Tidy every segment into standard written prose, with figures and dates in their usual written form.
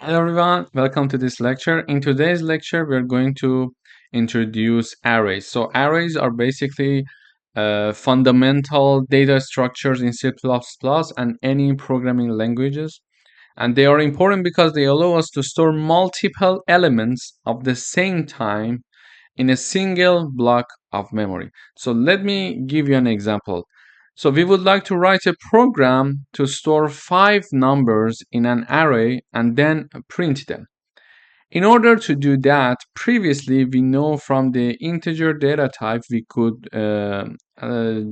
Hello everyone, welcome to this lecture. In today's lecture, we're going to introduce arrays. So arrays are basically fundamental data structures in C++ and any programming languages. And they are important because they allow us to store multiple elements of the same time in a single block of memory. So let me give you an example. So we would like to write a program to store 5 numbers in an array and then print them. In order to do that, previously we know from the integer data type we could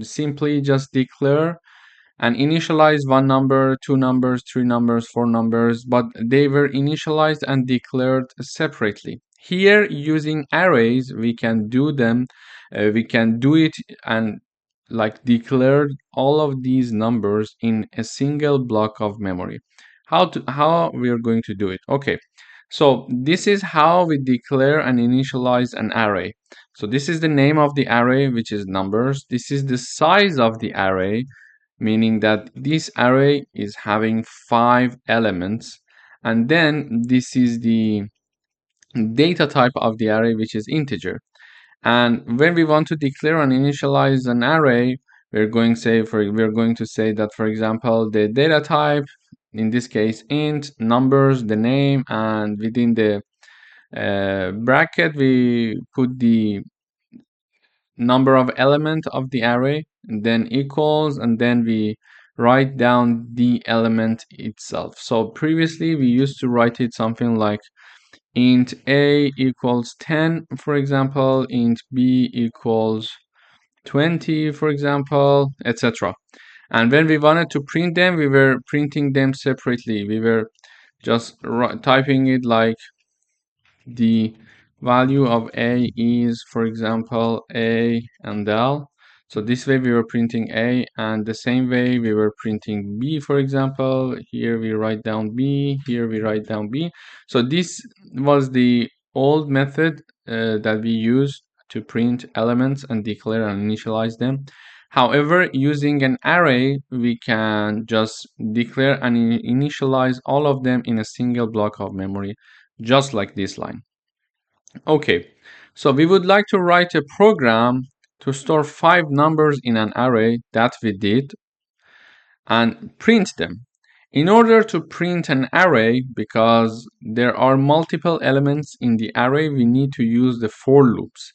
simply just declare and initialize one number, two numbers, three numbers, four numbers, but they were initialized and declared separately. Here, using arrays, we can do them, we can do it and like declare all of these numbers in a single block of memory. How we are going to do it? Okay, so this is how we declare and initialize an array. So this is the name of the array, which is numbers. This is the size of the array, meaning that this array is having 5 elements, and then this is the data type of the array, which is integer. And when we want to declare and initialize an array, we're going to say that, for example, the data type, in this case int, numbers, the name, and within the bracket we put the number of element of the array, and then equals, and then we write down the element itself. So previously we used to write it something like int a equals 10, for example, int b equals 20, for example, etc. And when we wanted to print them, we were printing them separately. We were just typing it like the value of a is, for example, a and l. So this way we were printing a, and the same way we were printing b, for example. Here we write down b, here we write down b. So this was the old method that we used to print elements and declare and initialize them. However, using an array, we can just declare and initialize all of them in a single block of memory, just like this line. Okay, so we would like to write a program to store 5 numbers in an array. That we did, and print them. In order to print an array, because there are multiple elements in the array, we need to use the for loops.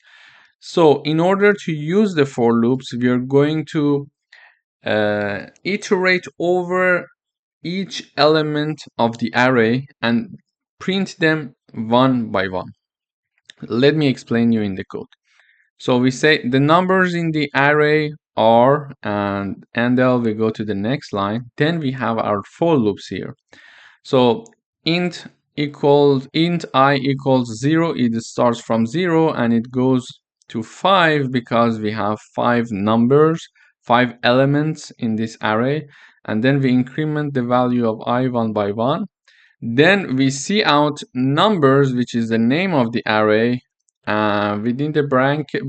So in order to use the for loops, we are going to iterate over each element of the array and print them one by one. Let me explain you in the code. So we say the numbers in the array are, and then we go to the next line. Then we have our for loops here. So int I equals 0. It starts from 0 and it goes to 5 because we have 5 numbers, 5 elements in this array. And then we increment the value of I one by one. Then we see out numbers, which is the name of the array. Within the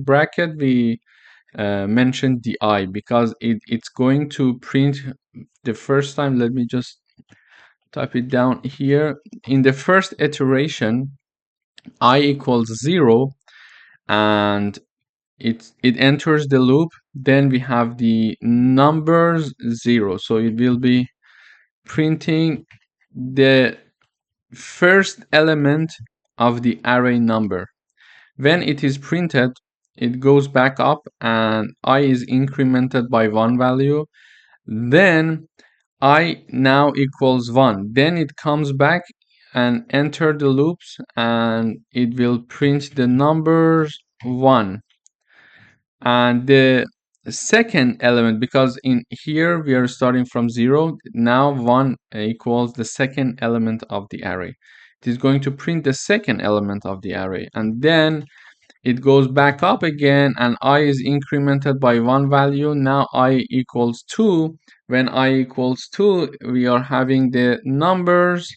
bracket we mentioned the I because it's going to print the first time. Let me just type it down here. In the first iteration, I equals 0, and it enters the loop. Then we have the numbers 0, so it will be printing the first element of the array number. When it is printed, it goes back up and I is incremented by one value. Then I now equals 1. Then it comes back and enter the loops and it will print the numbers 1. And the second element, because in here we are starting from 0, now 1 equals the second element of the array. It is going to print the second element of the array, and then it goes back up again and I is incremented by one value. Now I equals 2. When I equals 2, we are having the numbers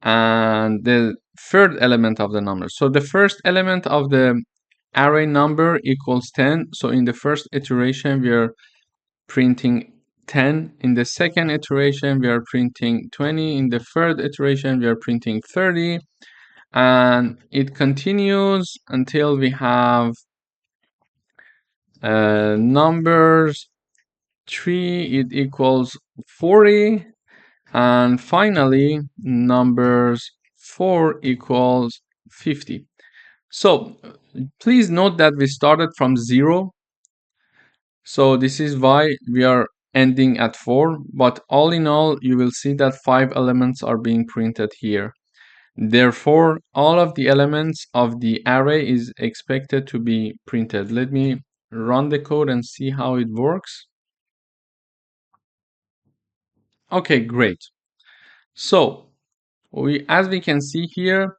and the third element of the number. So the first element of the array number equals 10. So in the first iteration, we are printing 10. In the second iteration, we are printing 20. In the third iteration, we are printing 30. And it continues until we have numbers 3, it equals 40. And finally, numbers 4 equals 50. So please note that we started from 0. So this is why we are ending at 4. But all in all, you will see that 5 elements are being printed here. Therefore, all of the elements of the array is expected to be printed. Let me run the code and see how it works. Okay, great. So as we can see here,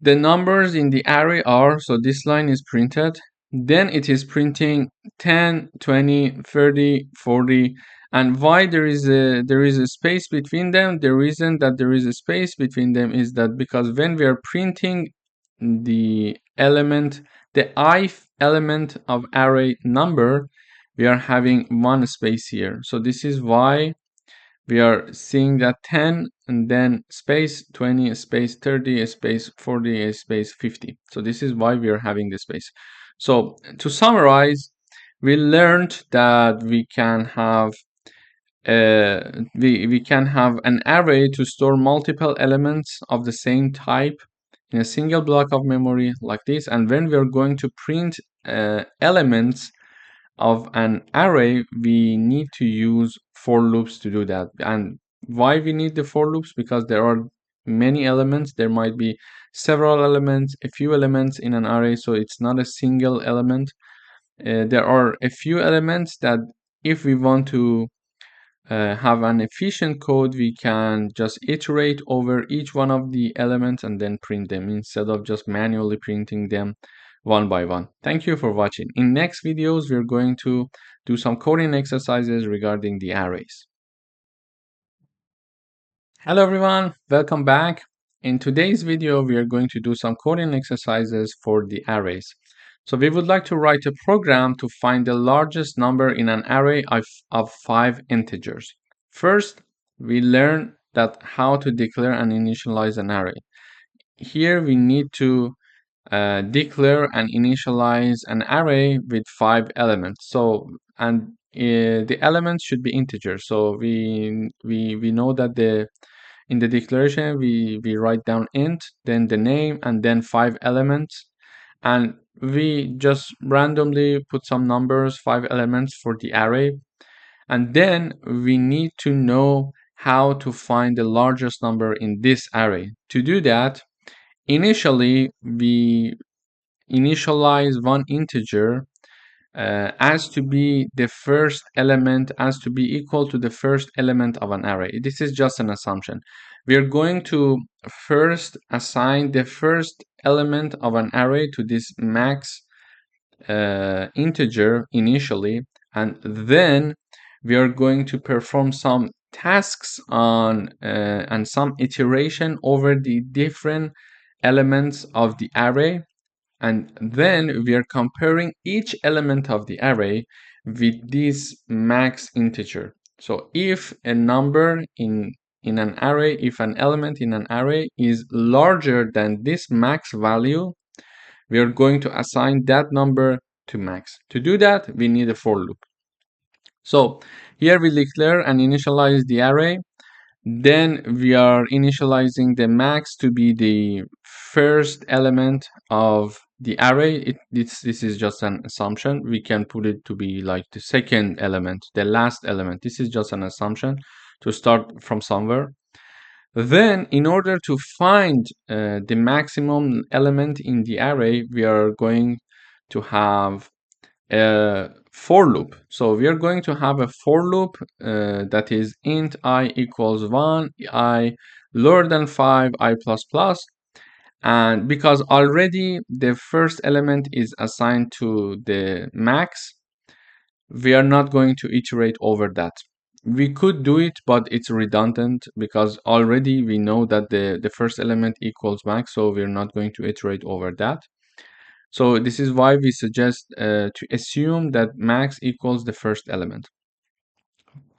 the numbers in the array are, so this line is printed, then it is printing 10, 20, 30, 40, and why there is a space between them. The reason that there is a space between them is that because when we are printing the element, the ith element of array number, we are having one space here. So this is why we are seeing that 10 and then space 20 space 30 space 40 space 50. So this is why we are having this space. So to summarize, we learned that we can have we can have an array to store multiple elements of the same type in a single block of memory like this. And when we are going to print elements of an array, we need to use for loops to do that. And why we need the for loops? Because there are many elements. There might be several elements, a few elements in an array, so it's not a single element. There are a few elements that if we want to have an efficient code, we can just iterate over each one of the elements and then print them instead of just manually printing them one by one. Thank you for watching. In next videos, we're going to do some coding exercises regarding the arrays. Hello everyone, welcome back. In today's video, we are going to do some coding exercises for the arrays. So we would like to write a program to find the largest number in an array of 5 integers. First, we learn that how to declare and initialize an array. Here we need to declare and initialize an array with 5 elements. So the elements should be integers. So we know that in the declaration we write down int, then the name, and then 5 elements, and we just randomly put some numbers, 5 elements for the array, and then we need to know how to find the largest number in this array. To do that, initially we initialize one integer as to be the first element, as to be equal to the first element of an array. This is just an assumption. We are going to first assign the first element of an array to this max integer initially, and then we are going to perform some tasks on and some iteration over the different elements of the array, and then we are comparing each element of the array with this max integer. So if a number in an array, if an element in an array is larger than this max value, we are going to assign that number to max. To do that, we need a for loop. So here we declare and initialize the array. Then we are initializing the max to be the first element of the array. This is just an assumption. We can put it to be like the second element, the last element. This is just an assumption to start from somewhere. Then, in order to find the maximum element in the array, we are going to have a for loop. So we are going to have a for loop that is int I equals 1, I lower than 5, I plus plus. And because already the first element is assigned to the max, we are not going to iterate over that. We could do it, but it's redundant because already we know that the first element equals max, so we're not going to iterate over that. So this is why we suggest to assume that max equals the first element.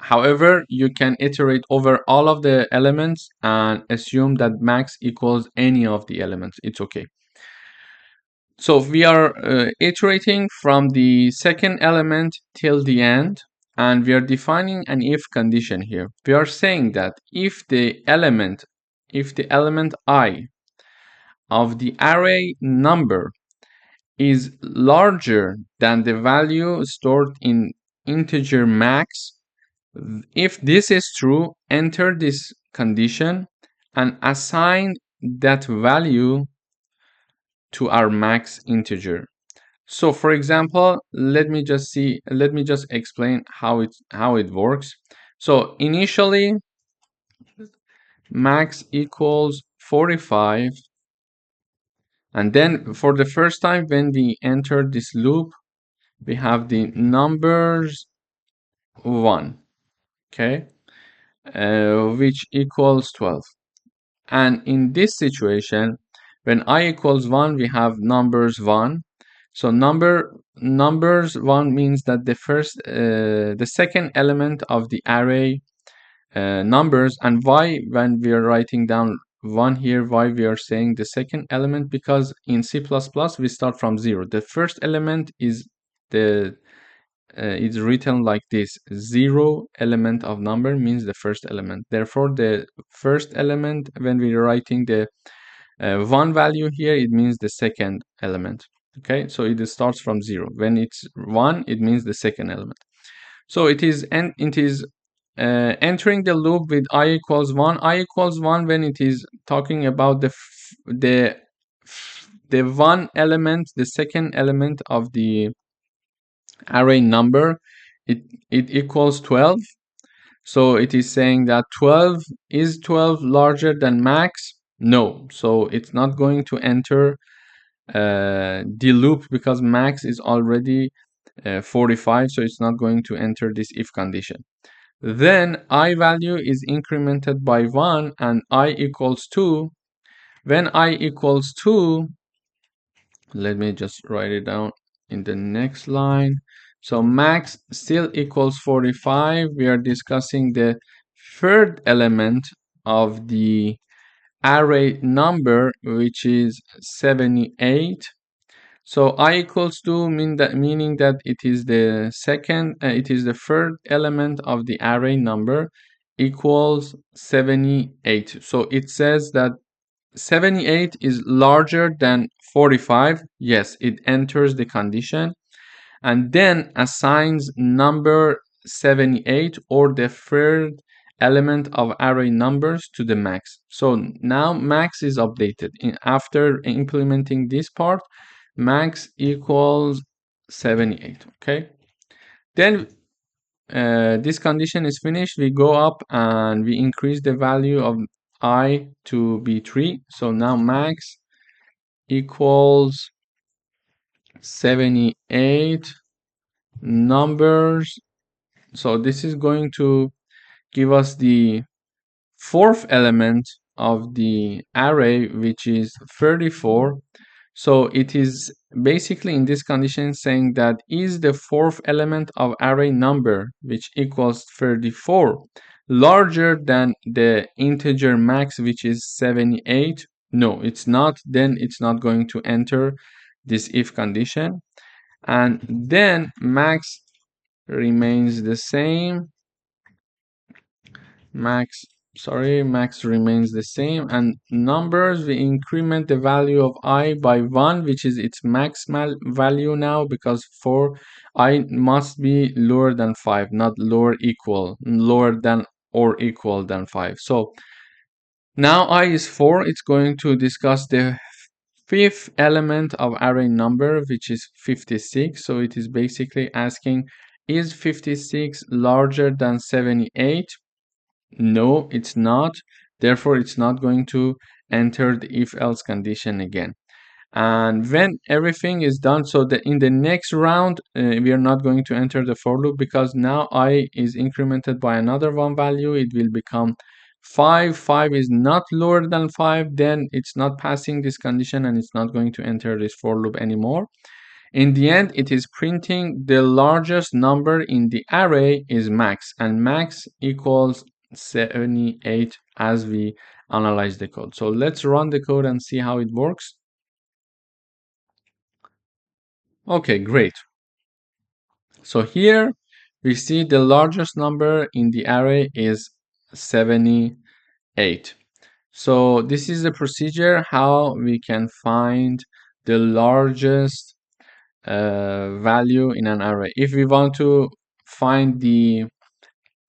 However, you can iterate over all of the elements and assume that max equals any of the elements. It's okay. So we are iterating from the second element till the end, and we are defining an if condition here. We are saying that if the element I of the array number is larger than the value stored in integer max, if this is true, enter this condition and assign that value to our max integer. So for example, let me just explain how it works. So initially max equals 45, and then for the first time when we enter this loop, we have the numbers 1, okay, which equals 12. And in this situation, when I equals 1, we have numbers 1. So numbers 1 means that the second element of the array numbers. And why, when we are writing down 1 here, why we are saying the second element? Because in C++ we start from 0. The first element is it's written like this: 0 element of number means the first element. Therefore, the first element, when we're writing the 1 value here, it means the second element. Okay, so it starts from 0. When it's 1, it means the second element. So it is entering the loop with I equals 1. I equals 1 when it is talking about the 1 element, the second element of the array number, it equals 12. So it is saying that 12 is 12 larger than max? No. So it's not going to enter the loop because max is already 45, so it's not going to enter this if condition. Then I value is incremented by 1 and I equals 2. When I equals 2, let me just write it down in the next line. So max still equals 45. We are discussing the third element of the array number, which is 78. So I equals 2 meaning that it is the third element of the array number, equals 78. So it says that 78 is larger than 45. Yes, it enters the condition and then assigns number 78 or the third element of array numbers to the max. So now max is updated. After implementing this part, max equals 78. Okay, then this condition is finished. We go up and we increase the value of I to be 3. So now max equals 78 numbers. So this is going to give us the fourth element of the array, which is 34. So it is basically in this condition saying that is the fourth element of array number, which equals 34, larger than the integer max, which is 78? No, it's not. Then it's not going to enter this if condition. And then max remains the same. Max remains the same, and numbers, we increment the value of I by 1, which is its max value now, because for I must be lower than 5, not lower than or equal than 5. So now I is 4. It's going to discuss the fifth element of array number, which is 56. So it is basically asking, is 56 larger than 78? No, it's not. Therefore, it's not going to enter the if else condition again. And when everything is done, so that in the next round, we are not going to enter the for loop, because now I is incremented by another 1 value. It will become 5. 5 is not lower than 5. Then it's not passing this condition and it's not going to enter this for loop anymore. In the end, it is printing the largest number in the array is max, and max equals 78 as we analyze the code. So let's run the code and see how it works. Okay, great. So here we see the largest number in the array is 78. So this is the procedure how we can find the largest value in an array. If we want to find the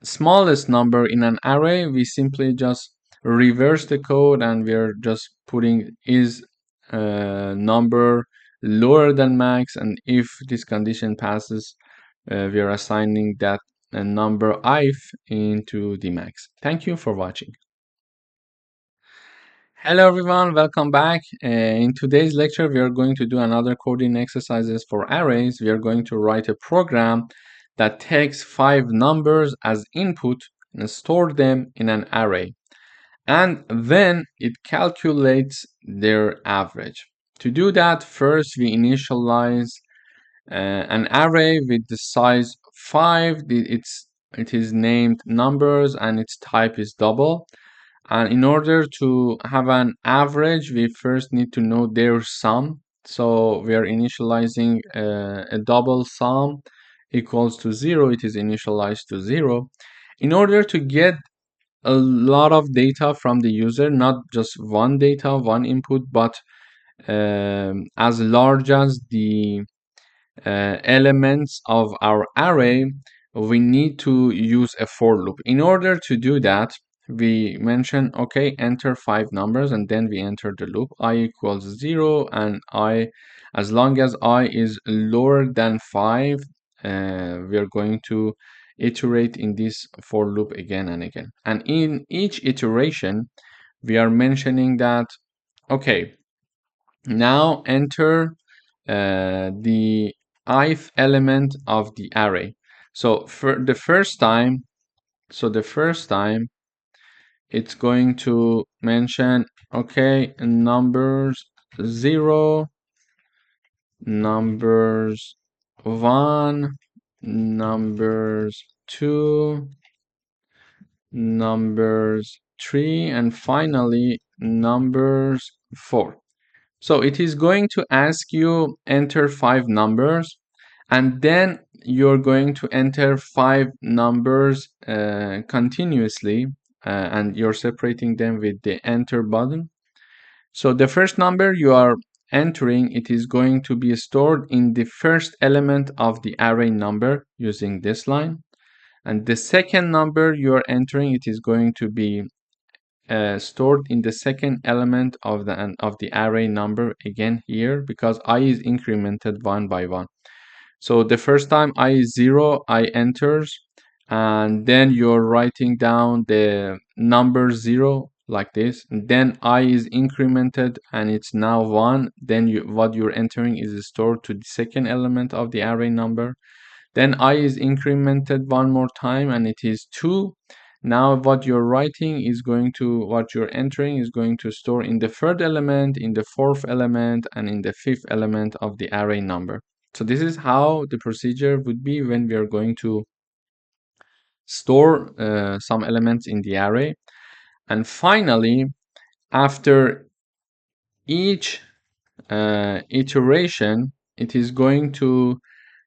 smallest number in an array, we simply just reverse the code and we're just putting is number lower than max, and if this condition passes, we are assigning that number if into the max. Thank you for watching. Hello everyone, welcome back. In today's lecture, we are going to do another coding exercises for arrays. We are going to write a program that takes 5 numbers as input and store them in an array. And then it calculates their average. To do that, first we initialize an array with the size 5. It is named numbers and its type is double. And in order to have an average, we first need to know their sum. So we are initializing a double sum equals to 0. It is initialized to 0. In order to get a lot of data from the user, not just one data, one input, but as large as the elements of our array, we need to use a for loop. In order to do that, we mention, okay, enter 5 numbers, and then we enter the loop I equals 0, and I, as long as I is lower than 5, we are going to iterate in this for loop again and again. And in each iteration, we are mentioning that, okay, now enter the ith element of the array. So for the first time, it's going to mention, okay, numbers 0, numbers 1, numbers 2, numbers 3, and finally numbers 4. So it is going to ask you enter 5 numbers, and then you're going to enter 5 numbers continuously, and you're separating them with the enter button. So the first number you are entering, it is going to be stored in the first element of the array number using this line. And the second number you are entering, it is going to be stored in the second element of the array number again here, because I is incremented one by one. So the first time I is 0, I enters, and then you're writing down the number 0 like this. And then I is incremented and it's now 1. Then what you're entering is stored to the second element of the array number. Then I is incremented one more time and it is 2. Now what you're entering is going to store in the third element, in the fourth element, and in the fifth element of the array number. So this is how the procedure would be when we are going to store some elements in the array. And finally, after each iteration, it is going to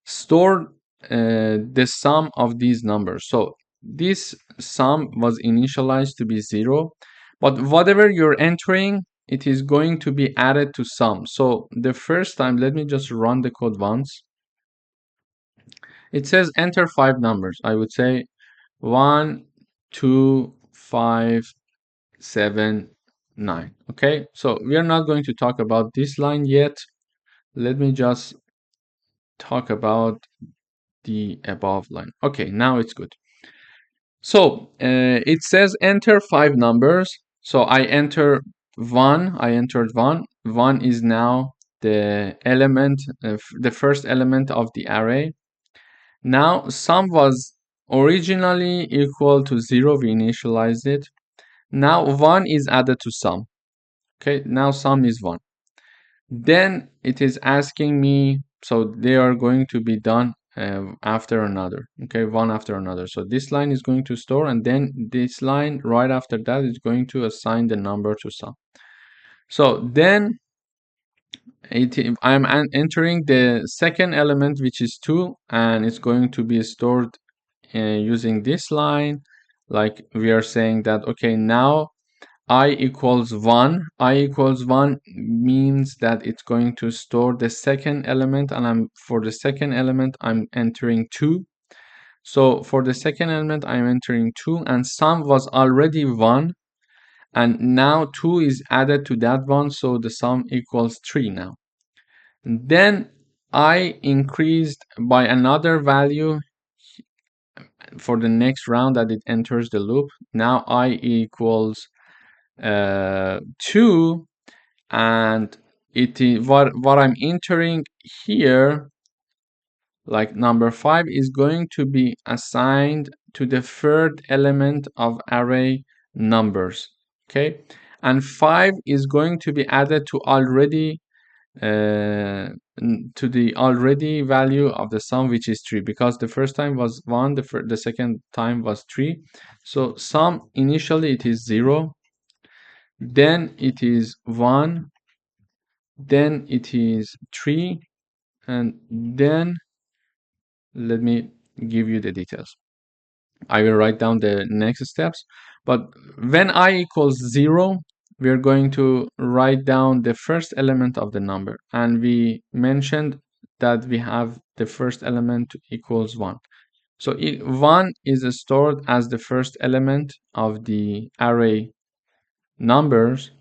store the sum of these numbers. So this sum was initialized to be 0, but whatever you're entering, it is going to be added to sum. So the first time, let me just run the code once. It says enter 5 numbers. I would say 1, 2, 5, 7, 9. Okay, so we are not going to talk about this line yet. Let me just talk about the above line. Okay, now it's good. So it says enter 5 numbers. So I entered 1. 1 is now the element, the first element of the array. Now sum was originally equal to 0. We initialized it. Now 1 is added to sum. Okay, now sum is 1. Then it is asking me So they are going to be done after another, okay, one after another. So this line is going to store, and then this line right after that is going to assign the number to sum. So then I'm entering the second element, which is 2, and it's going to be stored using this line. Like we are saying that, okay, now I equals 1. I equals 1 means that it's going to store the second element, and for the second element I'm entering 2. So for the second element I'm entering 2, and sum was already 1, and now 2 is added to that one, so the sum equals 3 now. Then I increased by another value for the next round that it enters the loop. Now I equals 2, and it is what I'm entering here, like number 5, is going to be assigned to the third element of array numbers, okay, and 5 is going to be added to the already value of the sum, which is 3, because the first time was 1, the second time was 3. So sum initially it is 0, then it is 1, then it is 3, and then let me give you the details. I will write down the next steps, but when I equals 0, we are going to write down the first element of the number, and we mentioned that we have the first element equals 1. So 1 is stored as the first element of the array numbers,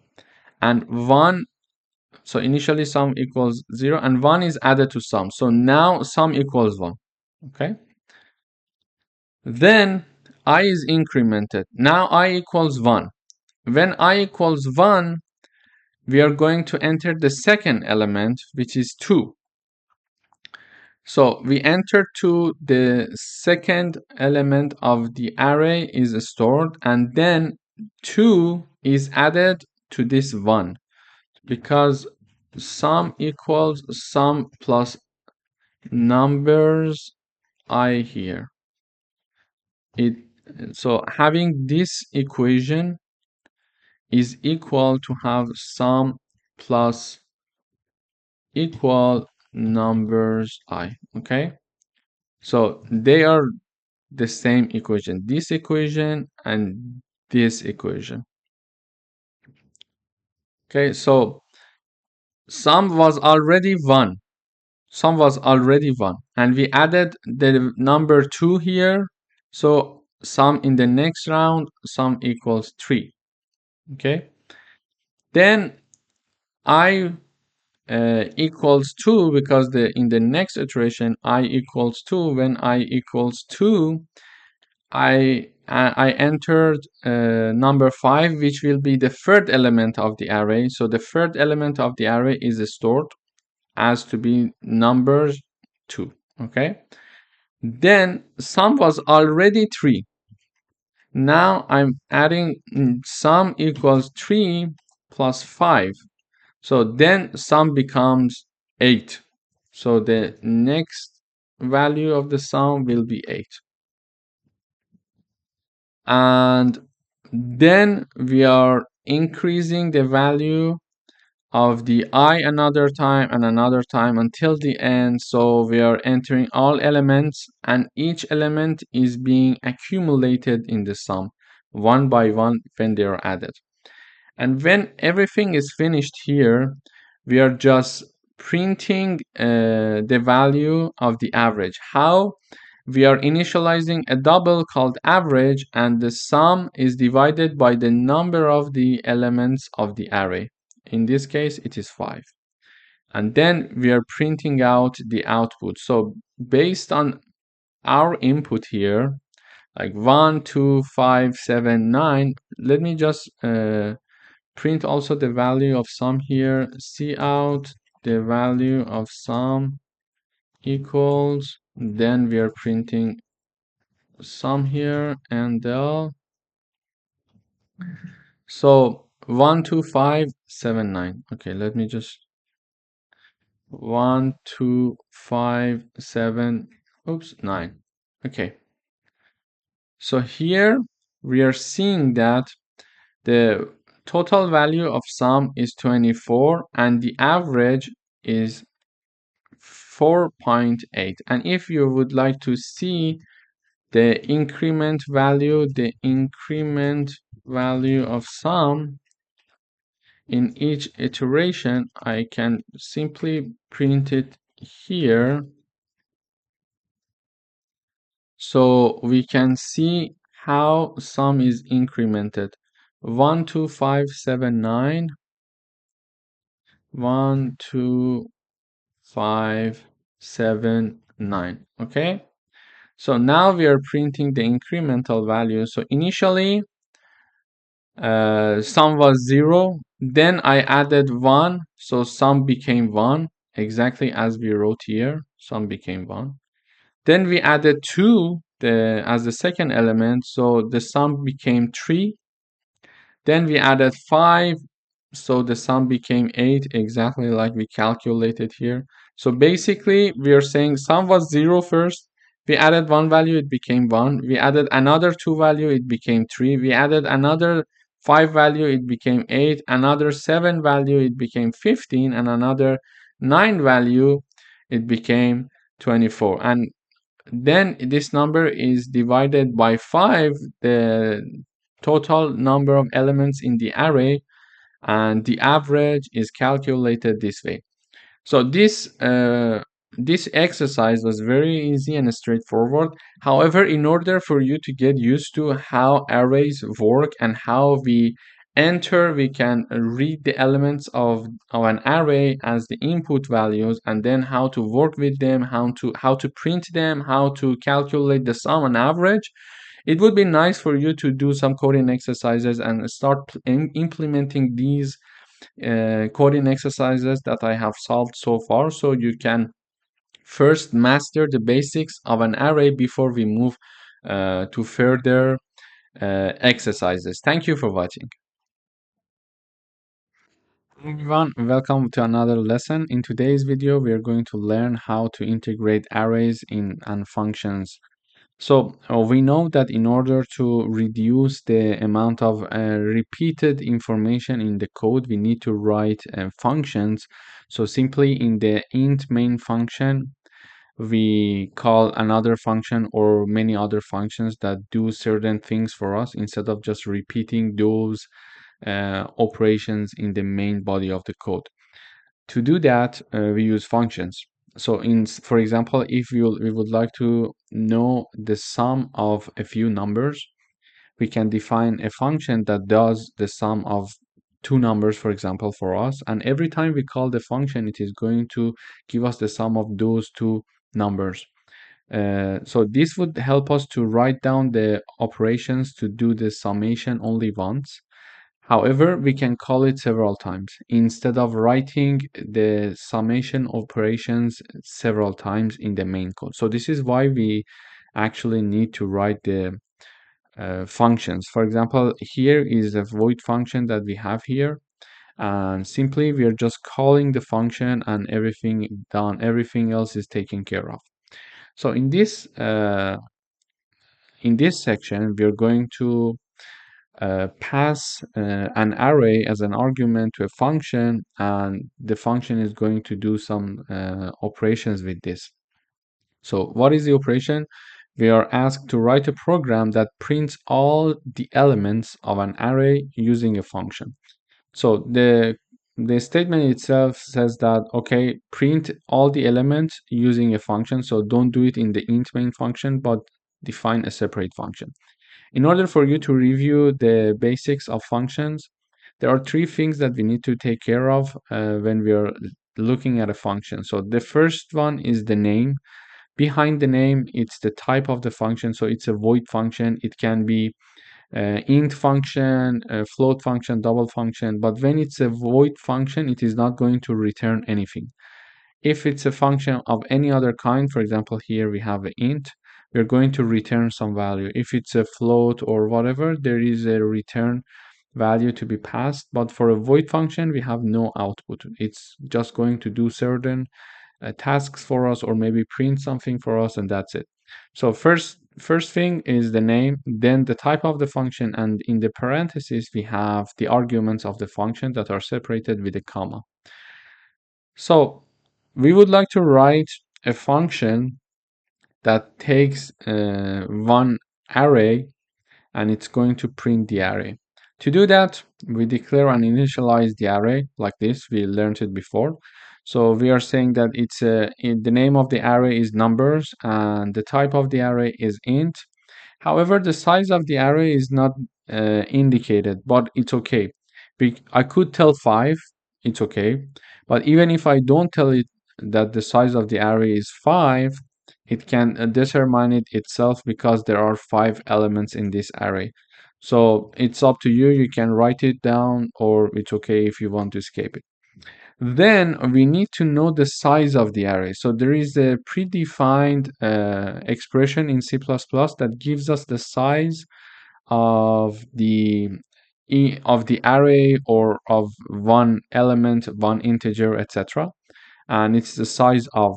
and 1, so initially sum equals 0, and 1 is added to sum. So now sum equals 1, okay? Then I is incremented. Now I equals 1. When I equals 1, we are going to enter the second element, which is 2. So we enter 2, the second element of the array is stored, and then 2 is added to this 1, because sum equals sum plus numbers I here. So having this equation is equal to have sum plus equal numbers I, okay? So they are the same equation, this equation and this equation. Okay, so sum was already 1. Sum was already 1, and we added the number 2 here. So sum in the next round, sum equals 3. Okay, then I equals 2, because in the next iteration I equals 2. When I equals 2, I entered number 5, which will be the third element of the array. So the third element of the array is stored as to be numbers 2. Okay, then sum was already 3. Now I'm adding sum equals 3 plus 5. So then sum becomes 8. So the next value of the sum will be 8. And then we are increasing the value of the I another time and another time until the end. So we are entering all elements, and each element is being accumulated in the sum one by one when they are added. And when everything is finished here, we are just printing the value of the average. How? We are initializing a double called average, and the sum is divided by the number of the elements of the array. In this case, it is 5. And then we are printing out the output. So based on our input here, like 1, 2, 5, 7, 9, let me just print also the value of sum here. Cout the value of sum equals, then we are printing sum here and del. So 1, 2, 5, 7, 9. Okay, let me just 1, 2, 5, 7, oops, 9. Okay. So here we are seeing that the total value of sum is 24 and the average is 4.8. And if you would like to see the increment value of sum in each iteration, I can simply print it here. So we can see how sum is incremented. 1, 2, 5, 7, 9. 1, 2, 5, 7, 9. Okay. So now we are printing the incremental value. So initially, sum was 0. Then I added 1. So sum became 1, exactly as we wrote here. Sum became 1. Then we added 2 as the second element. So the sum became 3. Then we added 5. So the sum became 8, exactly like we calculated here. So basically, we are saying sum was 0 first. We added 1 value, it became 1. We added another 2 value, it became 3. We added another 5 value, it became 8. Another 7 value, it became 15. And another 9 value, it became 24. And then this number is divided by 5, the total number of elements in the array, and the average is calculated this way. So this exercise was very easy and straightforward. However, in order for you to get used to how arrays work and how we can read the elements of an array as the input values, and then how to work with them, how to print them, how to calculate the sum and average, it would be nice for you to do some coding exercises and start implementing these coding exercises that I have solved so far, so you can first master the basics of an array before we move to further exercises. Thank you for watching. Everyone, welcome to another lesson. In today's video, we are going to learn how to integrate arrays and functions. So we know that in order to reduce the amount of repeated information in the code, we need to write functions. So simply in the int main function, we call another function or many other functions that do certain things for us instead of just repeating those operations in the main body of the code. To do that, we use functions. So for example, if we would like to know the sum of a few numbers, we can define a function that does the sum of two numbers, for example, for us. And every time we call the function, it is going to give us the sum of those two numbers. So this would help us to write down the operations to do the summation only once. However, we can call it several times instead of writing the summation operations several times in the main code. So this is why we actually need to write the functions. For example, here is a void function that we have here. And simply we are just calling the function and everything done, everything else is taken care of. So in this section, we are going to pass an array as an argument to a function, and the function is going to do some operations with this. So what is the operation? We are asked to write a program that prints all the elements of an array using a function. So the statement itself says that, okay, print all the elements using a function. So don't do it in the int main function, but define a separate function. In order for you to review the basics of functions, there are three things that we need to take care of when we are looking at a function. So the first one is the name. Behind the name, it's the type of the function. So it's a void function. It can be int function, float function, double function. But when it's a void function, it is not going to return anything. If it's a function of any other kind, for example, here we have an int, we're going to return some value. If it's a float or whatever, there is a return value to be passed, but for a void function, we have no output. It's just going to do certain tasks for us, or maybe print something for us, and that's it. So first thing is the name, then the type of the function, and in the parentheses we have the arguments of the function that are separated with a comma. So we would like to write a function that takes one array and it's going to print the array. To do that, we declare and initialize the array like this. We learned it before. So we are saying that the name of the array is numbers and the type of the array is int. However, the size of the array is not indicated, but it's okay. I could tell 5, it's okay. But even if I don't tell it that the size of the array is 5, it can determine it itself because there are 5 elements in this array. So it's up to you. You can write it down, or it's okay if you want to escape it. Then we need to know the size of the array. So there is a predefined expression in C++ that gives us the size of the array, or of one element, one integer, etc. And it's the size of.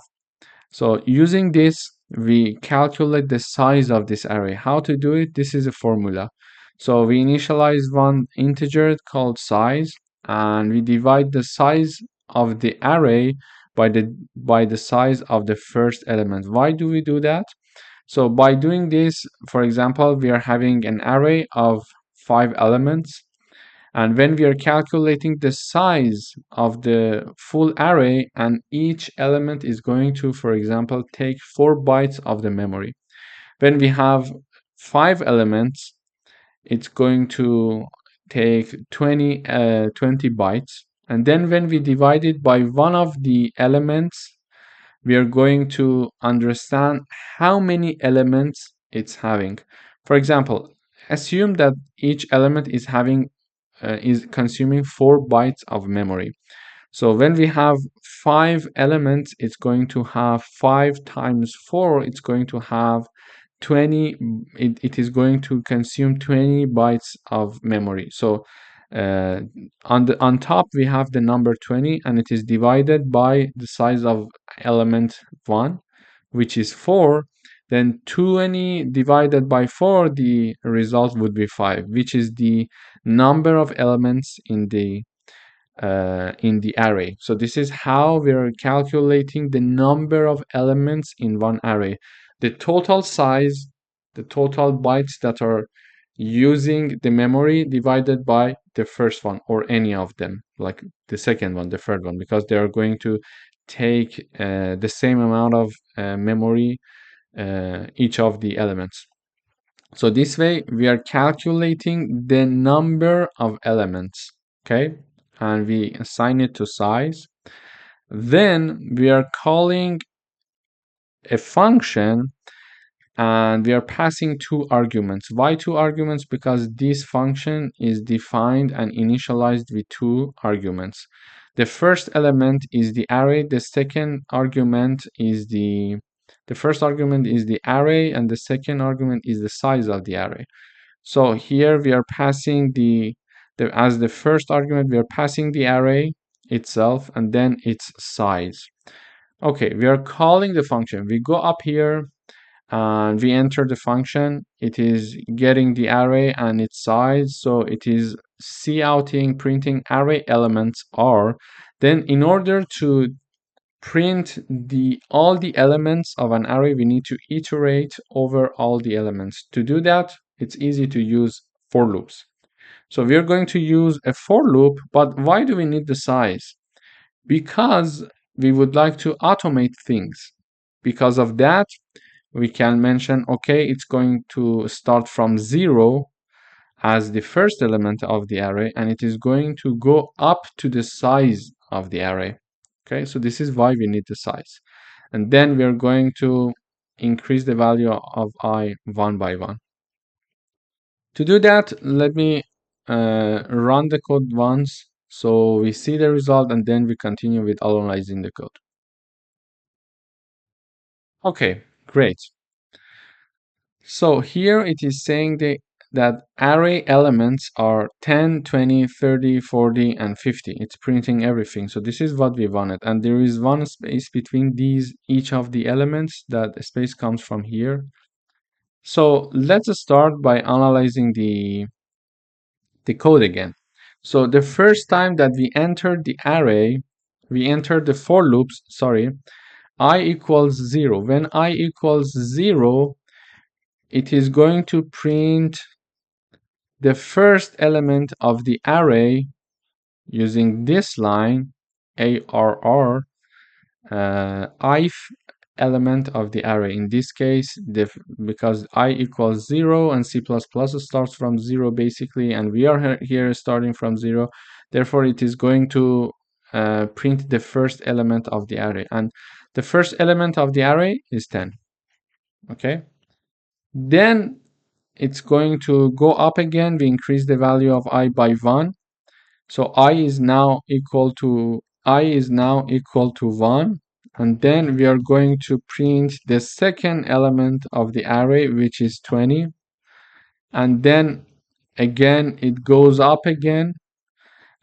So using this, we calculate the size of this array. How to do it? This is a formula. So we initialize one integer called size, and we divide the size of the array by the size of the first element. Why do we do that? So by doing this, for example, we are having an array of 5 elements, and when we are calculating the size of the full array, and each element is going to, for example, take 4 bytes of the memory. When we have 5 elements, it's going to take 20 bytes. And then when we divide it by one of the elements, we are going to understand how many elements it's having. For example, assume that each element is consuming 4 bytes of memory. So when we have 5 elements, it's going to have 5 times 4, it's going to have 20. It is going to consume 20 bytes of memory. So on top we have the number 20, and it is divided by the size of element 1, which is 4. Then 20 divided by 4, the result would be 5, which is the number of elements in the array. So this is how we are calculating the number of elements in one array. The total size, the total bytes that are using the memory, divided by the first one, or any of them, like the second one, the third one, because they are going to take the same amount of memory, each of the elements. So this way we are calculating the number of elements, okay? And we assign it to size. Then we are calling a function, and we are passing 2 arguments. Why 2 arguments? Because this function is defined and initialized with 2 arguments. The first element is the array. The first argument is the array, and the second argument is the size of the array. So here we are passing as the first argument, we are passing the array itself and then its size. Okay, we are calling the function. We go up here and we enter the function. It is getting the array and its size. So it is counting, printing array elements are. Then in order to print all the elements of an array, we need to iterate over all the elements. To do that, it's easy to use for loops. So we are going to use a for loop, but why do we need the size? Because we would like to automate things. Because of that, we can mention, okay, it's going to start from 0 as the first element of the array, and it is going to go up to the size of the array. Okay, so this is why we need the size. And then we are going to increase the value of I one by one. To do that, let me run the code once so we see the result, and then we continue with analyzing the code. Okay, great. So here it is saying that array elements are 10, 20, 30, 40, and 50. It's printing everything. So this is what we wanted. And there is one space between these, each of the elements. That space comes from here. So let's start by analyzing the code again. So the first time that we entered the array, we entered the for loops, sorry, I equals 0. When I equals 0, it is going to print the first element of the array using this line, ARR, ith element of the array. In this case, because I equals 0 and C++ starts from 0 basically, and we are here starting from 0, therefore it is going to print the first element of the array. And the first element of the array is 10. Okay? Then it's going to go up again. We increase the value of I by 1. So I is now equal to 1. And then we are going to print the second element of the array, which is 20. And then again, it goes up again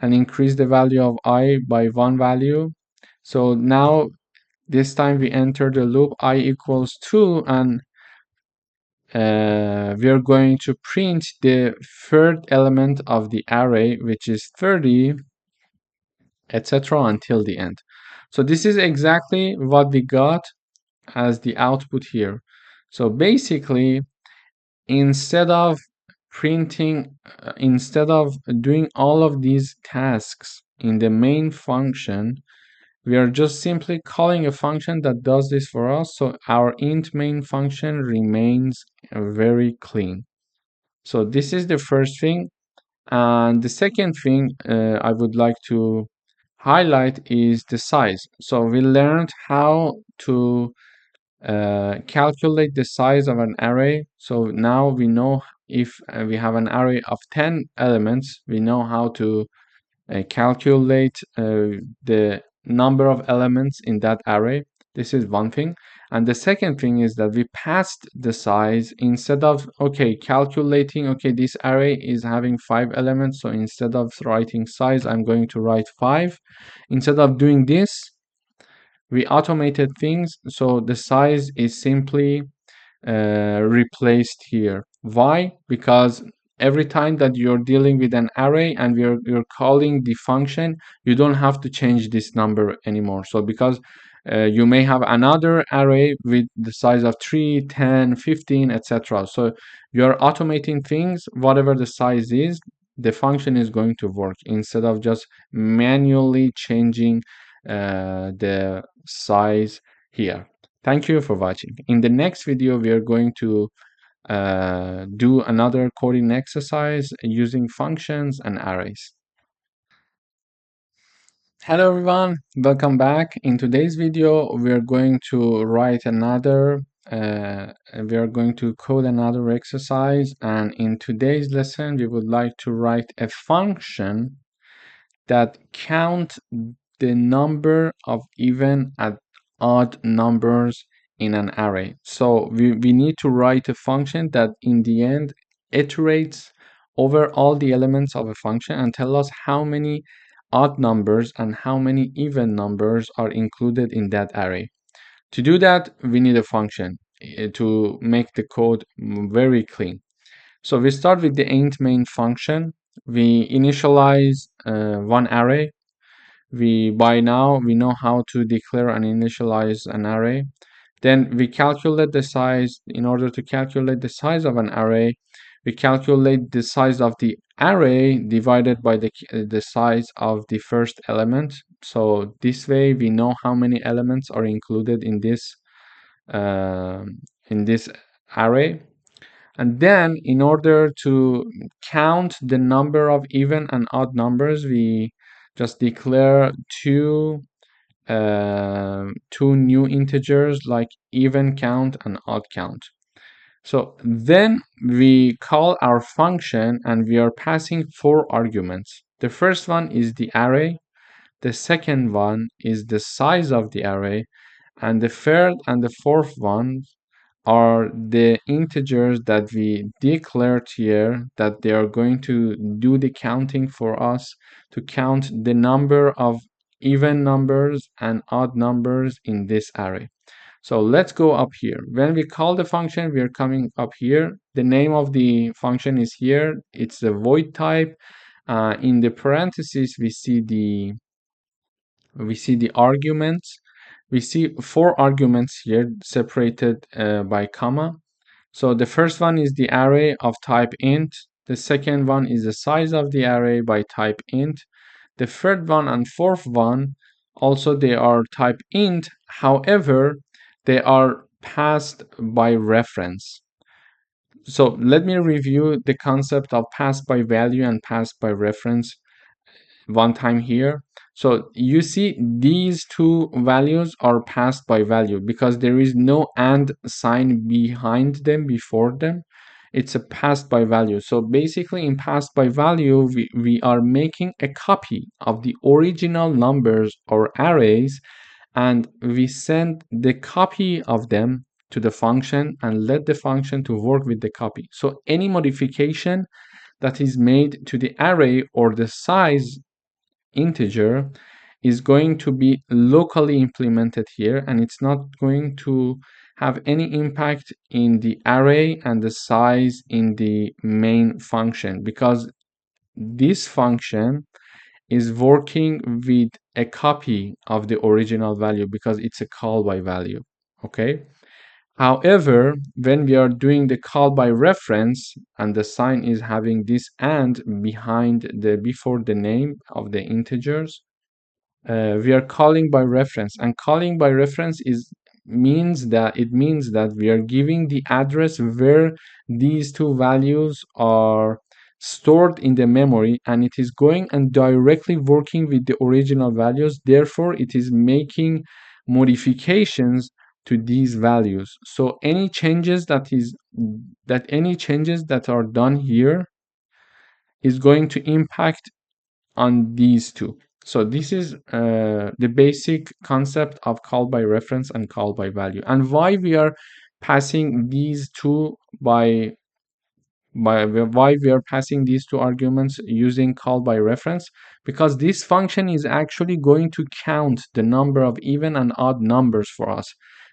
and increase the value of I by 1 value. So now this time we enter the loop I equals 2, and we are going to print the third element of the array, which is 30, etc. until the end. So this is exactly what we got as the output here. So basically, instead of doing all of these tasks in the main function, we are just simply calling a function that does this for us. So our int main function remains very clean. So this is the first thing. And the second thing I would like to highlight is the size. So we learned how to calculate the size of an array. So now we know if we have an array of 10 elements, we know how to calculate the number of elements in that array. This is one thing. And the second thing is that we passed the size instead of, calculating, this array is having 5 elements. So instead of writing size, I'm going to write 5. Instead of doing this, we automated things. So the size is simply replaced here. Why? Because every time that you're dealing with an array and you're calling the function, you don't have to change this number anymore. So because you may have another array with the size of 3, 10, 15, etc. So you're automating things, whatever the size is, the function is going to work instead of just manually changing the size here. Thank you for watching. In the next video, we are going to do another coding exercise using functions and arrays. Hello everyone, welcome back. In today's video, we are going to code another exercise, and in today's lesson, we would like to write a function that count the number of even and odd numbers in an array. So we need to write a function that in the end iterates over all the elements of a function and tell us how many odd numbers and how many even numbers are included in that array. To do that, we need a function to make the code very clean. So we start with the int main function. We initialize one array. By now we know how to declare and initialize an array. Then we calculate the size. In order to calculate the size of an array, we calculate the size of the array divided by the size of the first element. So this way we know how many elements are included in this array. And then in order to count the number of even and odd numbers, we just declare two new integers like even count and odd count. So then we call our function and we are passing 4 arguments. The first one is the array, the second one is the size of the array, and the third and the fourth ones are the integers that we declared here, that they are going to do the counting for us, to count the number of even numbers and odd numbers in this array. So let's go up here. When we call the function, we are coming up here. The name of the function is here. It's a void type. In the parentheses, we see the arguments. We see 4 arguments here separated by comma. So the first one is the array of type int. The second one is the size of the array by type int. The third one and fourth one also they are type int. However, they are passed by reference. So let me review the concept of passed by value and passed by reference one time here. So you see these two values are passed by value because there is no and sign behind them, before them. It's a passed by value. So basically in passed by value, we are making a copy of the original numbers or arrays, and we send the copy of them to the function and let the function to work with the copy. So any modification that is made to the array or the size integer is going to be locally implemented here, and it's not going to have any impact in the array and the size in the main function, because this function is working with a copy of the original value because it's a call by value. Okay. However, when we are doing the call by reference and the sign is having this and behind the before the name of the integers, we are calling by reference, and calling by reference means that we are giving the address where these two values are stored in the memory, and it is going and directly working with the original values. Therefore, it is making modifications to these values. So any changes that are done here is going to impact on these two. So this is the basic concept of call by reference and call by value, and why we are passing these two why we are passing these two arguments using call by reference, because this function is actually going to count the number of even and odd numbers for us.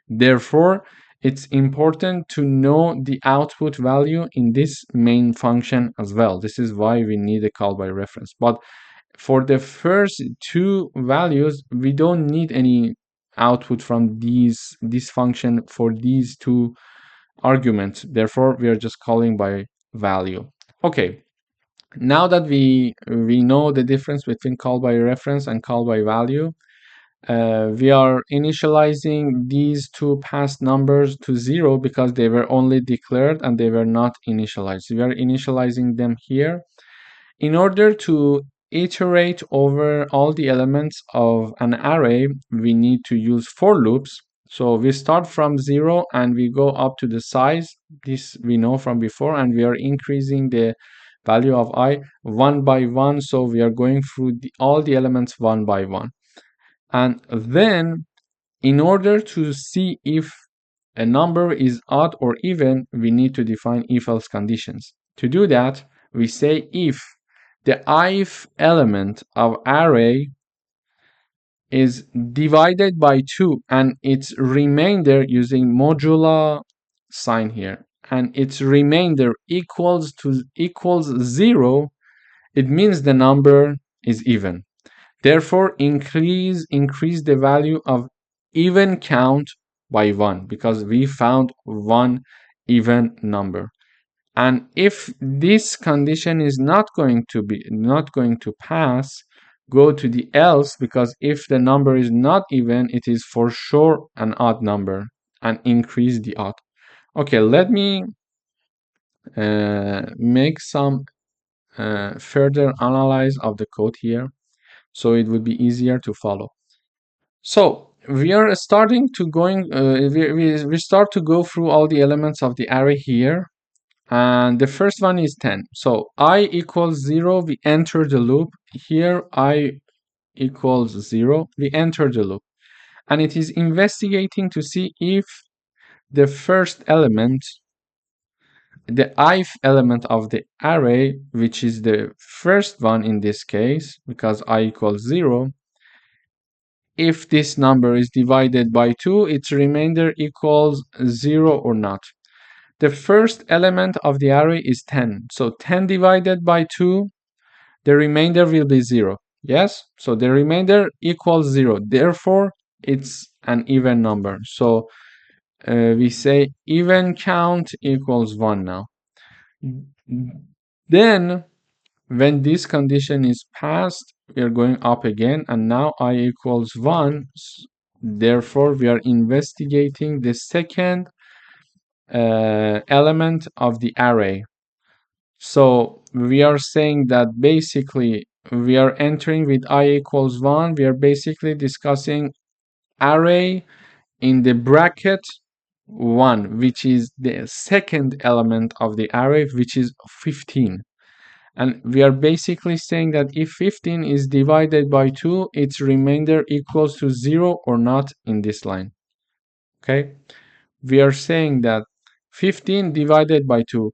Therefore, it's important to know the output value in this main function as well. This is why we need a call by reference. But for the first two values, we don't need any output from this function for these two arguments. Therefore, we are just calling by value. Okay, now that we know the difference between call by reference and call by value, we are initializing these two past numbers to 0 because they were only declared and they were not initialized. We are initializing them here. In order to iterate over all the elements of an array, we need to use for loops. So we start from 0 and we go up to the size. This we know from before, and we are increasing the value of I one by one. So we are going through all the elements one by one. And then in order to see if a number is odd or even, we need to define if-else conditions. To do that, we say if the ith element of array is divided by 2 and its remainder, using modulo sign here, and its remainder equals 0, it means the number is even. Therefore, increase the value of even count by 1 because we found one even number. And if this condition is not going to pass, go to the else, because if the number is not even, it is for sure an odd number, and increase the odd. Okay, let me make some further analyze of the code here, so it would be easier to follow. So we are starting to we start to go through all the elements of the array here. And the first one is 10. So I equals 0, we enter the loop. Here I equals 0, we enter the loop. And it is investigating to see if the first element, the ith element of the array, which is the first one in this case, because I equals 0, if this number is divided by 2, its remainder equals 0 or not. The first element of the array is 10. So 10 divided by 2, the remainder will be 0. Yes? So the remainder equals 0. Therefore, it's an even number. So we say even count equals 1 now. Then, when this condition is passed, we are going up again, and now I equals 1. Therefore, we are investigating the second element of the array. So we are saying that basically we are entering with I equals 1. We are basically discussing array in the bracket 1, which is the second element of the array, which is 15. And we are basically saying that if 15 is divided by 2, its remainder equals to 0 or not in this line. Okay? We are saying that 15 divided by 2,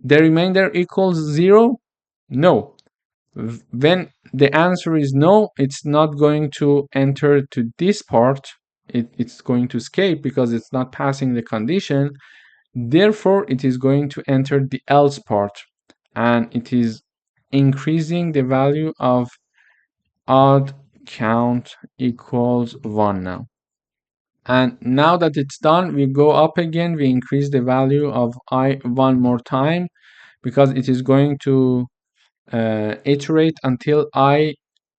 the remainder equals 0? No. When the answer is no, it's not going to enter to this part. It's going to escape because it's not passing the condition. Therefore, it is going to enter the else part, and it is increasing the value of odd count equals 1 now. And now that it's done, we go up again, we increase the value of I one more time, because it is going to iterate until I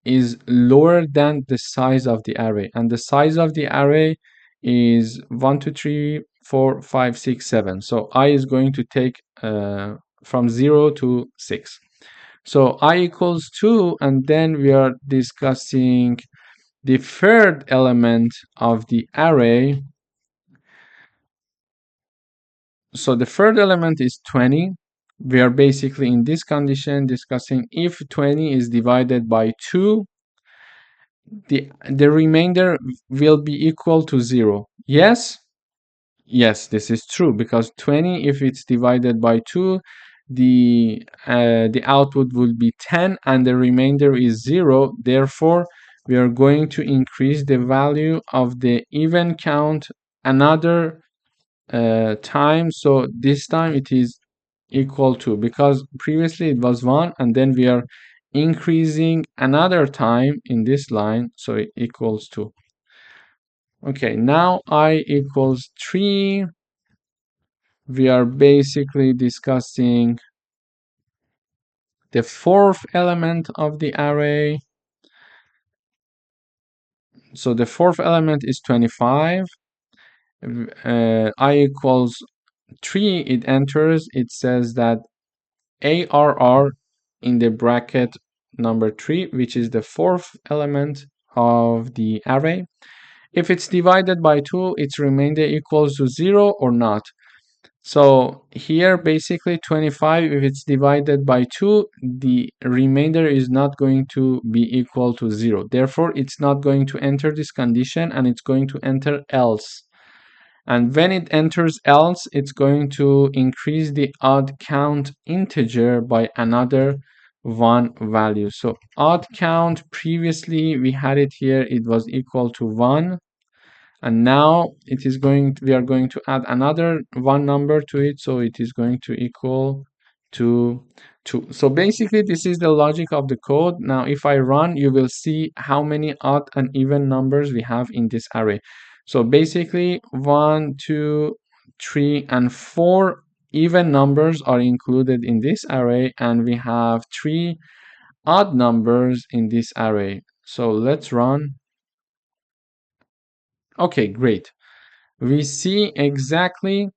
is lower than the size of the array. And the size of the array is 1, 2, 3, 4, 5, 6, 7. So I is going to take from 0 to 6. So I equals 2, and then we are discussing the third element of the array. So the third element is 20. We are basically in this condition discussing if 20 is divided by 2, the remainder will be equal to 0. Yes? Yes, this is true, because 20, if it's divided by 2, the output will be 10 and the remainder is 0. Therefore, we are going to increase the value of the even count another time. So this time it is equal to, because previously it was 1, and then we are increasing another time in this line, so it equals to. Okay, now I equals 3. We are basically discussing the fourth element of the array. So the fourth element is 25. I equals 3, it enters, it says that ARR in the bracket number 3, which is the fourth element of the array. If it's divided by 2, its remainder equals to 0 or not. So here basically 25, if it's divided by 2, the remainder is not going to be equal to 0. Therefore, it's not going to enter this condition, and it's going to enter else. And when it enters else, it's going to increase the odd count integer by another 1 value. So odd count, previously we had it here, it was equal to 1. And now it is we are going to add another 1 number to it. So it is going to equal to 2. So basically this is the logic of the code. Now if I run, you will see how many odd and even numbers we have in this array. So basically 1, 2, 3, and 4 even numbers are included in this array, and we have 3 odd numbers in this array. So let's run. Okay, great. We see exactly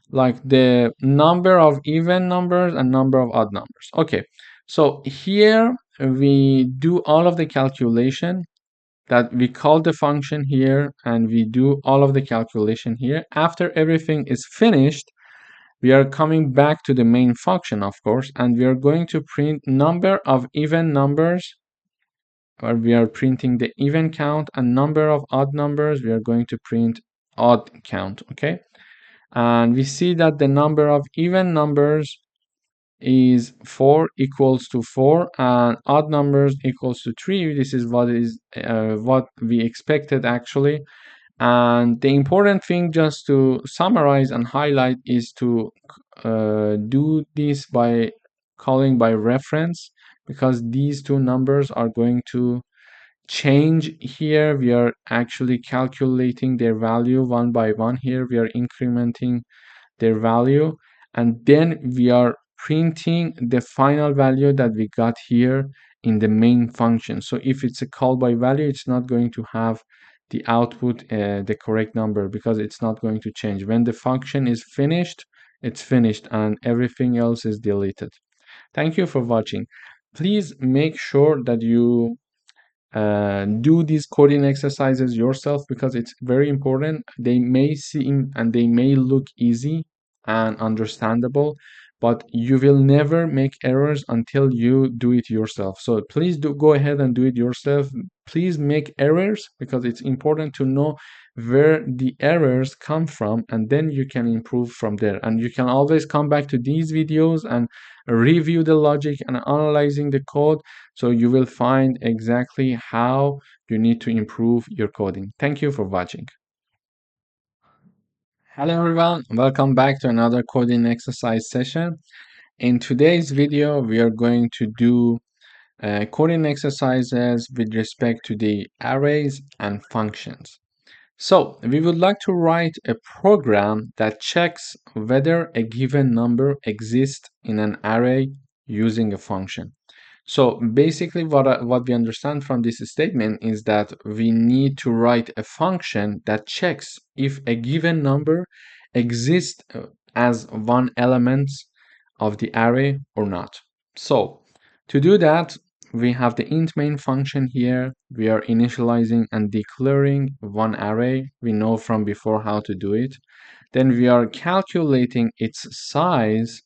like the number of even numbers and number of odd numbers. Okay, so here we do all of the calculation, that we call the function here, and we do all of the calculation here. After everything is finished, we are coming back to the main function, of course, and we are going to print number of even numbers, or we are printing the even count, and number of odd numbers, we are going to print odd count. Okay, And we see that the number of even numbers is 4 equals to 4 and odd numbers equals to 3. This is what we expected actually. And the important thing, just to summarize and highlight, is to do this by calling by reference, because these two numbers are going to change here. We are actually calculating their value one by one. Here we are incrementing their value, and then we are printing the final value that we got here in the main function. So if it's a call by value, it's not going to have the output the correct number, because it's not going to change. When the function is finished, it's finished and everything else is deleted. Thank you for watching. Please make sure that you do these coding exercises yourself, because it's very important. They may seem and they may look easy and understandable, but you will never make errors until you do it yourself. So please do go ahead and do it yourself. Please make errors, because it's important to know where the errors come from, and then you can improve from there. And you can always come back to these videos and review the logic and analyzing the code, so you will find exactly how you need to improve your coding. Thank you for watching. Hello everyone, welcome back to another coding exercise session. In today's video, we are going to do coding exercises with respect to the arrays and functions. So we would like to write a program that checks whether a given number exists in an array using a function. So basically what we understand from this statement is that we need to write a function that checks if a given number exists as one element of the array or not. So to do that, we have the int main function here. We are initializing and declaring one array. We know from before how to do it. Then we are calculating its size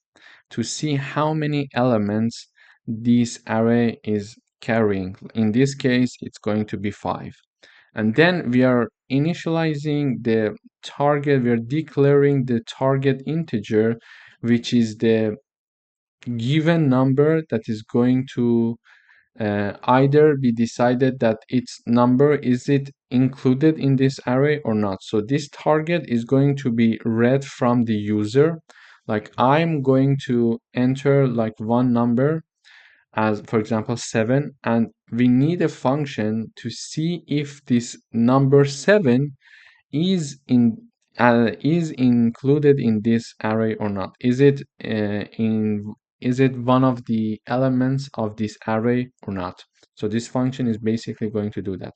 to see how many elements this array is carrying. In this case, it's going to be 5. And then we are initializing the target, we are declaring the target integer, which is the given number that is going to either be decided that its number is it included in this array or not. So this target is going to be read from the user. Like I'm going to enter like one number, as for example 7, and we need a function to see if this number 7 is included in this array or not. Is it one of the elements of this array or not? So this function is basically going to do that.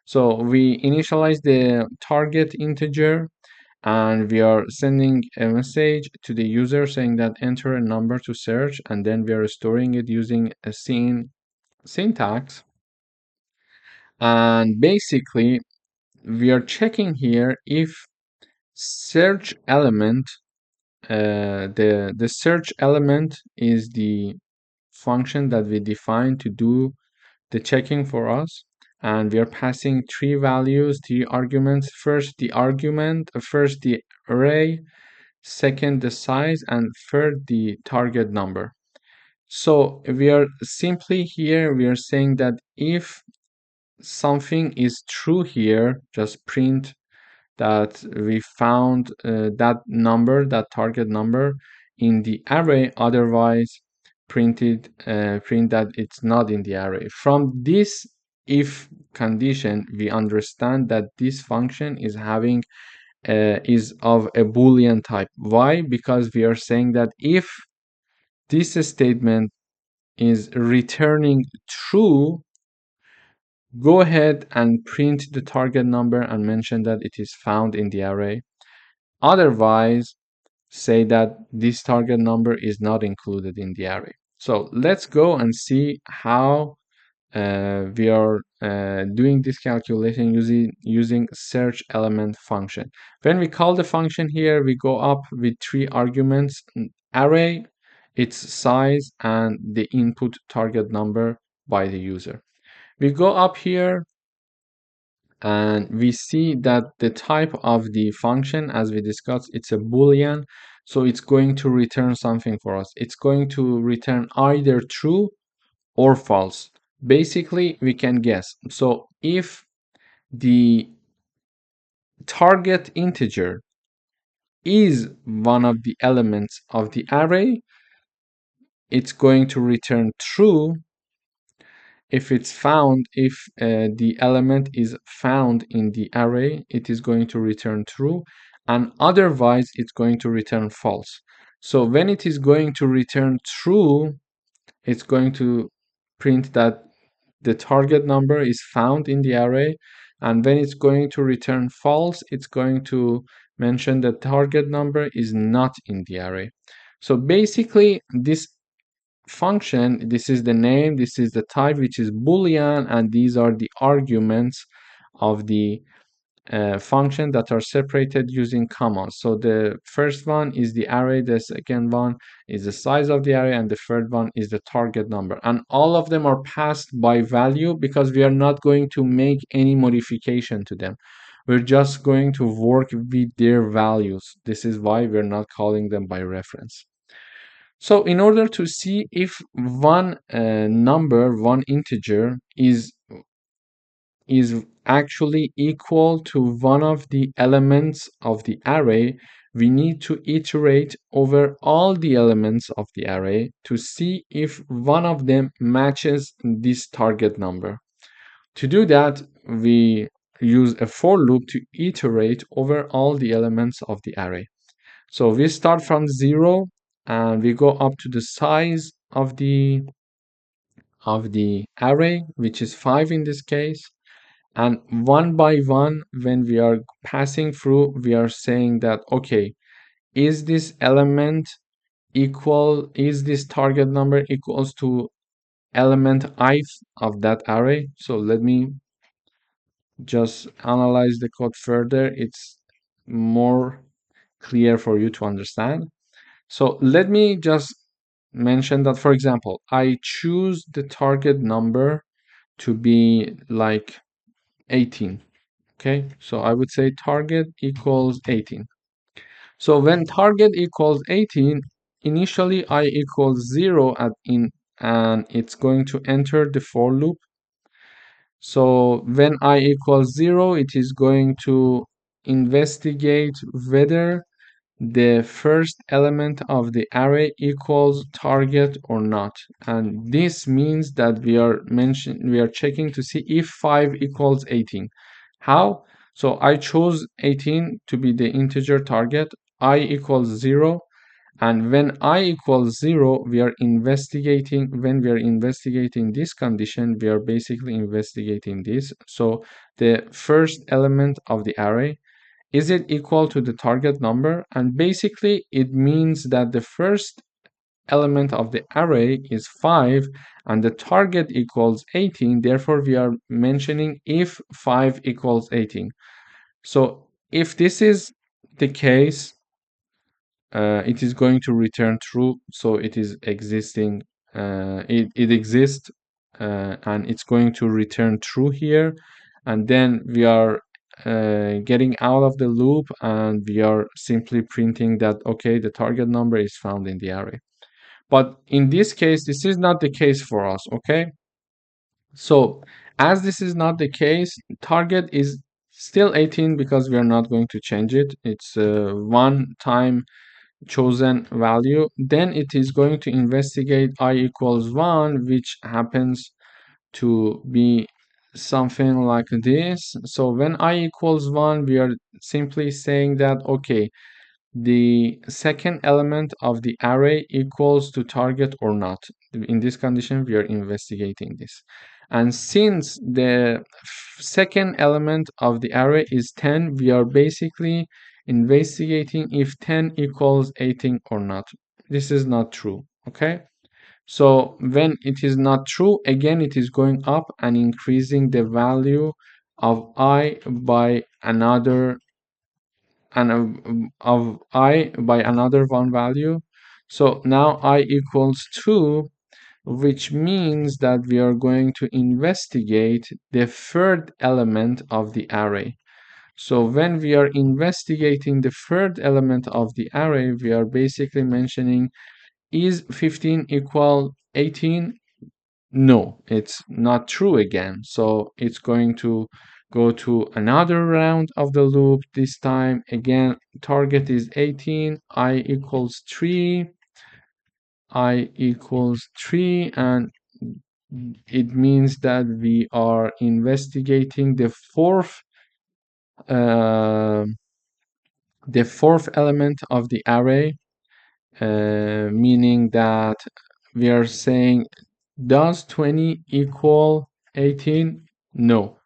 So we initialize the target integer, and we are sending a message to the user saying that enter a number to search, and then we are storing it using a scene syntax. And basically we are checking here if search element, the search element is the function that we define to do the checking for us, and we are passing three values, three arguments. First the array, second the size, and third the target number. So we are simply here, we are saying that if something is true here, just print that we found that number, that target number in the array. Otherwise, print that it's not in the array. From this if condition, we understand that this function is having is of a Boolean type. Why? Because we are saying that if this statement is returning true, go ahead and print the target number and mention that it is found in the array. Otherwise, say that this target number is not included in the array. So let's go and see how we are doing this calculation using search element function. When we call the function here, we go up with three arguments: array, its size, and the input target number by the user. We go up here And we see that the type of the function, as we discussed, it's a Boolean. So it's going to return something for us. It's going to return either true or false. Basically, we can guess. So if the target integer is one of the elements of the array, it's going to return true. If the element is found in the array, it is going to return true, and otherwise it's going to return false. So when it is going to return true, it's going to print that the target number is found in the array, and when it's going to return false, it's going to mention that target number is not in the array. So basically, this function, this is the name, this is the type, which is Boolean, and these are the arguments of the function that are separated using commas. So the first one is the array, the second one is the size of the array, and the third one is the target number. And all of them are passed by value because we are not going to make any modification to them. We're just going to work with their values. This is why we're not calling them by reference. So in order to see if one one integer is actually equal to one of the elements of the array, we need to iterate over all the elements of the array to see if one of them matches this target number. To do that, we use a for loop to iterate over all the elements of the array. So we start from 0 and we go up to the size of the array, which is 5 in this case. And one by one, when we are passing through, we are saying that, okay, is this element equal, is this target number equals to element ith of that array? So let me just analyze the code further. It's more clear for you to understand. So let me just mention that, for example, I choose the target number to be like 18. Okay, so I would say target equals 18. So when target equals 18, initially I equals 0 and it's going to enter the for loop. So when I equals 0, it is going to investigate whether the first element of the array equals target or not. And this means that we are checking to see if 5 equals 18. How? So I chose 18 to be the integer target, I equals 0, and when I equals 0, when we are investigating this condition, we are basically investigating this. So the first element of the array, is it equal to the target number? And basically it means that the first element of the array is 5 and the target equals 18. Therefore, we are mentioning if 5 equals 18. So if this is the case, it is going to return true. So it is existing. It exists, and it's going to return true here. And then we are getting out of the loop, and we are simply printing that, okay, the target number is found in the array. But in this case, this is not the case for us, okay? So as this is not the case, target is still 18 because we are not going to change it. It's a one-time chosen value. Then it is going to investigate I equals 1, which happens to be something like this. So when I equals 1, we are simply saying that, okay, the second element of the array equals to target or not. In this condition, we are investigating this. And since the second element of the array is 10, we are basically investigating if 10 equals 18 or not. This is not true, okay? So when it is not true, again, it is going up and increasing the value of I by another of I by another one value. So now I equals 2, which means that we are going to investigate the third element of the array. So when we are investigating the third element of the array, we are basically mentioning, is 15 equal 18? No, it's not true again. So it's going to go to another round of the loop. This time, again, target is 18, I equals 3, and it means that we are investigating uh, the fourth element of the array, meaning that we are saying, does 20 equal 18? No.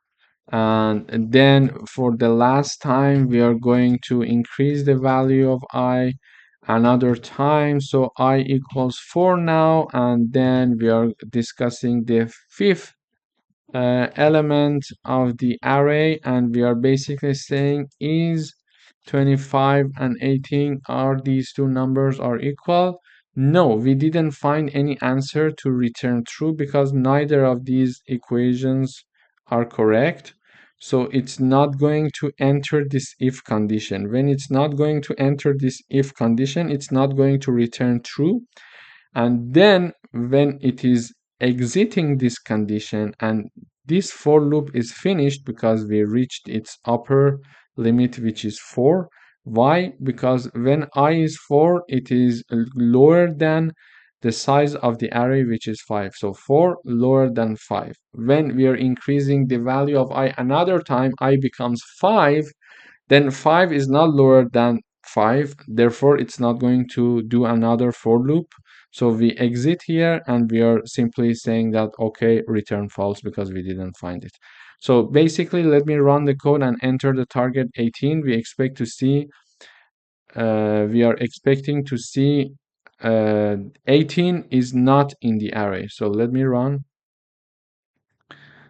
And then for the last time, we are going to increase the value of I another time. So I equals 4 now. And then we are discussing the fifth element of the array, and we are basically saying, is 25 and 18, are these two numbers are equal? No, we didn't find any answer to return true because neither of these equations are correct. So it's not going to enter this if condition. When it's not going to enter this if condition, it's not going to return true. And then when it is exiting this condition and this for loop is finished because we reached its upper limit, which is 4. Why? Because when I is 4, it is lower than the size of the array, which is 5. So 4 lower than 5. When we are increasing the value of I another time, I becomes 5, then 5 is not lower than 5, therefore it's not going to do another for loop. So we exit here and we are simply saying that, okay, return false because we didn't find it. So basically, let me run the code and enter the target 18. We are expecting to see 18 is not in the array. So let me run.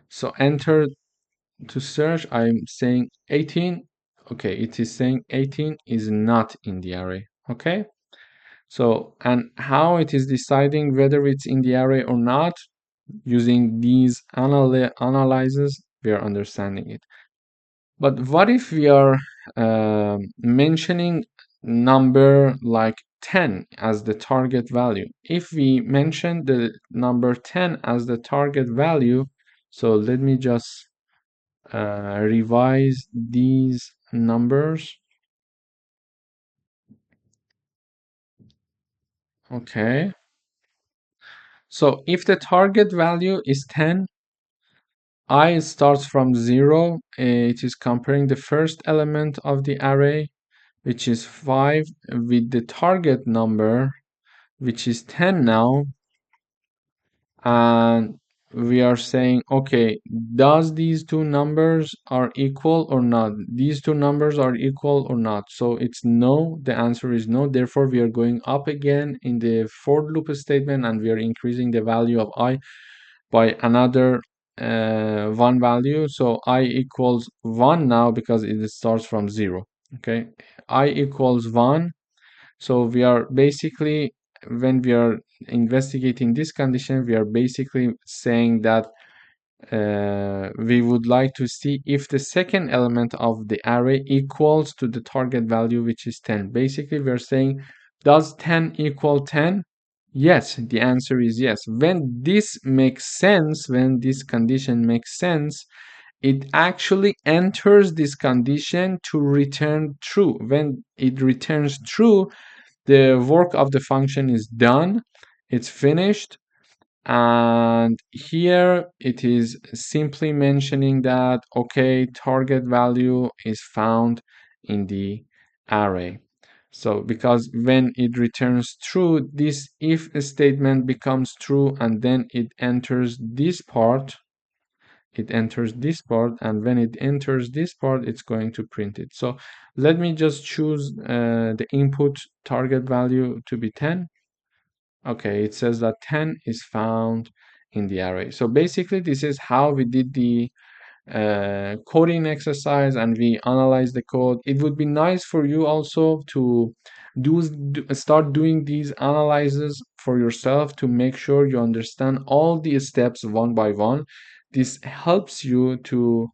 So enter to search, I'm saying 18. Okay, it is saying 18 is not in the array. Okay, so and how it is deciding whether it's in the array or not, using these analyzes, we are understanding it. But what if we are mentioning number like 10 as the target value? If we mention the number 10 as the target value, so let me just revise these numbers. Okay. So if the target value is 10, I starts from 0. It is comparing the first element of the array, which is 5, with the target number, which is 10 now. And we are saying, okay, does these two numbers are equal or not? These two numbers are equal or not? So it's no, the answer is no. Therefore, we are going up again in the for loop statement and we are increasing the value of I by another one value. So I equals 1 now because it starts from 0. Okay, I equals 1. So we are basically, when we are investigating this condition, we are basically saying that we would like to see if the second element of the array equals to the target value, which is 10. Basically, we are saying, does 10 equal 10? Yes, the answer is yes. When this makes sense, when this condition makes sense, it actually enters this condition to return true. When it returns true, the work of the function is done, it's finished. And here it is simply mentioning that, okay, target value is found in the array. So because when it returns true, this if statement becomes true, and then it enters this part, and when it enters this part, it's going to print it. So let me just choose the input target value to be 10. Okay, it says that 10 is found in the array. So basically, this is how we did the coding exercise and we analyze the code, it would be nice for you also to start doing these analyses for yourself to make sure you understand all the steps one by one. This helps you to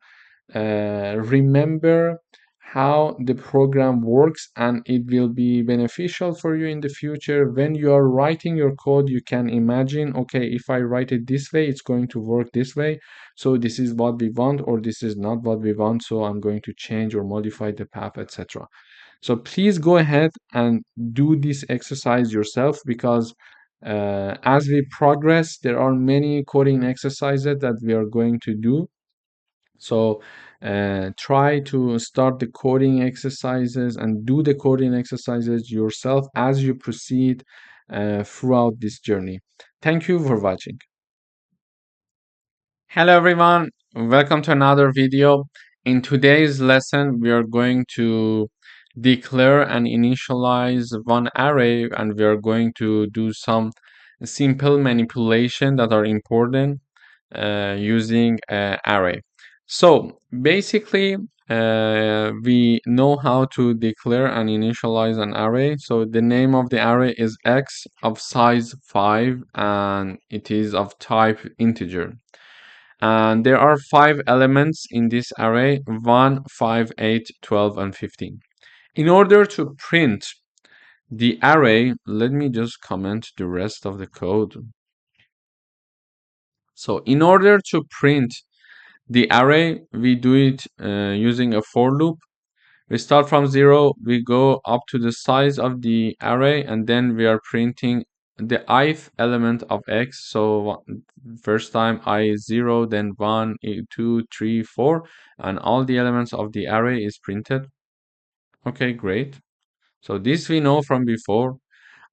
remember how the program works, and it will be beneficial for you in the future. When you are writing your code, you can imagine, okay, if I write it this way, it's going to work this way. So this is what we want, or this is not what we want. So I'm going to change or modify the path, etc. So please go ahead and do this exercise yourself, because as we progress, there are many coding exercises that we are going to do. So try to start the coding exercises and do the coding exercises yourself as you proceed throughout this journey. Thank you for watching. Hello everyone, welcome to another video. In today's lesson, we are going to declare and initialize one array, and we are going to do some simple manipulation that are important using an array. So basically, we know how to declare and initialize an array. So the name of the array is x of size 5 and it is of type integer. And there are 5 elements in this array: 1, 5, 8, 12, and 15. In order to print the array, let me just comment the rest of the code. So in order to print the array, we do it using a for loop. We start from 0, we go up to the size of the array, and then we are printing the ith element of x. So first time I is 0, then 1, 2, 3, 4, and all the elements of the array is printed. Okay, great. So this we know from before.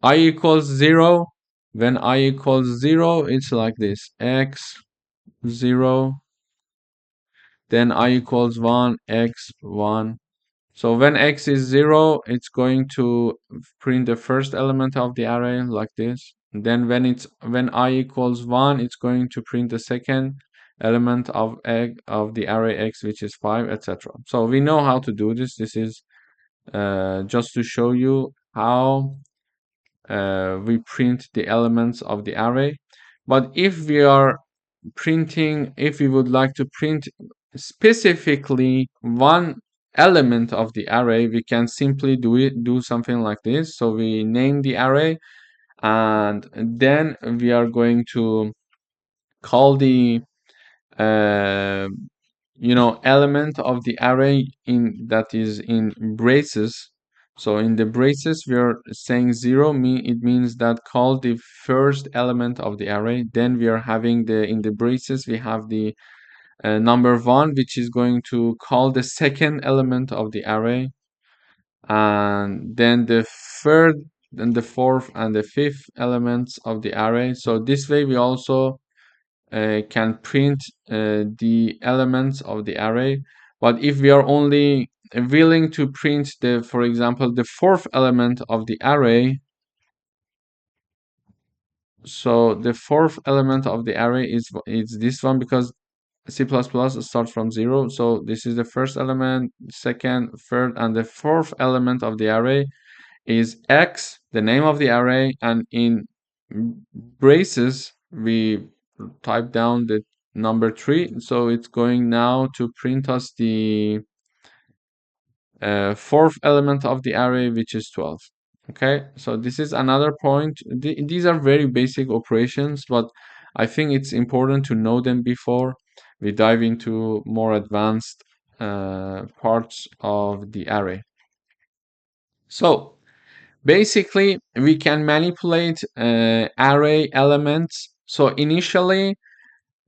I equals 0. When I equals 0, it's like this: x 0, then I equals 1, x 1. So when x is 0, it's going to print the first element of the array like this. Then when I equals 1, it's going to print the second element of the array x, which is 5, etc. So we know how to do this. This is just to show you how we print the elements of the array. But if we would like to print specifically one element of the array, we can simply do something like this. So we name the array, and then we are going to call the uh, element of the array that is in braces. So in the braces, we are saying 0. It means that call the first element of the array. Then we are having in the braces, we have the number 1, which is going to call the second element of the array, and then the third, then the fourth, and the fifth elements of the array. So this way we also can print the elements of the array. But if we are only willing to print for example, the fourth element of the array, so the fourth element of the array is this one, because C++ starts from 0. So this is the first element, second, third, and the fourth element of the array is x, the name of the array, and in braces we type down the number 3. So it's going now to print us the fourth element of the array, which is 12. Okay, so this is another point. These are very basic operations, but I think it's important to know them before we dive into more advanced parts of the array. So basically, we can manipulate array elements. So initially,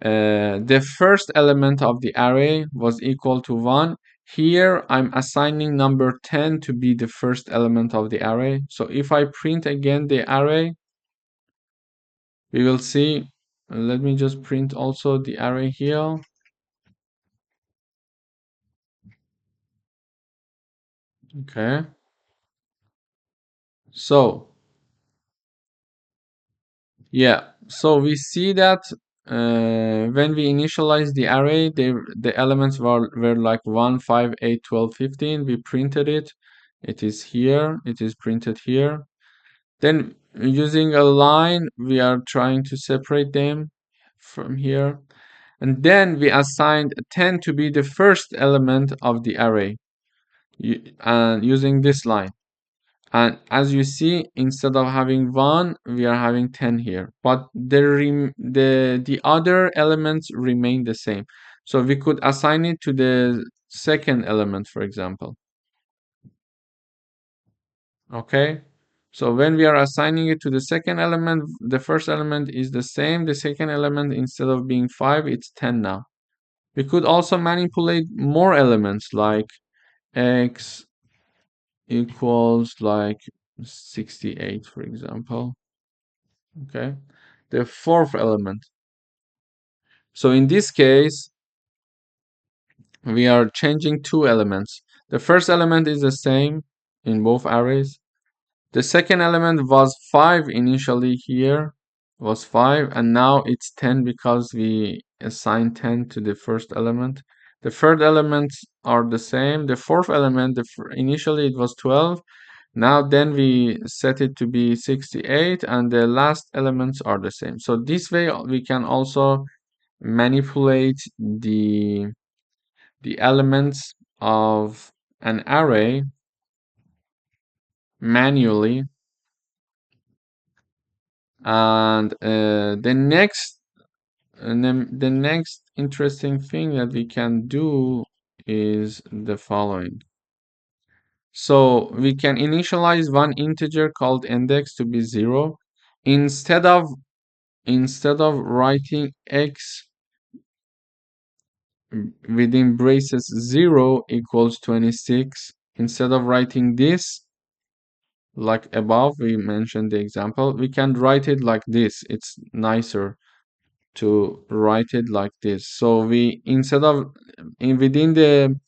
the first element of the array was equal to 1. Here, I'm assigning number 10 to be the first element of the array. So if I print again the array, we will see. Let me just print also the array here. Okay. So, yeah. So we see that when we initialized the array, the elements were like 1, 5, 8, 12, 15. We printed it. It is here. It is printed here. Then using a line, we are trying to separate them from here. And then we assigned 10 to be the first element of the array and using this line. And as you see, instead of having 1, we are having 10 here. But the other elements remain the same. So we could assign it to the second element, for example. Okay? So when we are assigning it to the second element, the first element is the same. The second element, instead of being 5, it's 10 now. We could also manipulate more elements like x equals like 68, for example. Okay, the fourth element. So in this case, we are changing two elements. The first element is the same in both arrays. The second element was 5 initially here, was 5, and now it's 10 because we assigned 10 to the first element. The third elements are the same. The fourth element, initially it was 12. Now then we set it to be 68, and the last elements are the same. So this way we can also manipulate the elements of an array manually. And the next interesting thing that we can do is the following. So we can initialize one integer called index to be 0. Instead of writing x within braces 0 equals 26, instead of writing this like above, we mentioned the example, we can write it like this. It's nicer to write it like this. So we, instead of within the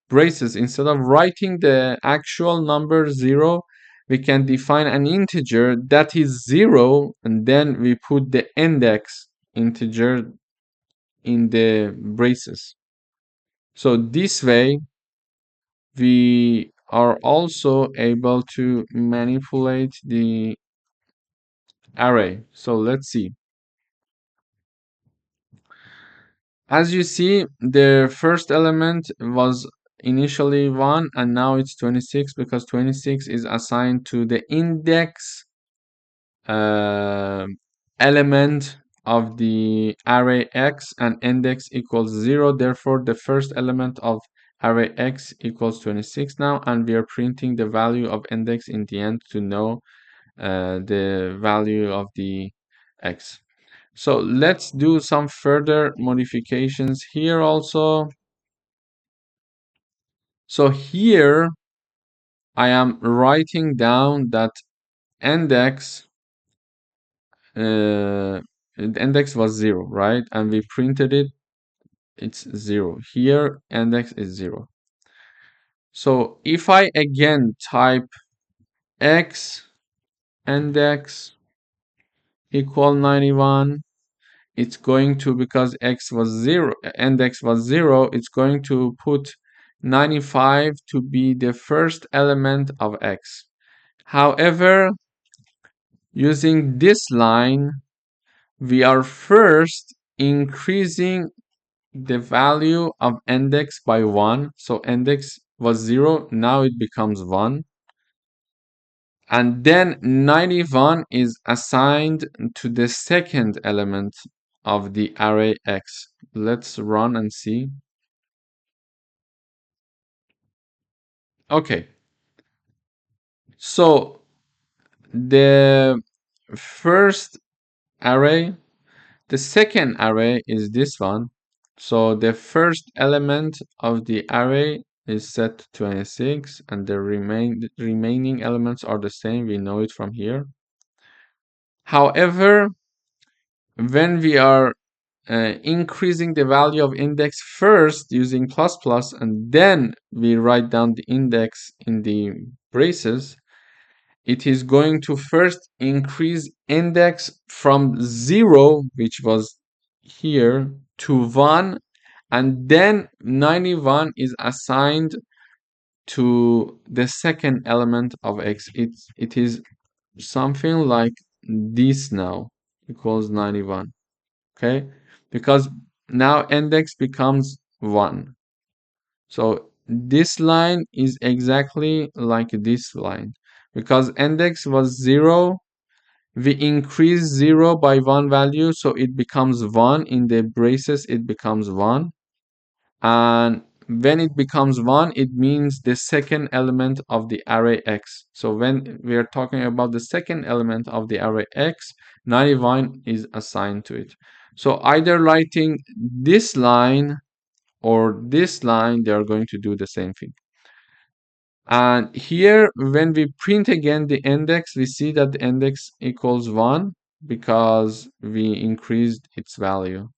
braces, instead of writing the actual number 0, we can define an integer that is 0, and then we put the index integer in the braces. So this way we are also able to manipulate the array. So let's see. As you see, the first element was initially 1 and now it's 26 because 26 is assigned to the index element of the array x, and index equals 0. Therefore, the first element of array x equals 26 now, and we are printing the value of index in the end to know the value of the x. So let's do some further modifications here also. So here I am writing down that index the index was 0, right? And we printed it, it's 0. Here index is 0. So if I again type x index equal 91, it's going to, because x was 0, index was 0, it's going to put 95 to be the first element of x. However, using this line, we are first increasing the value of index by 1. So index was 0, now it becomes 1. And then 91 is assigned to the second element of the array x. Let's run and see. Okay. So the first array, the second array is this one. So the first element of the array is set to 26, and the remaining elements are the same. We know it from here. However, when we are increasing the value of index first using plus plus, and then we write down the index in the braces, it is going to first increase index from 0, which was here to 1, and then 91 is assigned to the second element of x. It is something like this now, equals 91. Okay, because now index becomes 1. So this line is exactly like this line, because index was 0. We increase 0 by 1 value, so it becomes 1. In the braces it becomes 1, and when it becomes 1, it means the second element of the array x. So when we are talking about the second element of the array x, 91 is assigned to it. So either writing this line or this line, they are going to do the same thing. And here, when we print again the index, we see that the index equals 1 because we increased its value.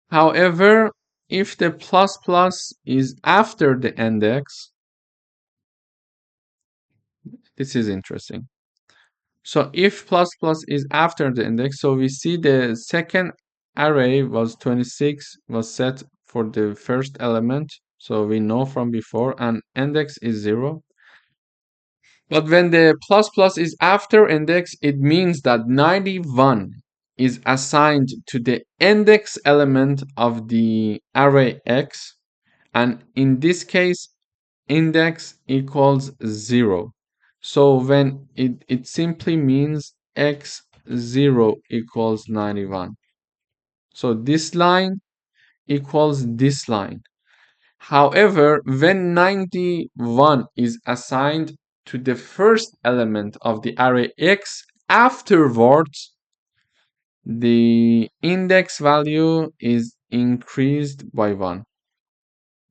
However, if the plus plus is after the index, this is interesting. So if plus plus is after the index, so we see the second array was 26, was set for the first element. So we know from before, and index is 0. But when the plus plus is after index, it means that 91 is assigned to the index element of the array x. And in this case, index equals 0. So when it simply means x0 equals 91. So this line equals this line. However, when 91 is assigned to the first element of the array x, afterwards, the index value is increased by 1.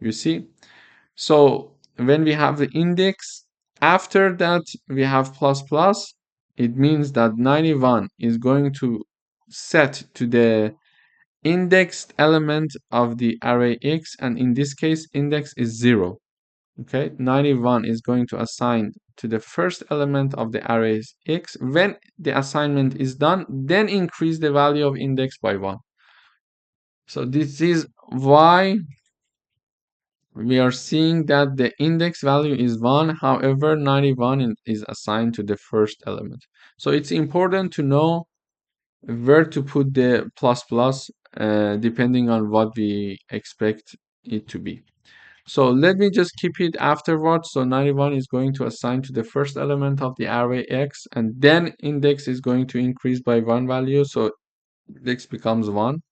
You see? So when we have the index, after that we have plus plus, it means that 91 is going to set to the indexed element of the array x, and in this case index is 0. Okay, 91 is going to assign to the first element of the array x. When the assignment is done, then increase the value of index by 1. So this is why we are seeing that the index value is 1, however 91 is assigned to the first element. So it's important to know where to put the plus plus depending on what we expect it to be. So let me just keep it afterwards. So 91 is going to assign to the first element of the array x, and then index is going to increase by 1 value, so index becomes 1.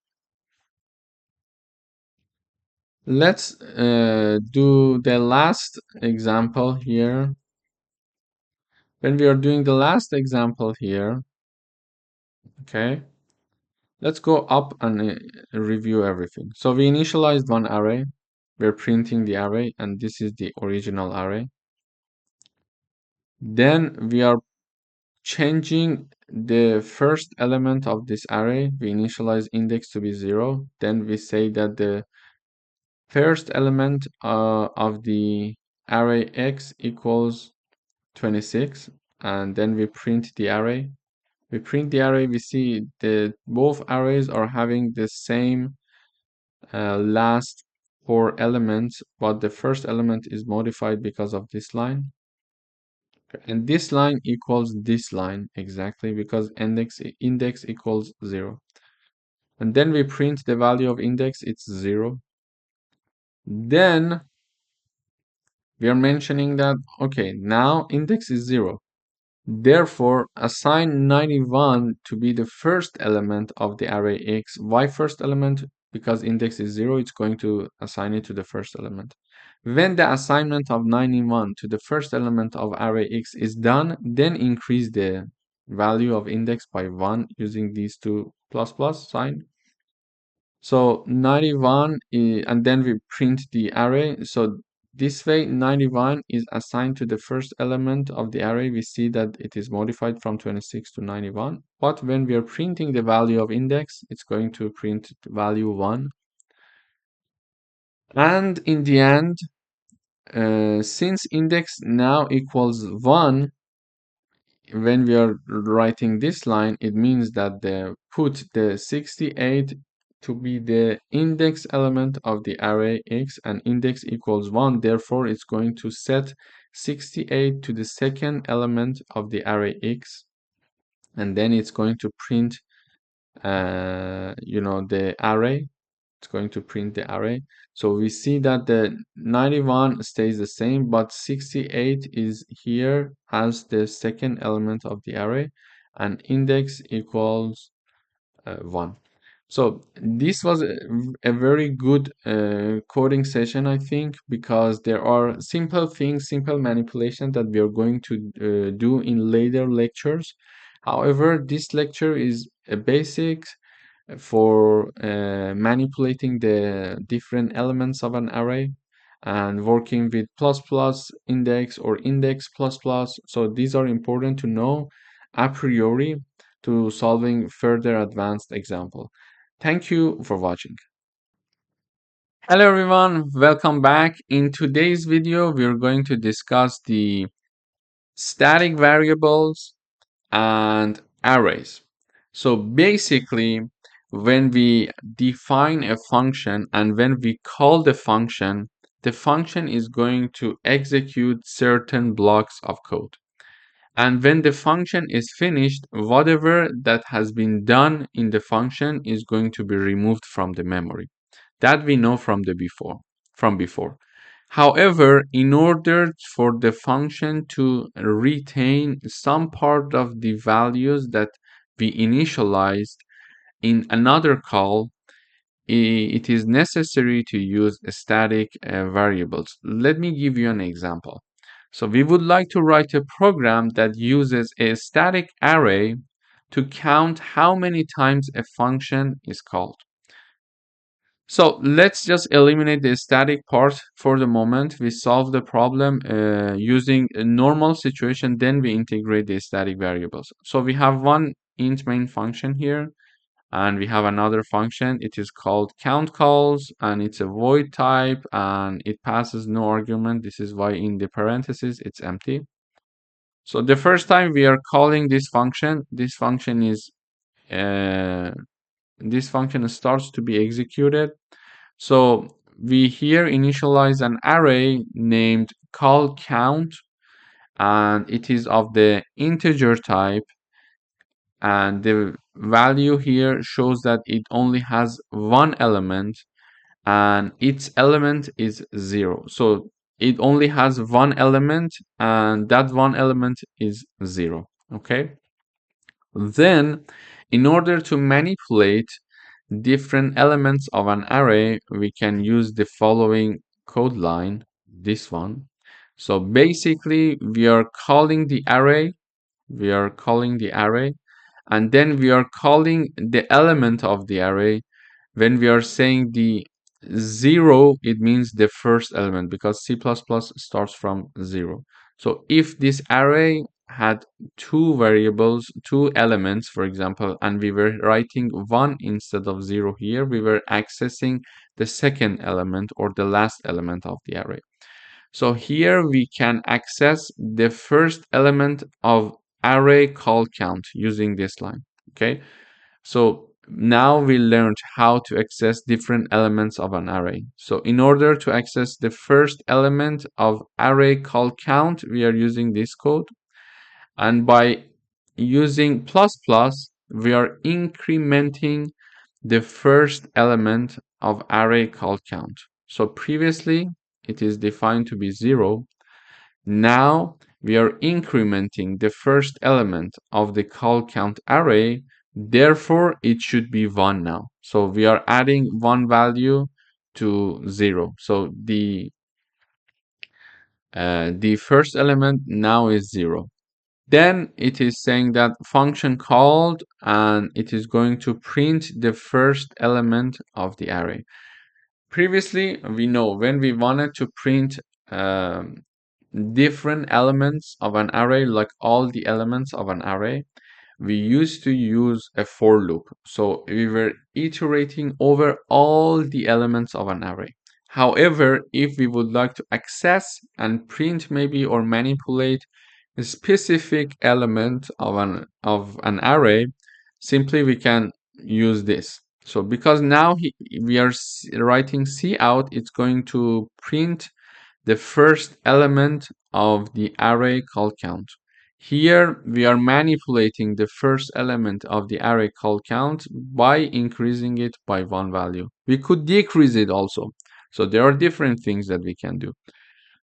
Let's do the last example here. When we are doing the last example here, okay, let's go up and review everything. So we initialized one array, we're printing the array, and this is the original array. Then we are changing the first element of this array. We initialize index to be 0. Then we say that the first element of the array x equals 26, and then we print the array. We print the array, we see that both arrays are having the same last 4 elements, but the first element is modified because of this line. And this line equals this line exactly because index equals 0. And then we print the value of index, it's 0. Then we are mentioning that, okay, now index is 0. Therefore, assign 91 to be the first element of the array x. Why first element? Because index is 0, it's going to assign it to the first element. When the assignment of 91 to the first element of array x is done, then increase the value of index by 1 using these two plus plus sign. So 91 and then we print the array. So this way 91 is assigned to the first element of the array. We see that it is modified from 26 to 91. But when we are printing the value of index, it's going to print value 1. And in the end, since index now equals 1, when we are writing this line, it means that put the 68 to be the index element of the array X, and index equals 1. Therefore, it's going to set 68 to the second element of the array X, and then it's going to print, the array. It's going to print the array. So we see that the 91 stays the same, but 68 is here as the second element of the array, and index equals 1. So this was a very good coding session, I think, because there are simple things, simple manipulation that we are going to do in later lectures. However, this lecture is a basic for manipulating the different elements of an array and working with plus plus index or index plus plus. So these are important to know a priori to solving further advanced example. Thank you for watching. Hello everyone, welcome back. In today's video, we're going to discuss the static variables and arrays. So basically, when we define a function and when we call the function is going to execute certain blocks of code. And when the function is finished, whatever that has been done in the function is going to be removed from the memory. That we know from before. However, in order for the function to retain some part of the values that we initialized in another call, it is necessary to use static variables. Let me give you an example. So we would like to write a program that uses a static array to count how many times a function is called. So let's just eliminate the static part for the moment. We solve the problem using a normal situation, then we integrate the static variables. So we have one int main function here, and we have another function. It is called count calls, and it's a void type, and it passes no argument. This is why in the parentheses it's empty. So the first time we are calling this function starts to be executed. So we here initialize an array named call count, and it is of the integer type, and the value here shows that it only has one element and its element is 0. So it only has one element and that one element is 0. Okay. Then in order to manipulate different elements of an array, we can use the following code line, this one. So basically we are calling the array, and then we are calling the element of the array. When we are saying the 0, it means the first element, because C++ starts from 0. So if this array had two variables, two elements, for example, and we were writing 1 instead of 0 here, we were accessing the second element or the last element of the array. So here we can access the first element of array call count using this line. Okay, so now we learned how to access different elements of an array. So in order to access the first element of array call count, we are using this code, and by using plus plus, we are incrementing the first element of array call count. So previously it is defined to be 0. Now we are incrementing the first element of the call count array, therefore it should be 1 now. So we are adding one value to 0. So the first element now is 0. Then it is saying that function called, and it is going to print the first element of the array. Previously, we know when we wanted to print different elements of an array, like all the elements of an array, we used to use a for loop. So we were iterating over all the elements of an array. However, if we would like to access and print maybe or manipulate specific element of an array, simply we can use this. So because now we are writing C out, it's going to print the first element of the array called count. Here we are manipulating the first element of the array called count by increasing it by one value. We could decrease it also. So there are different things that we can do.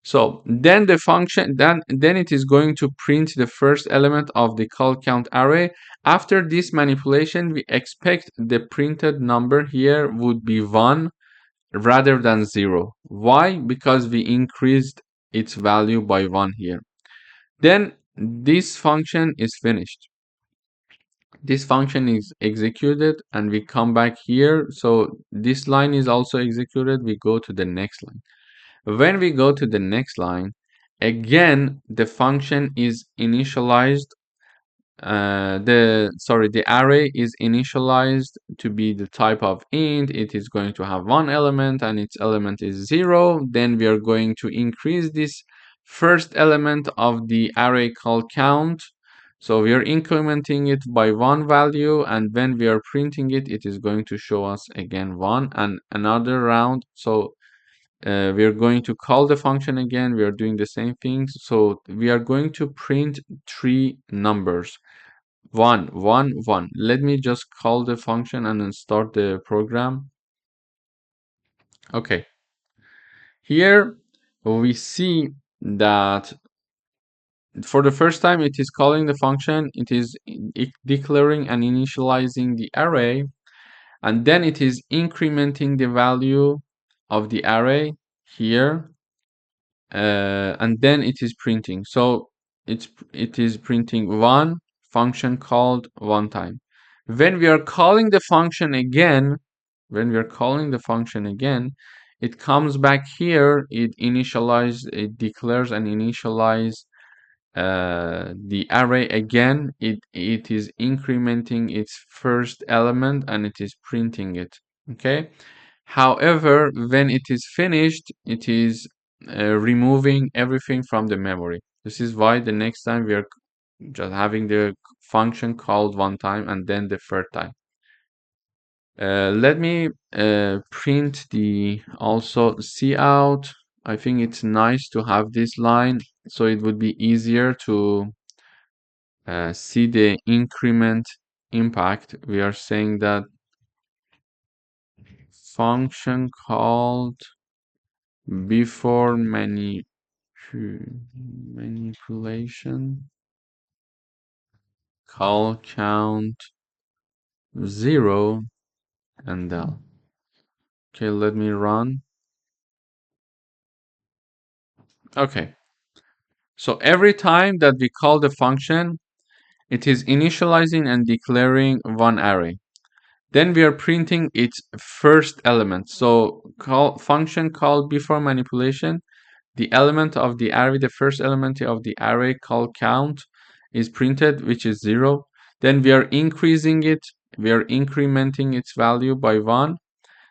So then the function, then it is going to print the first element of the call count array. After this manipulation, we expect the printed number here would be 1 rather than 0. Why? Because we increased its value by 1 here. Then this function is finished. This function is executed and we come back here. So this line is also executed. We go to the next line. When we go to the next line, again, the function is initialized. The array is initialized to be the type of int. It is going to have one element and its element is 0. Then we are going to increase this first element of the array called count. So we are incrementing it by one value, and when we are printing it, it is going to show us again 1 and another round. So we are going to call the function again. We are doing the same thing. So we are going to print 3 numbers. 1, 1, 1. Let me just call the function and then start the program. Okay. Here we see that for the first time it is calling the function. It is declaring and initializing the array, and then it is incrementing the value of the array here. And then it is printing. So it is printing one function called one time. When we are calling the function again, it comes back here. It declares and initialize the array again. It is incrementing its first element and it is printing it. Okay. However, when it is finished, it is removing everything from the memory. This is why the next time we are just having the function called one time and then the third time. Let me print the also cout. I think it's nice to have this line, so it would be easier to see the increment impact. We are saying that function called before manipulation call count 0 and del. Okay, let me run. Okay, so every time that we call the function, it is initializing and declaring one array. Then we are printing its first element. So function called before manipulation, the element of the array, the first element of the array called count is printed, which is 0. Then we are increasing it. We are incrementing its value by 1.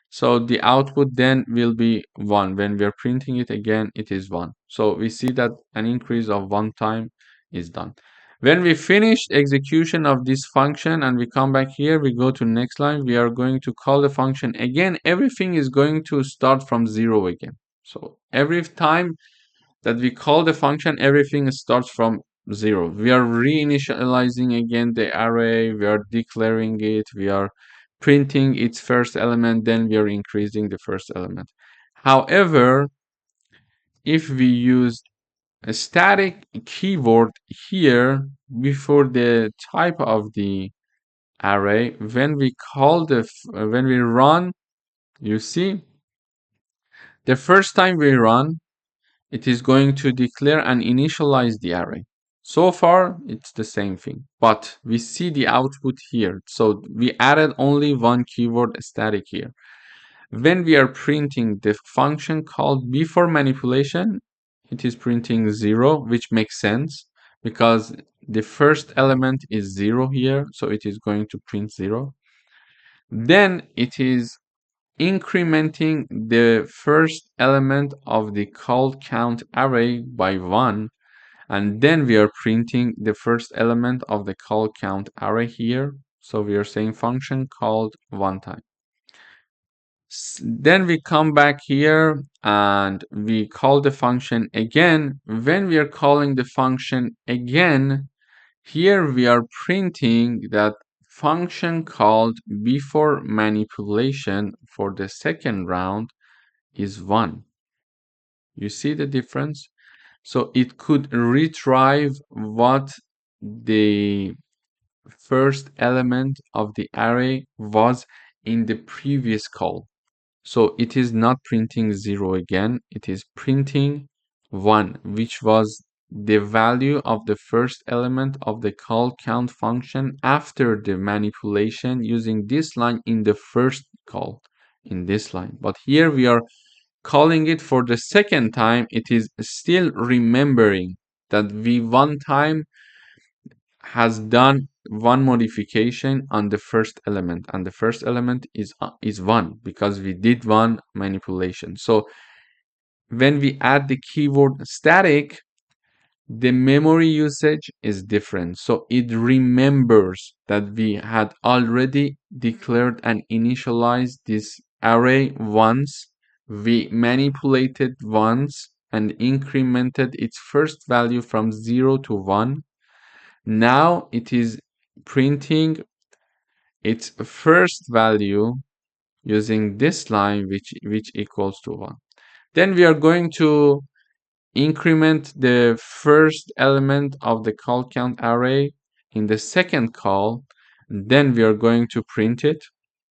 So the output then will be 1. When we are printing it again, it is 1. So we see that an increase of 1 time is done. When we finish execution of this function and we come back here, we go to next line, we are going to call the function again. Everything is going to start from 0 again. So every time that we call the function, everything starts from 0. We are reinitializing again the array, we are declaring it, we are printing its first element, then we are increasing the first element. However, if we use a static keyword here before the type of the array, when we run, you see, the first time we run, it is going to declare and initialize the array. So far, it's the same thing, but we see the output here. So we added only one keyword static here. When we are printing the function called before manipulation, it is printing 0, which makes sense because the first element is 0 here, so it is going to print 0. Then it is incrementing the first element of the call count array by 1, And then we are printing the first element of the call count array here. So we are saying function called one time. Then we come back here and we call the function again. When we are calling the function again, here we are printing that function called before manipulation for the second round is 1. You see the difference? So it could retrieve what the first element of the array was in the previous call. So it is not printing 0 again, it is printing 1, which was the value of the first element of the call count function after the manipulation using this line in the first call in this line. But here we are calling it for the second time. It is still remembering that we one time has done one modification on the first element, and the first element is 1 because we did one manipulation. So when we add the keyword static, the memory usage is different. So it remembers that we had already declared and initialized this array once, we manipulated once and incremented its first value from 0 to 1. Now it is printing its first value using this line which equals to 1. Then we are going to increment the first element of the call count array in the second call. Then we are going to print it.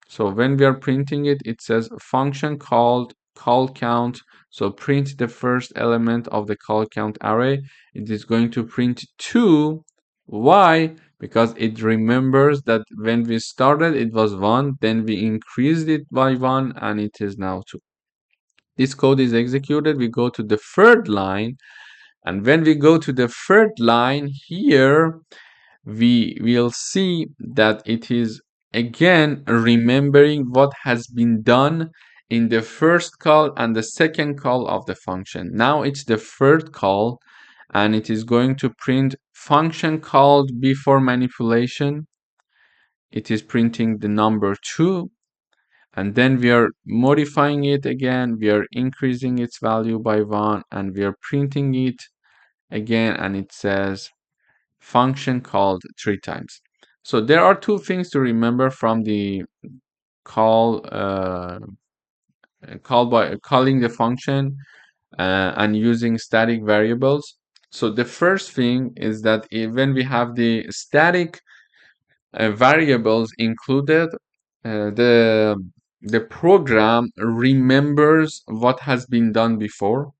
So when we are printing it, it says function called call count. So print the first element of the call count array. It is going to print 2. Why? Because it remembers that when we started it was 1, then we increased it by 1 and it is now 2. This code is executed. We go to the third line, and when we go to the third line here, we will see that it is again remembering what has been done in the first call and the second call of the function. Now it's the third call, and it is going to print function called before manipulation. It is printing the number 2, and then we are modifying it again. We are increasing its value by 1, and we are printing it again, and it says function called 3 times. So there are two things to remember from the calling the function and using static variables. So the first thing is that when we have the static variables included, the program remembers what has been done before,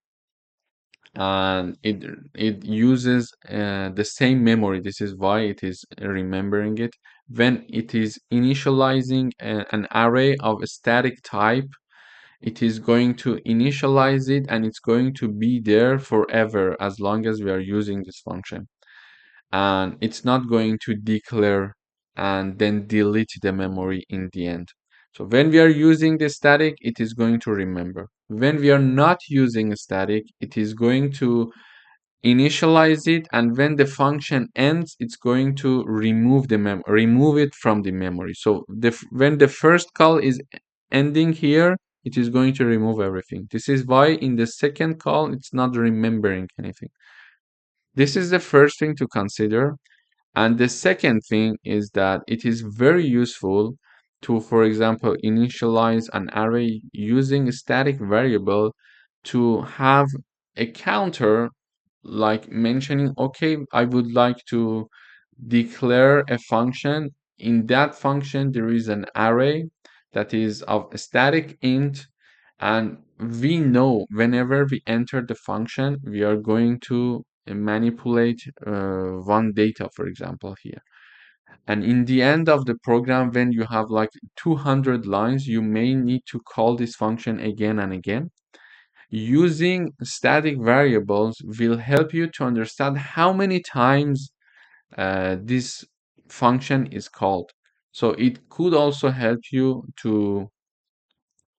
and it uses the same memory. This is why it is remembering it. When it is initializing an array of a static type, it is going to initialize it, and it's going to be there forever as long as we are using this function, and it's not going to declare and then delete the memory in the end. So when we are using the static, it is going to remember. When we are not using static, it is going to initialize it, and when the function ends, it's going to remove it from the memory. So when the first call is ending here, it is going to remove everything. This is why in the second call it's not remembering anything. This is the first thing to consider. And the second thing is that it is very useful to, for example, initialize an array using a static variable to have a counter, like mentioning, okay, I would like to declare a function. In that function, there is an array that is of a static int, and we know whenever we enter the function, we are going to manipulate one data, for example, here. And in the end of the program, when you have like 200 lines, you may need to call this function again and again. Using static variables will help you to understand how many times this function is called. So it could also help you to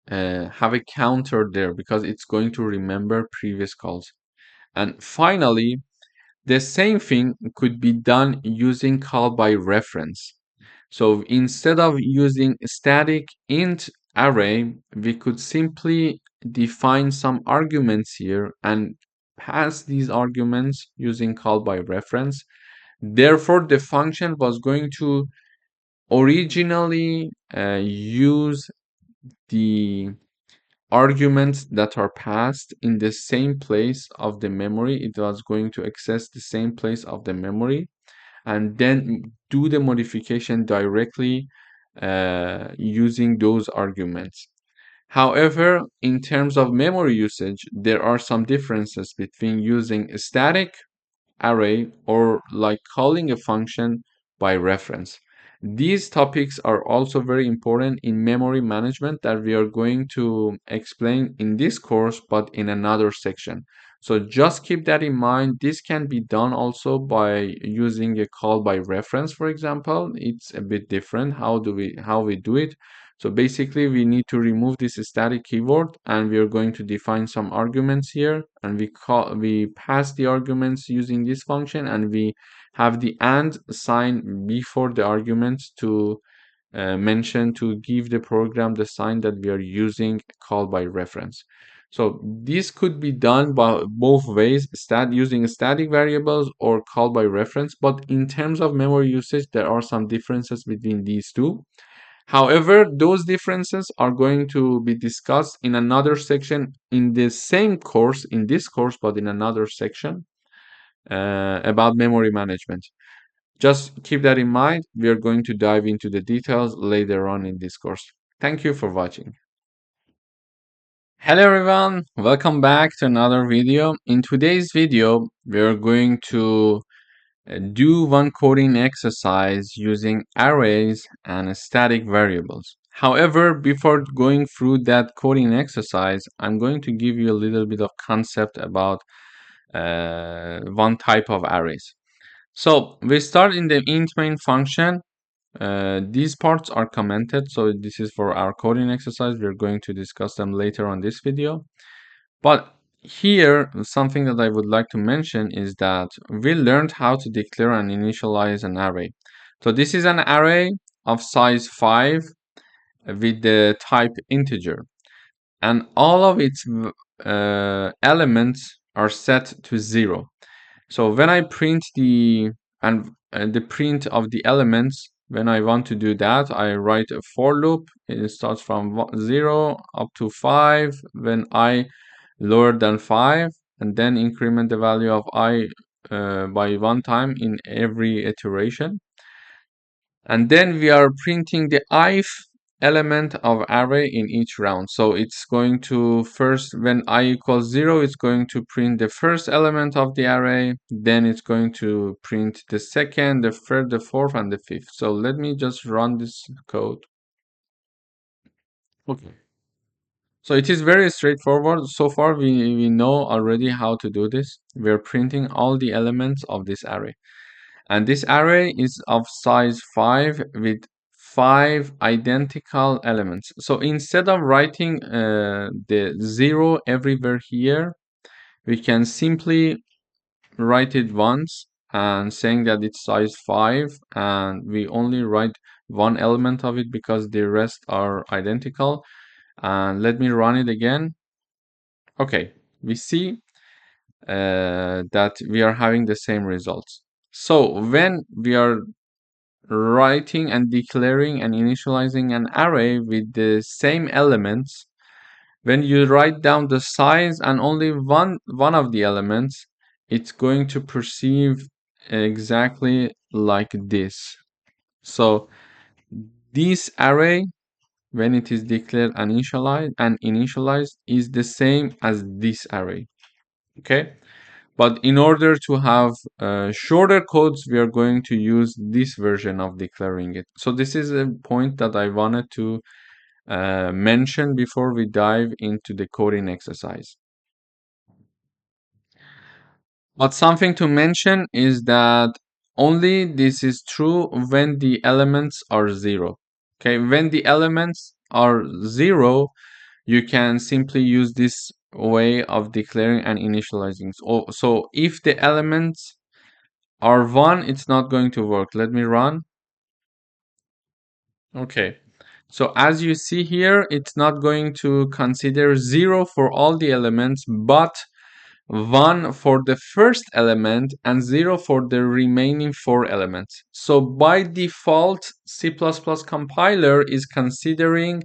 have a counter there, because it's going to remember previous calls. And finally, The same thing could be done using call by reference. So instead of using static int array, we could simply define some arguments here and pass these arguments using call by reference. Therefore, the function was going to originally use the arguments that are passed in the same place of the memory. It was going to access the same place of the memory and then do the modification directly using those arguments. However, in terms of memory usage, there are some differences between using a static array or like calling a function by reference. These topics are also very important in memory management that we are going to explain in this course, but in another section. So just keep that in mind. This can be done also by using a call by reference, for example. It's a bit different. How we do it? So basically we need to remove this static keyword and we are going to define some arguments here and we pass the arguments using this function and we have the and sign before the arguments to mention to give the program the sign that we are using call by reference. So this could be done by both ways, using static variables or call by reference, but in terms of memory usage, there are some differences between these two. However, those differences are going to be discussed in another section in the same course, in this course, but in another section about memory management. Just keep that in mind. We are going to dive into the details later on in this course. Thank you for watching. Hello everyone, welcome back to another video. In today's video, we are going to do one coding exercise using arrays and static variables. However, before going through that coding exercise, I'm going to give you a little bit of concept about one type of arrays. So we start in the int main function. These parts are commented, so this is for our coding exercise. We're going to discuss them later on this video. But here, something that I would like to mention is that we learned how to declare and initialize an array. So this is an array of size 5 with the type integer. And all of its elements are set to 0. So when I print the print of the elements, when I want to do that, I write a for loop. It starts from 0 up to 5. When I lower than 5, and then increment the value of I by 1 time in every iteration. And then we are printing the ith element of array in each round. So it's going to first, when I equals 0, it's going to print the first element of the array. Then it's going to print the second, the third, the fourth, and the fifth. So let me just run this code. Okay. So it is very straightforward. So far, we know already how to do this. We're printing all the elements of this array. And this array is of size 5 with 5 identical elements. So instead of writing the 0 everywhere here, we can simply write it once and saying that it's size 5 and we only write one element of it because the rest are identical. And let me run it again. Okay, we see that we are having the same results. So when we are writing and declaring and initializing an array with the same elements, when you write down the size and only one of the elements, it's going to perceive exactly like this. So this array, when it is declared and initialized, is the same as this array. Okay, but in order to have shorter codes, we are going to use this version of declaring it. So this is a point that I wanted to mention before we dive into the coding exercise. But something to mention is that only this is true when the elements are 0. Okay, when the elements are 0, you can simply use this way of declaring and initializing. So if the elements R1, it's not going to work. Let me run. Okay. So as you see here, it's not going to consider 0 for all the elements, but 1 for the first element and 0 for the remaining 4 elements. So by default, C++ compiler is considering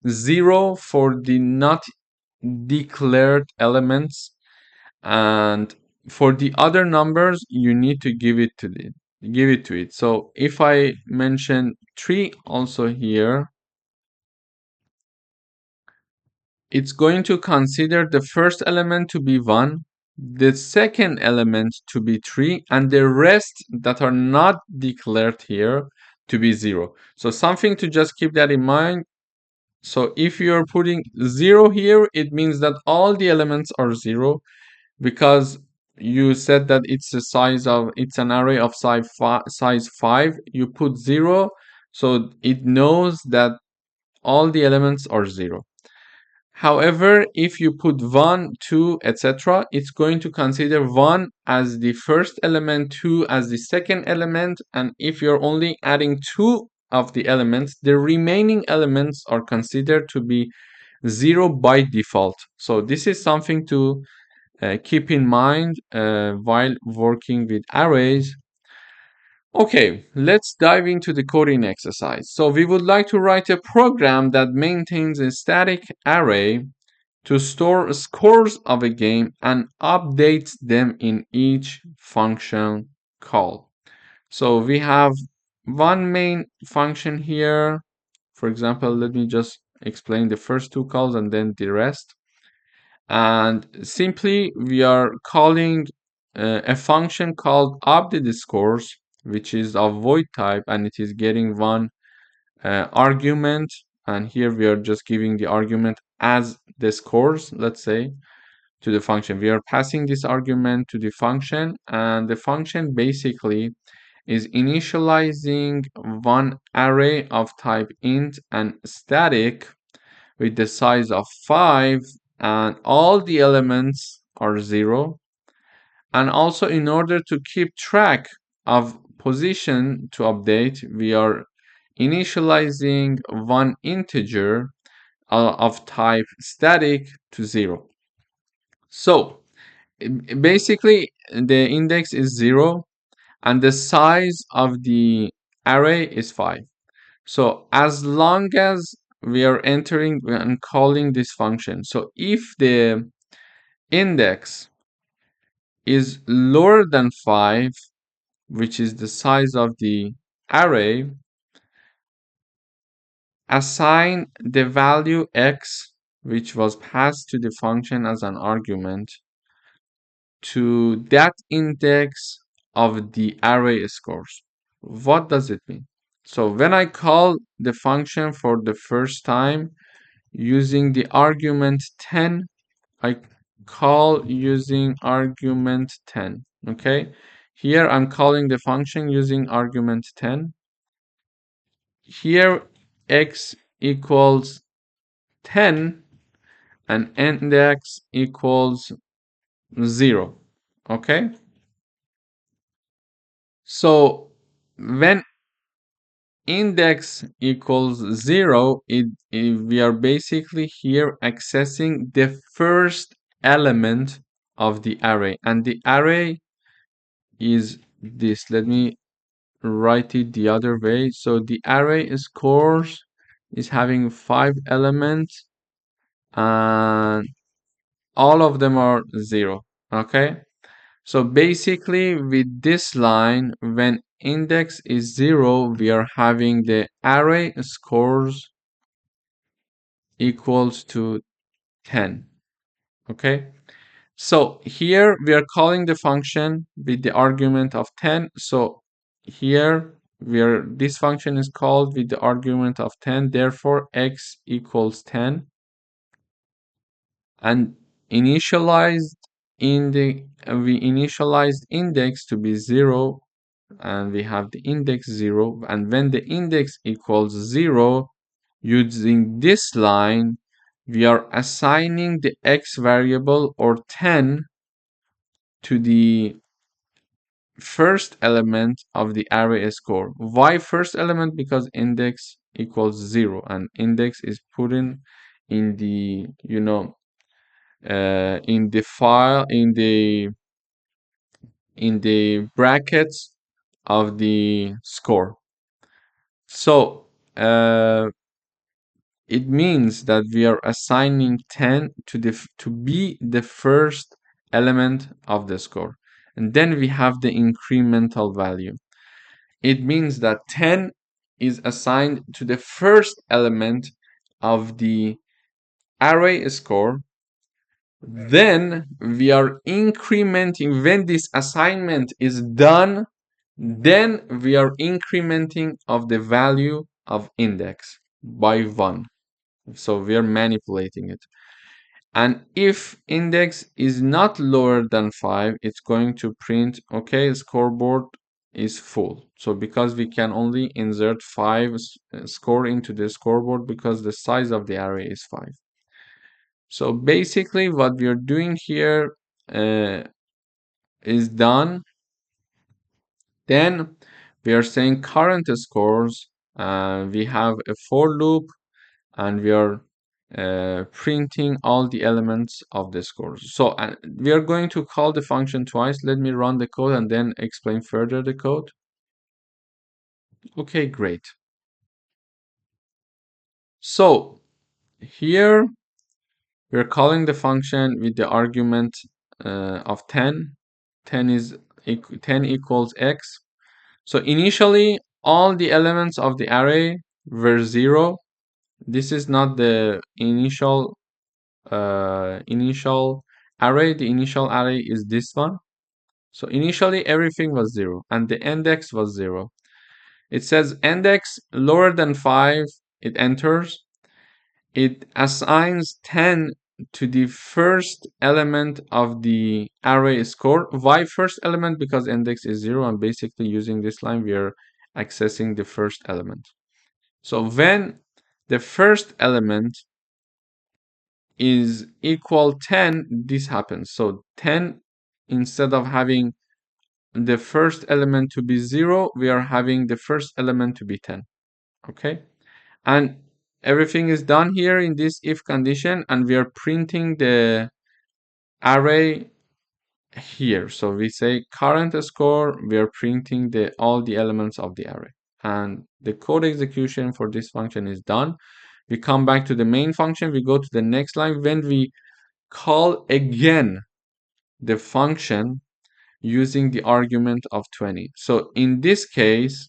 0 for the not declared elements, and for the other numbers you need to give it to it. So if I mention 3 also here, it's going to consider the first element to be 1, the second element to be 3, and the rest that are not declared here to be 0. So something to just keep that in mind. So if you're putting 0 here, it means that all the elements are 0, because you said that it's an array of size 5. You put 0, so it knows that all the elements are 0. However, if you put 1, 2, etc., it's going to consider 1 as the first element, 2 as the second element, and if you're only adding 2 of the elements, the remaining elements are considered to be 0 by default. So this is something to keep in mind while working with arrays. Okay, let's dive into the coding exercise. So we would like to write a program that maintains a static array to store scores of a game and updates them in each function call. So we have one main function here. For example, let me just explain the first 2 calls and then the rest. And simply we are calling a function called update scores, which is of void type, and it is getting one argument, and here we are just giving the argument as the scores, let's say, to the function. We are passing this argument to the function, and the function basically is initializing one array of type int and static with the size of 5, and all the elements are 0. And also, in order to keep track of position to update, we are initializing one integer of type static to 0. So basically the index is 0 and the size of the array is 5. So as long as we are entering and calling this function, so if the index is lower than 5, which is the size of the array, assign the value x, which was passed to the function as an argument, to that index of the array scores. What does it mean? So when I call the function for the first time using the argument 10, I call using argument 10. Okay, here I'm calling the function using argument 10. Here x equals 10 and index equals 0. Okay, so when index equals 0, we are basically here accessing the first element of the array, and the array is this. Let me write it the other way. So the array scores is having 5 elements and all of them are 0. Okay, so basically with this line, when index is 0, we are having the array scores equals to 10. Okay, so here we are calling the function with the argument of 10. So here this function is called with the argument of 10, therefore x equals 10, and initialized we initialized index to be 0, and we have the index 0, and when the index equals 0, using this line we are assigning the x variable or 10 to the first element of the array score. Why first element? Because index equals 0 and index is put in the, you know, in the file, in the brackets of the score. So it means that we are assigning 10 to be the first element of the score, and then we have the incremental value. It means that 10 is assigned to the first element of the array score. Then we are incrementing. When this assignment is done, then we are incrementing of the value of index by 1. So we are manipulating it. And if index is not lower than 5, it's going to print, okay, scoreboard is full. So because we can only insert 5 score into the scoreboard because the size of the array is 5. So basically what we are doing here is done. Then we are saying current scores. We have a for loop and we are printing all the elements of the scores. So we are going to call the function twice. Let me run the code and then explain further the code. Okay, great. So here we're calling the function with the argument of 10. 10 equals x. So initially all the elements of the array were 0. This is not the initial array. The initial array is this one. So initially everything was 0 and the index was 0. It says index lower than 5, it enters. It assigns 10 to the first element of the array score. Why first element? Because index is 0 and basically using this line we are accessing the first element. So when the first element is equal 10, this happens. So 10, instead of having the first element to be 0, we are having the first element to be 10. Okay, and everything is done here in this if condition, and we are printing the array here. So we say current score, we are printing all the elements of the array, and the code execution for this function is done. We come back to the main function, we go to the next line. When we call again the function using the argument of 20. So in this case,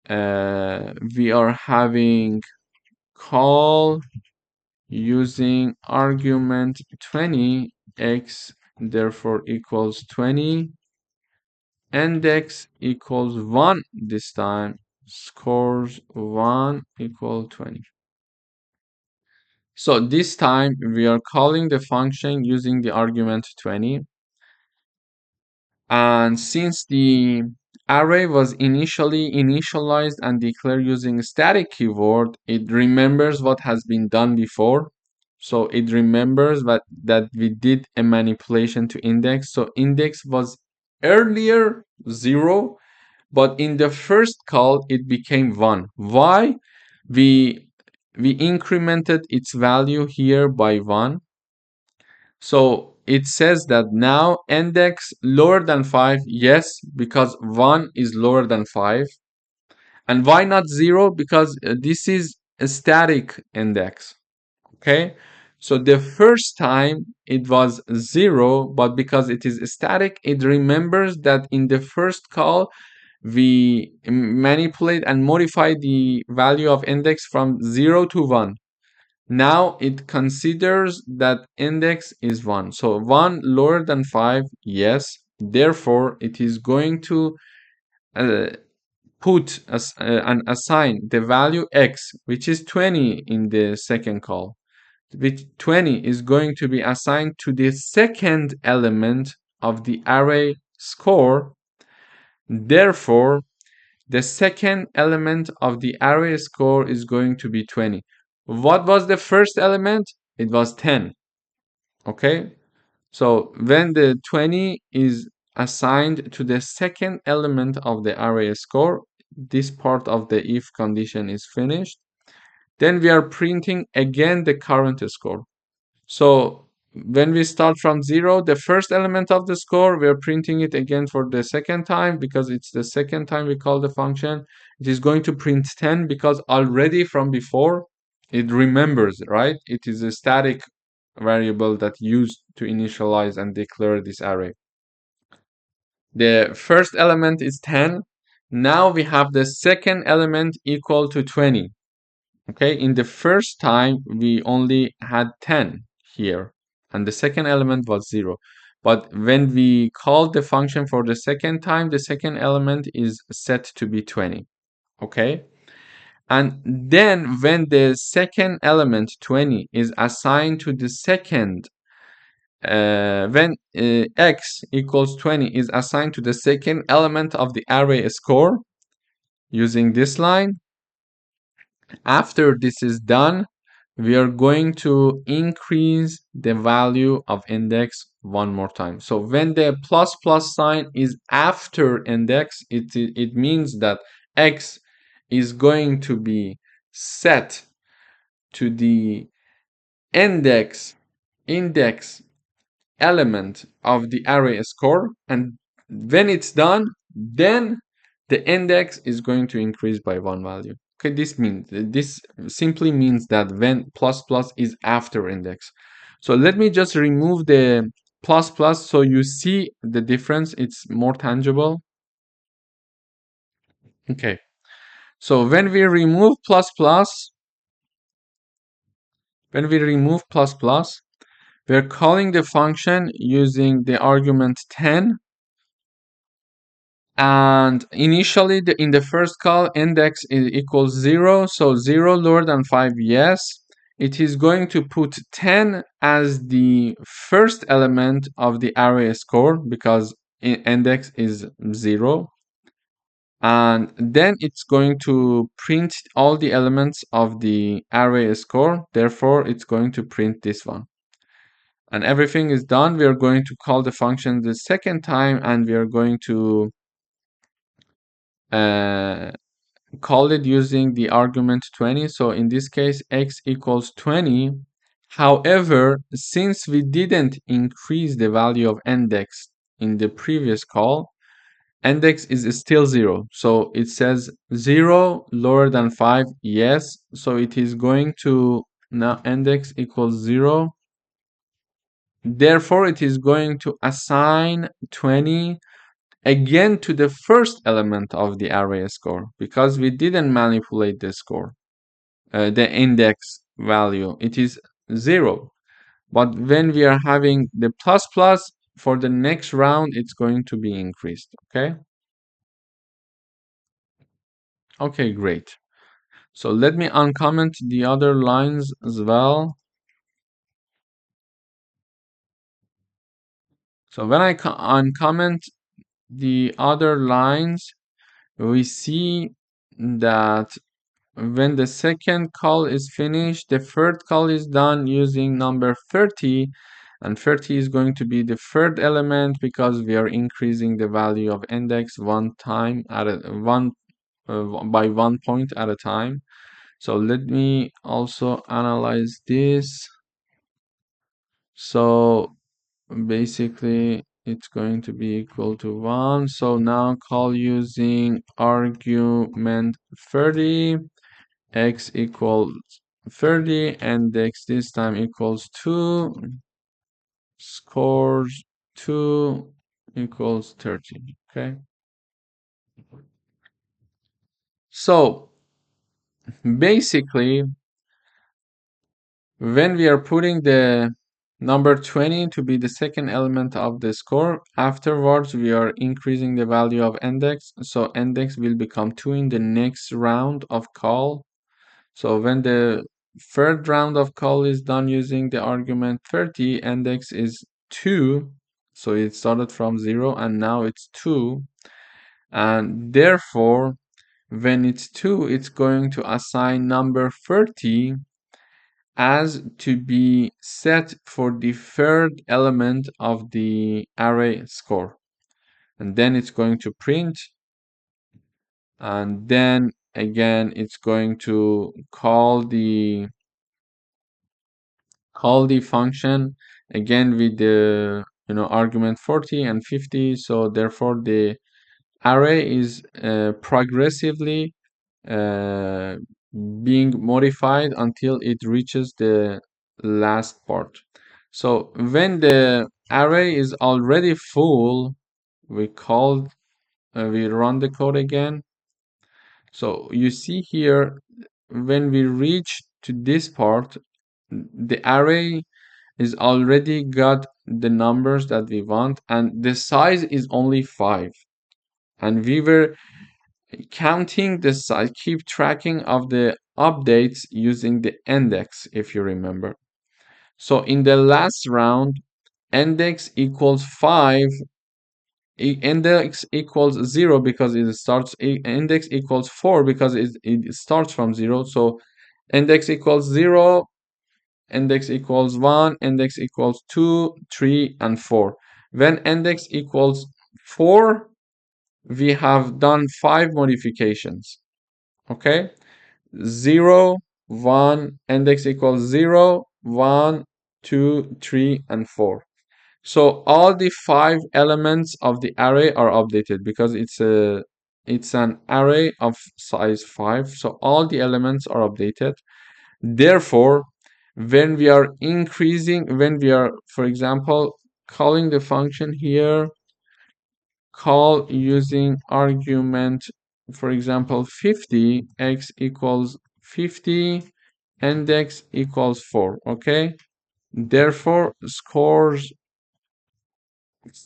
we are having call using argument 20, x therefore equals 20, index equals 1 this time, scores 1 equal 20. So this time we are calling the function using the argument 20. And since the array was initially initialized and declared using a static keyword, it remembers what has been done before. So it remembers that we did a manipulation to index. So index was earlier 0, but in the first call it became 1. Why? We incremented its value here by 1. So it says that now index lower than 5, yes, because 1 is lower than 5. And why not 0? Because this is a static index. Okay, so the first time it was 0, but because it is static, it remembers that in the first call we manipulate and modify the value of index from 0 to 1. Now it considers that index is 1. So 1 lower than 5, yes. Therefore, it is going to put and assign the value x, which is 20 in the second call. Which 20 is going to be assigned to the second element of the array score. Therefore, the second element of the array score is going to be 20. What was the first element? It was 10. Okay, so when the 20 is assigned to the second element of the array score. This part of the if condition is finished. Then we are printing again the current score. So when we start from 0, the first element of the score, we are printing it again for the second time because it's the second time we call the function. It is going to print 10 because already from before it remembers, right? It is a static variable that used to initialize and declare this array. The first element is 10. Now we have the second element equal to 20. Okay, in the first time we only had 10 here, and the second element was 0. But when we call the function for the second time, the second element is set to be 20. Okay, and then when the second element 20 is assigned to the second, when x equals 20 is assigned to the second element of the array score using this line, after this is done, we are going to increase the value of index one more time. So when the plus plus sign is after index, it means that x is going to be set to the index element of the array score, and when it's done, then the index is going to increase by one value. Okay, this simply means that when plus plus is after index. So let me just remove the plus plus so you see the difference. It's more tangible. Okay, so when we remove plus plus, we're calling the function using the argument 10. And initially, in the first call, index is equals 0. So 0 lower than 5, yes. It is going to put 10 as the first element of the array score because index is 0. And then it's going to print all the elements of the array score. Therefore, it's going to print this one. And everything is done. We are going to call the function the second time, and we are going to call it using the argument 20. So in this case, x equals 20. However, since we didn't increase the value of index in the previous call, index is still 0. So it says 0 lower than 5, yes. So it is going to now index equals 0. Therefore, it is going to assign 20 again to the first element of the array score because we didn't manipulate the score, the index value. It is 0. But when we are having the plus plus for the next round, it's going to be increased. Okay. Okay, great. So let me uncomment the other lines as well. So when I uncomment the other lines, we see that when the second call is finished, the third call is done using number 30, and 30 is going to be the third element because we are increasing the value of index one time at by 1 point at a time. So let me also analyze this. So basically it's going to be equal to 1. So now call using argument 30, x equals 30, index this time equals 2, scores 2 equals 30. Okay, so basically when we are putting the number 20 to be the second element of the score, afterwards we are increasing the value of index, so index will become 2 in the next round of call. So when the third round of call is done using the argument 30, index is 2, so it started from 0 and now it's 2, and therefore when it's 2, it's going to assign number 30 as to be set for the third element of the array score. and then it's going to print, and then again it's going to call the function again with the argument 40 and 50. So therefore the array is progressively uh, being modified until it reaches the last part. So when the array is already full, we run the code again. So you see here, when we reach to this part, the array is already got the numbers that we want, and the size is only 5. And we were counting the size, keep tracking of the updates using the index, if you remember. So in the last round, index equals 5, index equals 0 because it starts, index equals 4 because it starts from 0. So index equals 0, index equals 1, index equals 2, 3, and 4. When index equals 4, we have done 5 modifications. Okay, 0, 1, index equals 0, 1, 2, 3, and 4. So all the 5 elements of the array are updated because it's an array of size 5. So all the elements are updated. Therefore, when we are for example, calling the function here, call using argument, for example, 50, x equals 50, index equals 4, okay? Therefore, scores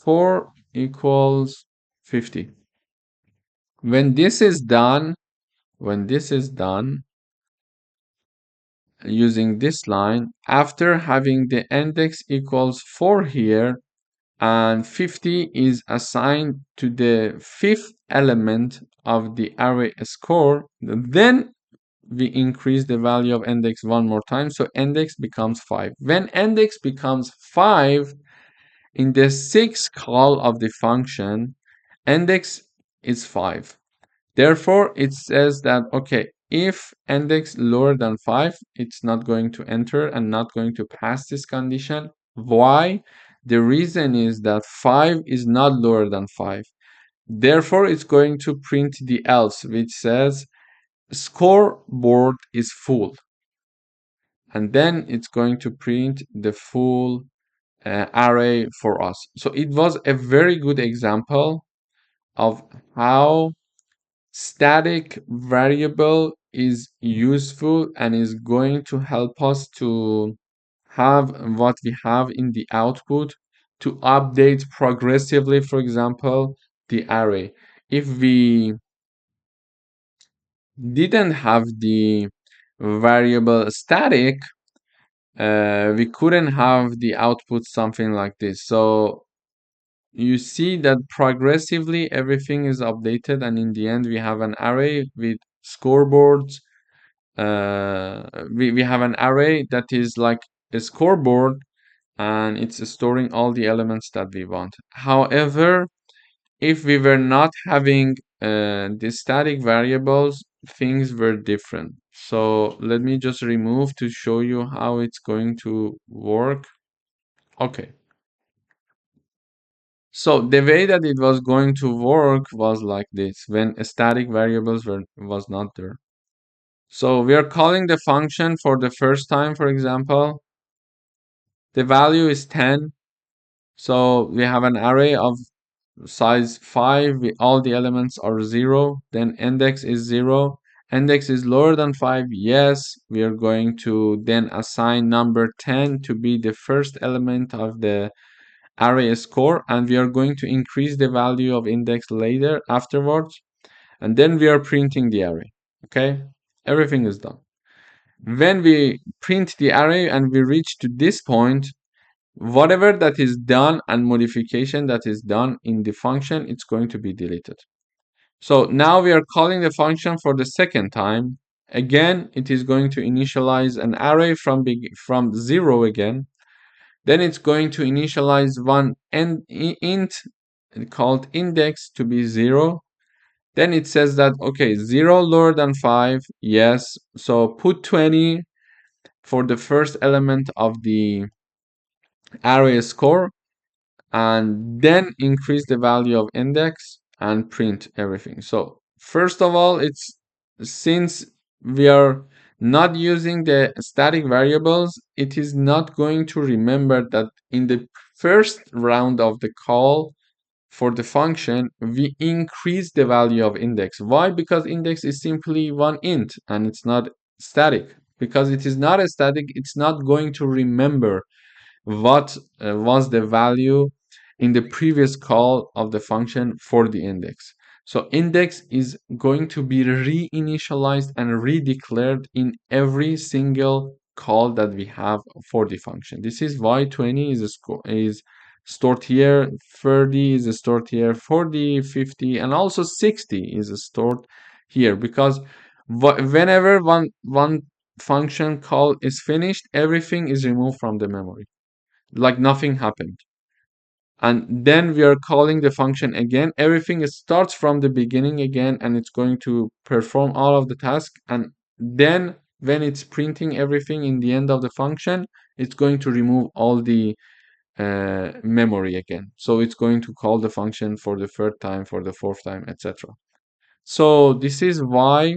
4 equals 50. When this is done, using this line, after having the index equals 4 here, and 50 is assigned to the 5th element of the array score, then we increase the value of index one more time, so index becomes 5. When index becomes 5, in the 6th call of the function, index is 5. Therefore, it says that, okay, if index lower than 5, it's not going to enter and not going to pass this condition. Why? The reason is that 5 is not lower than 5. Therefore, it's going to print the else, which says scoreboard is full. And then it's going to print the full array for us. So it was a very good example of how static variable is useful and is going to help us to have what we have in the output to update progressively, for example, the array. If we didn't have the variable static, we couldn't have the output something like this. So you see that progressively everything is updated, and in the end we have an array with scoreboards. We have an array that is like a scoreboard, and it's storing all the elements that we want. However, if we were not having the static variables, things were different. So let me just remove to show you how it's going to work. Okay. So the way that it was going to work was like this when static variables was not there. So we are calling the function for the first time, for example. The value is 10. So we have an array of size 5. All the elements are 0. Then index is 0. Index is lower than 5. Yes, we are going to then assign number 10 to be the first element of the array score, and we are going to increase the value of index later afterwards, and then we are printing the array. Okay, everything is done. When we print the array and we reach to this point, whatever that is done and modification that is done in the function, it's going to be deleted. So now we are calling the function for the second time. Again, it is going to initialize an array from 0 again. Then it's going to initialize one int called index to be 0. Then it says that, okay, 0 lower than 5, yes. So put 20 for the first element of the array score, and then increase the value of index and print everything. So first of all, it's since we are not using the static variables, it is not going to remember that in the first round of the call for the function, we increase the value of index. Why? Because index is simply one int and it's not static. Because it is not a static, it's not going to remember what was the value in the previous call of the function for the index. So index is going to be reinitialized and redeclared in every single call that we have for the function. This is why 20 is stored here, 30 is stored here, 40, 50, and also 60 is stored here, because whenever one function call is finished, everything is removed from the memory, like nothing happened. And then we are calling the function again. Everything starts from the beginning again, and it's going to perform all of the tasks. And then when it's printing everything in the end of the function, it's going to remove all the memory again. So it's going to call the function for the third time, for the fourth time, etc. So this is why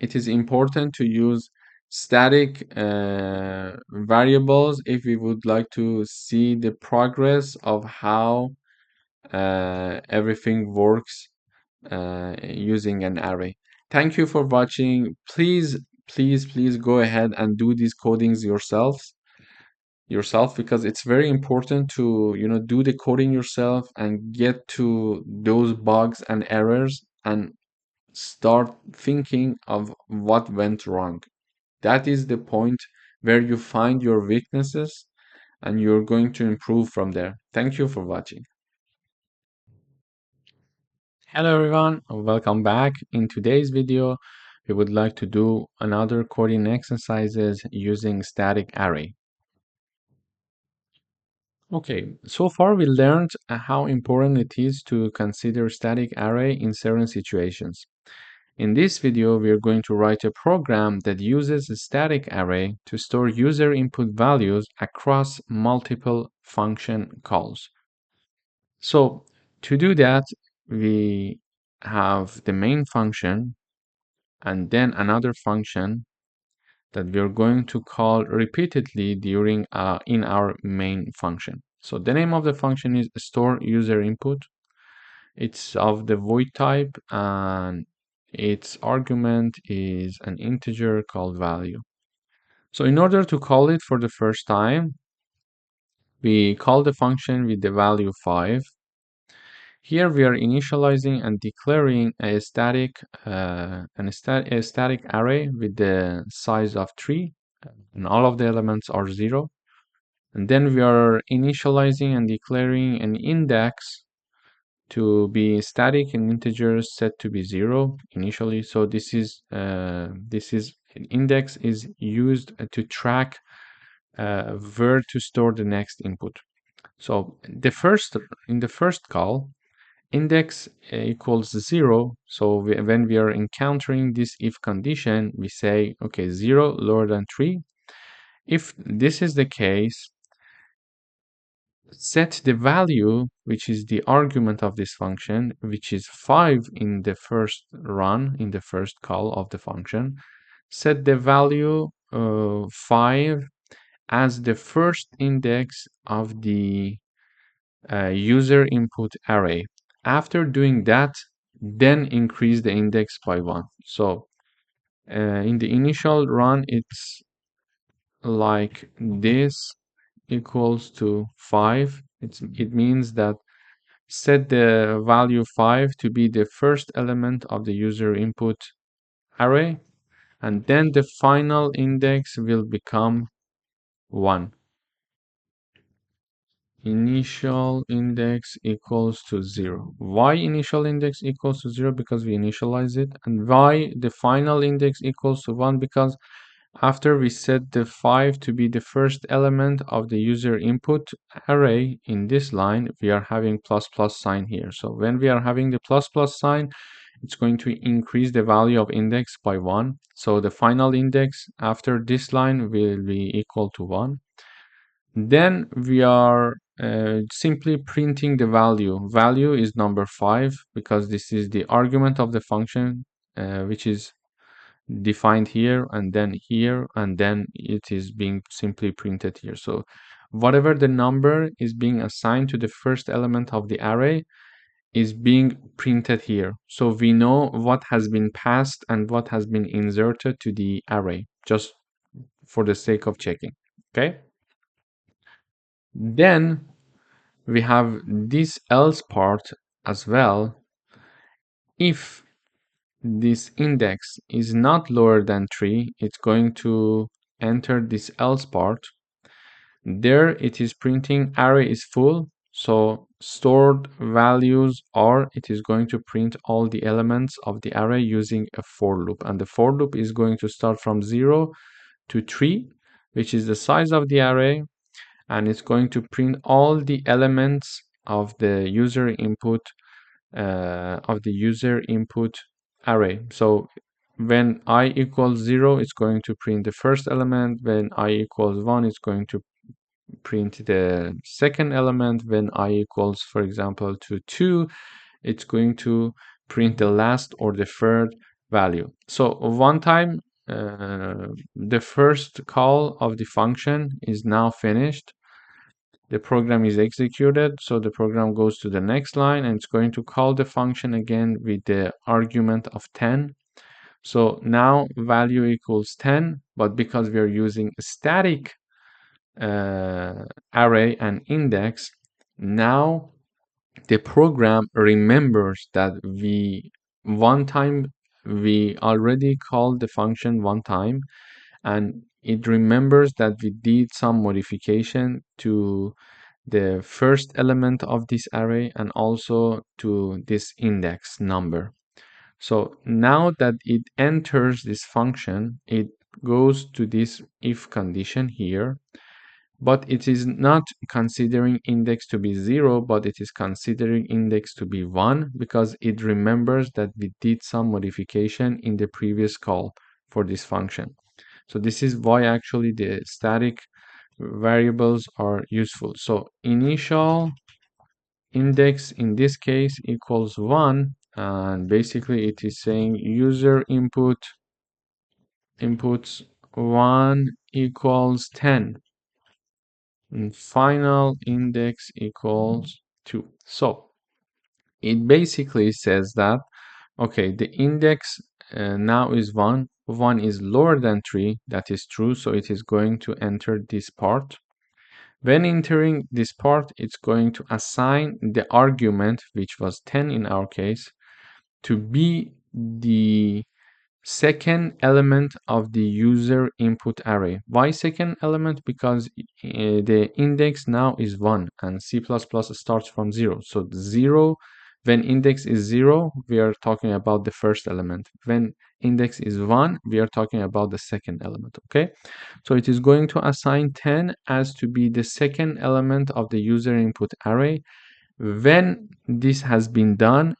it is important to use static variables if we would like to see the progress of how everything works using an array. Thank you for watching. Please go ahead and do these codings yourself, because it's very important to do the coding yourself and get to those bugs and errors and start thinking of what went wrong. That is the point where you find your weaknesses and you're going to improve from there. Thank you for watching. Hello everyone, welcome back. In today's video, we would like to do another coding exercises using static array. Okay, so far we learned how important it is to consider static array in certain situations. In this video, we are going to write a program that uses a static array to store user input values across multiple function calls. So to do that, we have the main function and then another function that we are going to call repeatedly during in our main function. So the name of the function is store user input. It's of the void type and its argument is an integer called value. So in order to call it for the first time, we call the function with the value 5. Here we are initializing and declaring a static array with the size of 3, and all of the elements are 0. And then we are initializing and declaring an index to be static and integers set to be 0 initially. So this is index is used to track where to store the next input. So in the first call, index equals 0. So when we are encountering this if condition, we say, okay, 0 lower than 3. If this is the case, set the value, which is the argument of this function, which is 5 in the first run, in the first call of the function. Set the value 5 as the first index of the user input array. After doing that, then increase the index by 1. So in the initial run, it's like this equals to 5. It means that set the value 5 to be the first element of the user input array, and then the final index will become 1. Initial index equals to 0. Why initial index equals to 0? Because we initialize it. And why the final index equals to 1? Because after we set the 5 to be the first element of the user input array in this line, we are having plus plus sign here. So when we are having the plus plus sign, it's going to increase the value of index by 1. So the final index after this line will be equal to 1. Then we are simply printing the value. Value is number 5 because this is the argument of the function, which is defined here, and then it is being simply printed here. So whatever the number is being assigned to the first element of the array is being printed here. So we know what has been passed and what has been inserted to the array, just for the sake of checking. Okay. Then we have this else part as well. If this index is not lower than 3, it's going to enter this else part. There it is printing array is full, so stored values, or it is going to print all the elements of the array using a for loop, and the for loop is going to start from 0 to 3, which is the size of the array, and it's going to print all the elements of the user input array. So when I equals 0, it's going to print the first element. When I equals 1, it's going to print the second element. When I equals, for example, to 2, it's going to print the last or the third value. So one time the first call of the function is now finished. The program is executed, so the program goes to the next line and it's going to call the function again with the argument of 10. So now value equals 10, but because we are using a static array and index, now the program remembers that we already called the function one time, and it remembers that we did some modification to the first element of this array and also to this index number. So now that it enters this function, it goes to this if condition here, but it is not considering index to be 0, but it is considering index to be 1 because it remembers that we did some modification in the previous call for this function. So this is why actually the static variables are useful. So initial index in this case equals 1, and basically it is saying user inputs 1 equals 10, and final index equals 2. So it basically says that, okay, the index now is 1 is lower than 3, that is true, so it is going to enter this part. When entering this part, it's going to assign the argument, which was 10 in our case, to be the second element of the user input array. Why second element? Because the index now is 1 and C++ starts from 0. So 0, when index is 0, we are talking about the first element. When index is 1, we are talking about the second element, okay? So it is going to assign 10 as to be the second element of the user input array. When this has been done,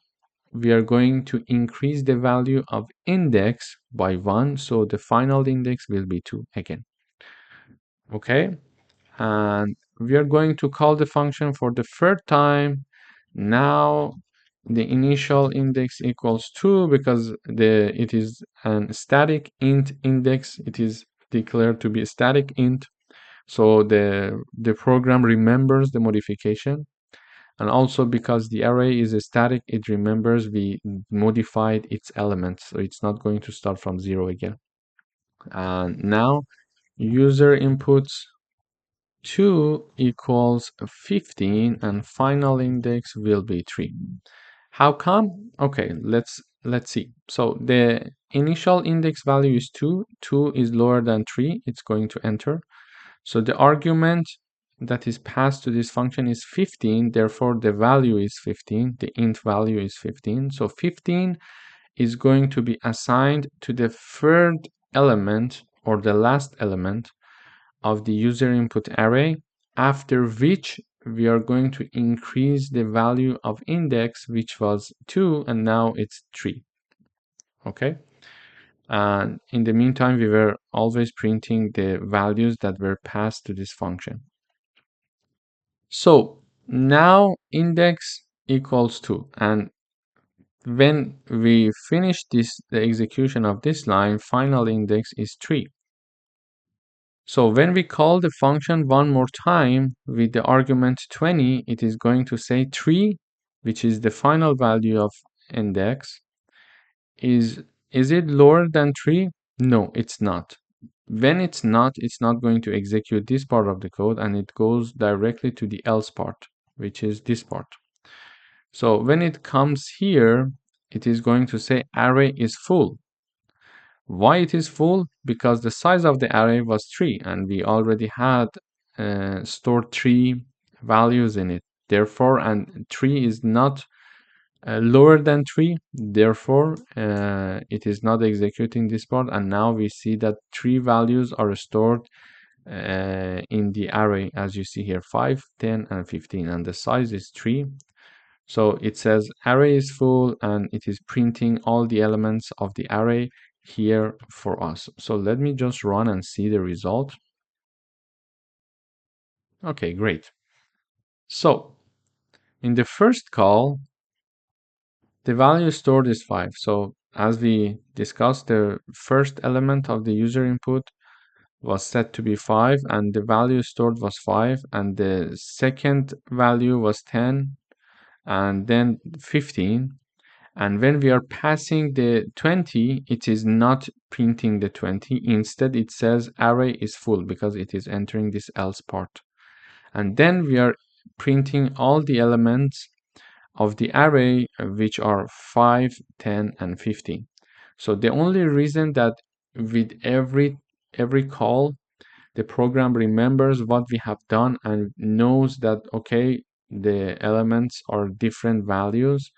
we are going to increase the value of index by 1, so the final index will be 2 again. Okay, and we are going to call the function for the third time. Now the initial index equals 2 because it is a static int index. It is declared to be a static int, so the program remembers the modification. And also because the array is a static, it remembers we modified its elements, so it's not going to start from 0 again. And now user inputs 2 equals 15 and final index will be 3. How come? Okay, let's see. So the initial index value is 2. 2 is lower than 3. It's going to enter. So the argument that is passed to this function is 15. Therefore, the value is 15. The int value is 15. So 15 is going to be assigned to the third element or the last element of the user input array, after which we are going to increase the value of index, which was 2 and now it's 3. Okay, and in the meantime we were always printing the values that were passed to this function. So now index equals 2, and when we finish the execution of this line, final index is 3. So when we call the function one more time with the argument 20, it is going to say 3, which is the final value of index. Is it lower than 3? No, it's not. When it's not going to execute this part of the code, and it goes directly to the else part, which is this part. So when it comes here, it is going to say array is full. Why it is full? Because the size of the array was 3 and we already had stored 3 values in it. Therefore, and 3 is not lower than 3, therefore it is not executing this part, and now we see that 3 values are stored in the array, as you see here, 5, 10 and 15, and the size is 3. So it says array is full and it is printing all the elements of the array here for us. So let me just run and see the result. Okay, great. So in the first call, the value stored is 5. So as we discussed, the first element of the user input was set to be 5 and the value stored was 5, and the second value was 10 and then 15. And when we are passing the 20, it is not printing the 20. Instead, it says array is full because it is entering this else part. And then we are printing all the elements of the array, which are 5, 10, and 15. So the only reason that with every call, the program remembers what we have done and knows that, okay, the elements are different values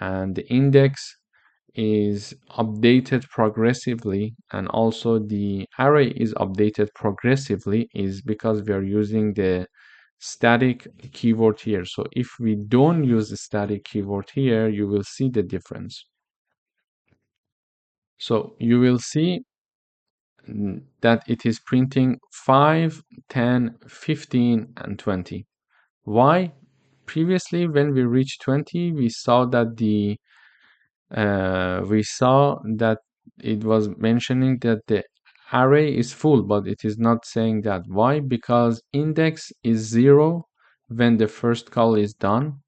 and the index is updated progressively, and also the array is updated progressively, is because we are using the static keyword here. So if we don't use the static keyword here, you will see the difference. So you will see that it is printing 5, 10, 15, and 20. Why? Previously, when we reached 20, we saw that it was mentioning that the array is full, but it is not saying that. Why? Because index is 0 when the first call is done.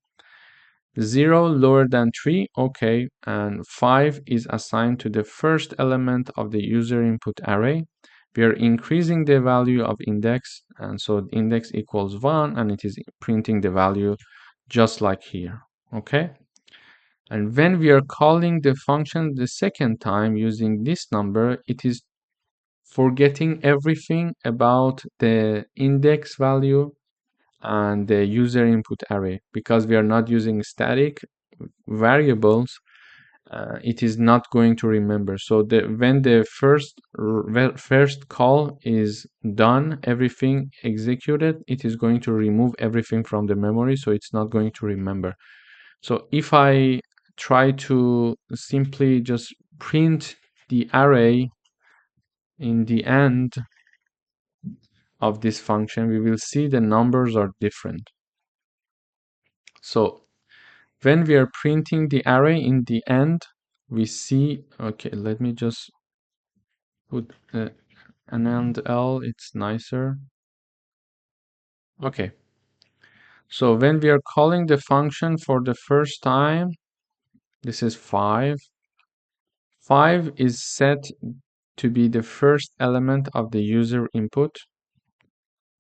0 lower than 3, okay, and 5 is assigned to the first element of the user input array. We are increasing the value of index, and so index equals 1, and it is printing the value just like here, okay? And when we are calling the function the second time using this number, it is forgetting everything about the index value and the user input array. Because we are not using static variables, it is not going to remember. So when the first call is done, everything executed, it is going to remove everything from the memory, so it's not going to remember. So if I try to simply just print the array in the end of this function, we will see the numbers are different. So when we are printing the array in the end, we see, okay, let me just put an and L, it's nicer. Okay. So when we are calling the function for the first time, this is 5. 5 is set to be the first element of the user input.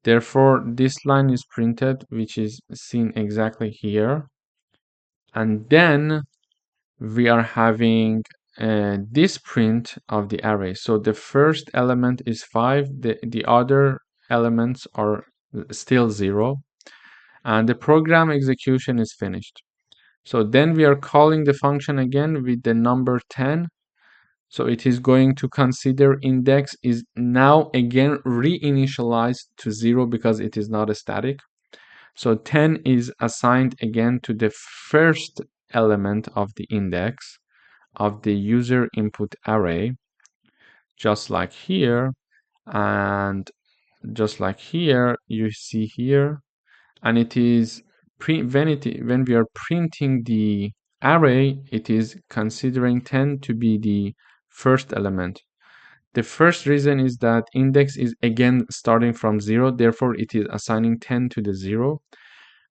Therefore, this line is printed, which is seen exactly here. And then we are having this print of the array. So the first element is 5, the other elements are still 0, and the program execution is finished. So then we are calling the function again with the number 10, So it is going to consider index is now again reinitialized to 0 because it is not a static. So 10 is assigned again to the first element of the index of the user input array, just like here, and just like here, you see here, and it is when we are printing the array, it is considering 10 to be the first element. The first reason is that index is again starting from 0, therefore it is assigning 10 to the 0.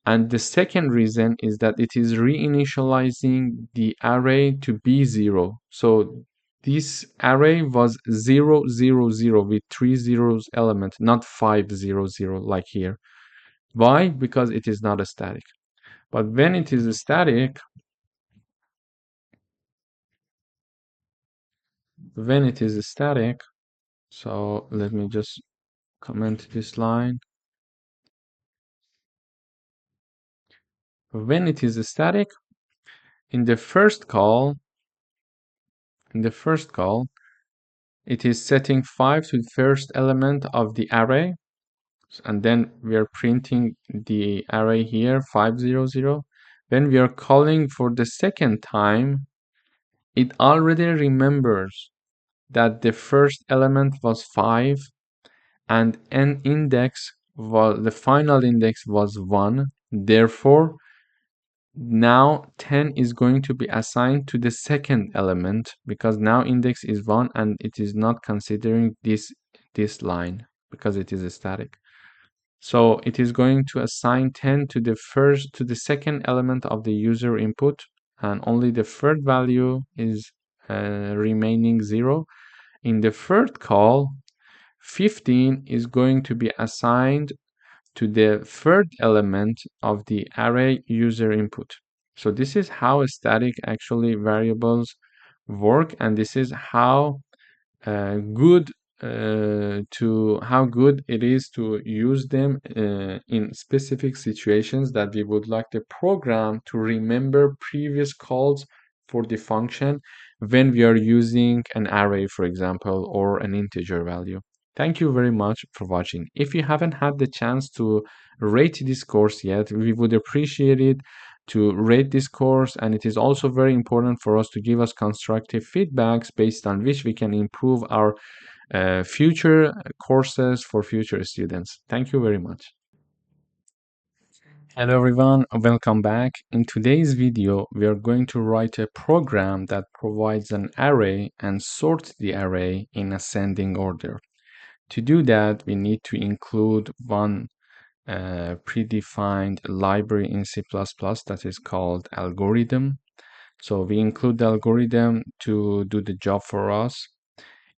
And the second reason is that it is reinitializing the array to be 0. So this array was 0, 0, 0 with 3 zeros element, not 5, 0, 0 like here. Why? Because it is not a static. But when it is a static, so let me just comment this line. When it is a static, in the first call, it is setting 5 to the first element of the array, and then we are printing the array here 500. When we are calling for the second time, it already remembers that the first element was 5 and n index was the final index was 1. Therefore, now 10 is going to be assigned to the second element because now index is 1 and it is not considering this line because it is a static. So it is going to assign 10 to the second element of the user input, and only the third value is remaining 0. In the third call, 15 is going to be assigned to the third element of the array user input. So this is how static actually variables work, and this is how good how good it is to use them in specific situations that we would like the program to remember previous calls for the function when we are using an array, for example, or an integer value. Thank you very much for watching. If you haven't had the chance to rate this course yet, we would appreciate it to rate this course, and it is also very important for us to give us constructive feedbacks based on which we can improve our future courses for future students. Thank you very much. Hello everyone, welcome back. In today's video, we are going to write a program that provides an array and sorts the array in ascending order. To do that, we need to include one predefined library in C++ that is called algorithm. So we include the algorithm to do the job for us.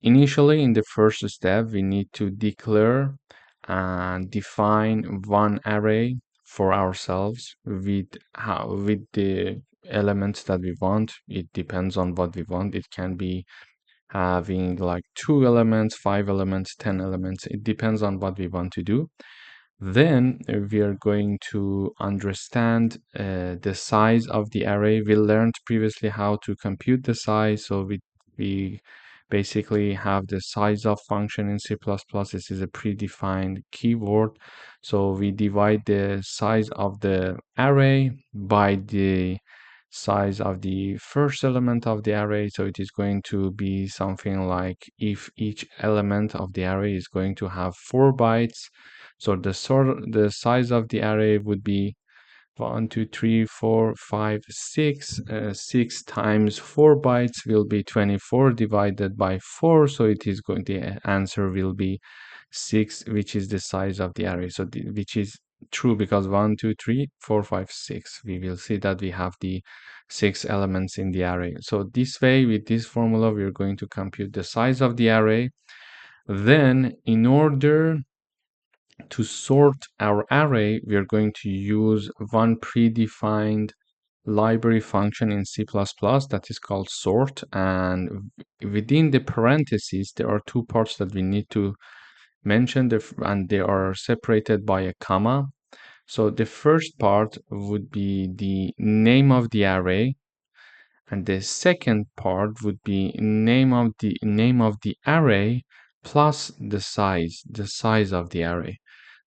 Initially, in the first step, we need to declare and define one array for ourselves with the elements that we want. It depends on what we want. It can be having like 2 elements, 5 elements, 10 elements. It depends on what we want to do. Then we are going to understand the size of the array. We learned previously how to compute the size, so we basically have the size of function in C++. This is a predefined keyword. So we divide the size of the array by the size of the first element of the array. So it is going to be something like if each element of the array is going to have 4 bytes. So the size of the array would be 1, 2, 3, 4, 5, 6. 6 times 4 bytes will be 24 divided by 4. So it is going, the answer will be 6, which is the size of the array. So which is true because 1, 2, 3, 4, 5, 6. We will see that we have the 6 elements in the array. So this way, with this formula, we are going to compute the size of the array. Then, in order to sort our array, we are going to use one predefined library function in C++ that is called sort, and within the parentheses there are 2 parts that we need to mention, and they are separated by a comma. So the first part would be the name of the array, And the second part would be name of the array plus the size of the array.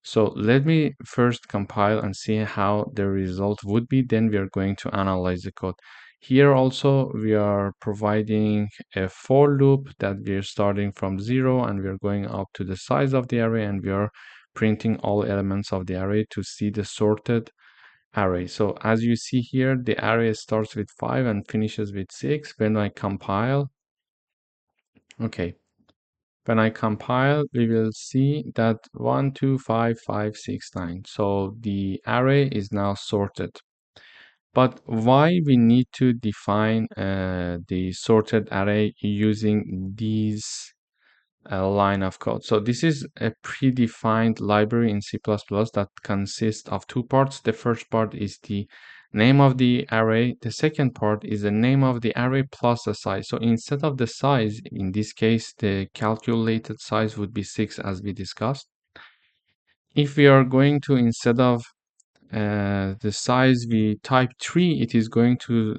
So let me first compile and see how the result would be. Then we are going to analyze the code. Here also we are providing a for loop that we are starting from 0 and we are going up to the size of the array, and we are printing all elements of the array to see the sorted array. So as you see here, the array starts with 5 and finishes with 6. When I compile, okay, when I compile, we will see that 1, 2, 5, 5, 6, 9. So the array is now sorted. But why we need to define the sorted array using these line of code? So this is a predefined library in C++ that consists of two parts. The first part is the name of the array. The second part is the name of the array plus the size. So instead of the size, in this case, the calculated size would be 6 as we discussed. If we are going to, instead of the size, we type 3, it is going to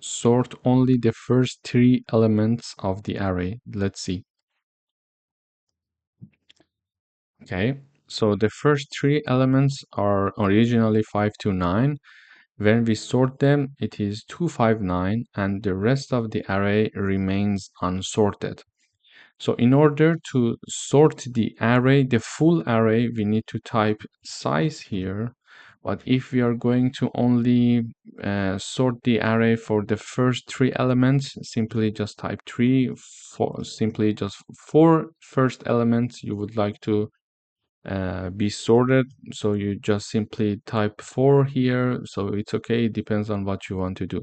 sort only the first 3 elements of the array. Let's see. Okay, so the first 3 elements are originally 5 to 9. When we sort them, it is 259, and the rest of the array remains unsorted. So in order to sort the array, the full array, we need to type size here. But if we are going to only sort the array for the first 3 elements, simply just type 3. For simply just 4 first elements you would like to be sorted, so you just simply type 4 here. So it's okay, it depends on what you want to do.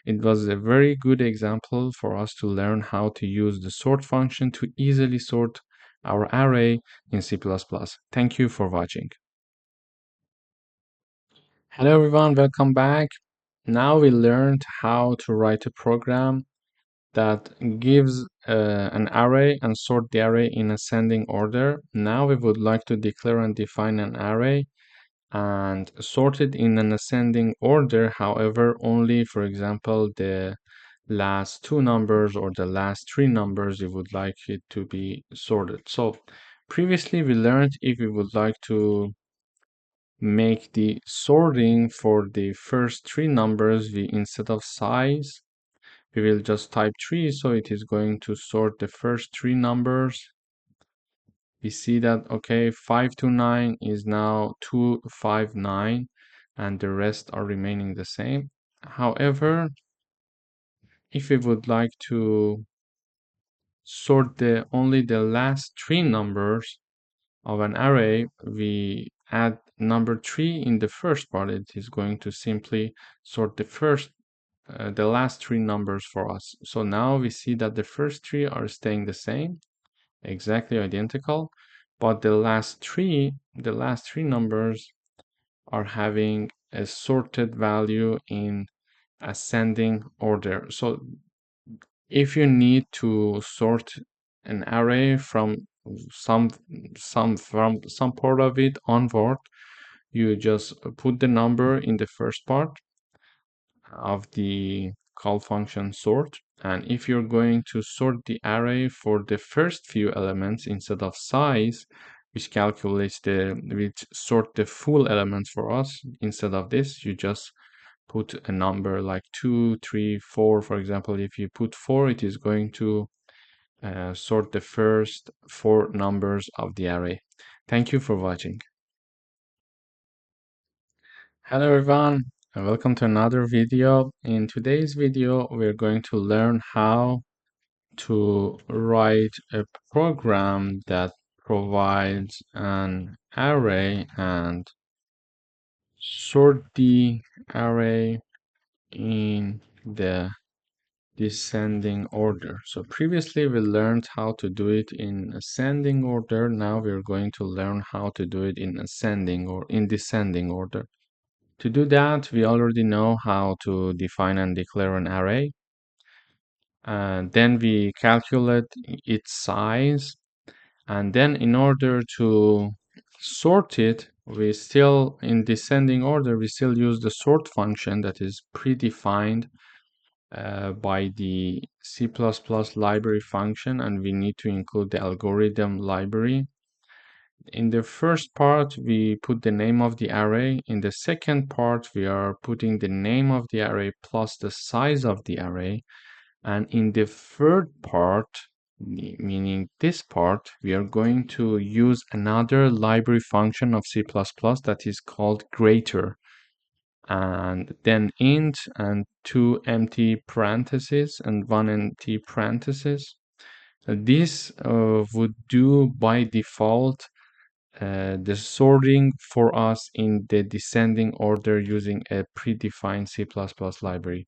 It was a very good example for us to learn how to use the sort function to easily sort our array in C++. Thank you for watching. Hello everyone, welcome back. Now we learned how to write a program that gives an array and sort the array in ascending order. Now we would like to declare and define an array and sort it in an ascending order. However, only, for example, the last 2 numbers or the last 3 numbers you would like it to be sorted. So previously we learned if we would like to make the sorting for the first 3 numbers, we, instead of size, we will just type 3, so it is going to sort the first 3 numbers. We see that, okay, 5 to 9 is now 259, and the rest are remaining the same. However, if we would like to sort only the last 3 numbers of an array, we add number 3 in the first part. It is going to simply sort the last 3 numbers for us. So now we see that the first 3 are staying the same, exactly identical, but the last three numbers are having a sorted value in ascending order. So if you need to sort an array from some part of it onward, you just put the number in the first part of the call function sort. And if you're going to sort the array for the first few elements instead of size, which sort the full elements for us, instead of this, you just put a number like 2, 3, 4. For example, if you put 4, it is going to sort the first 4 numbers of the array. Thank you for watching. Hello everyone, and welcome to another video. In today's video, we're going to learn how to write a program that provides an array and sort the array in the descending order. So previously we learned how to do it in ascending order. Now we're going to learn how to do it in ascending or in descending order. To do that, we already know how to define and declare an array. Then we calculate its size. And then in order to sort it, we still, in descending order, we still use the sort function that is predefined by the C++ library function, and we need to include the algorithm library. In the first part, we put the name of the array. In the second part, we are putting the name of the array plus the size of the array. And in the third part, meaning this part, we are going to use another library function of C++ that is called greater, and then int and two empty parentheses and one empty parenthesis. This would do by default the sorting for us in the descending order using a predefined C++ library.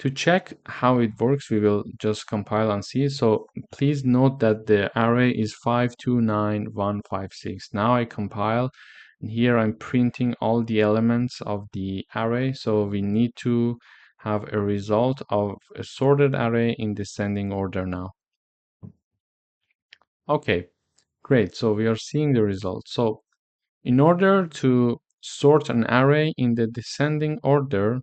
To check how it works, we will just compile and see. So please note that the array is 529156. Now I compile, and here I'm printing all the elements of the array. So we need to have a result of a sorted array in descending order now. Okay, great. So we are seeing the result. So in order to sort an array in the descending order,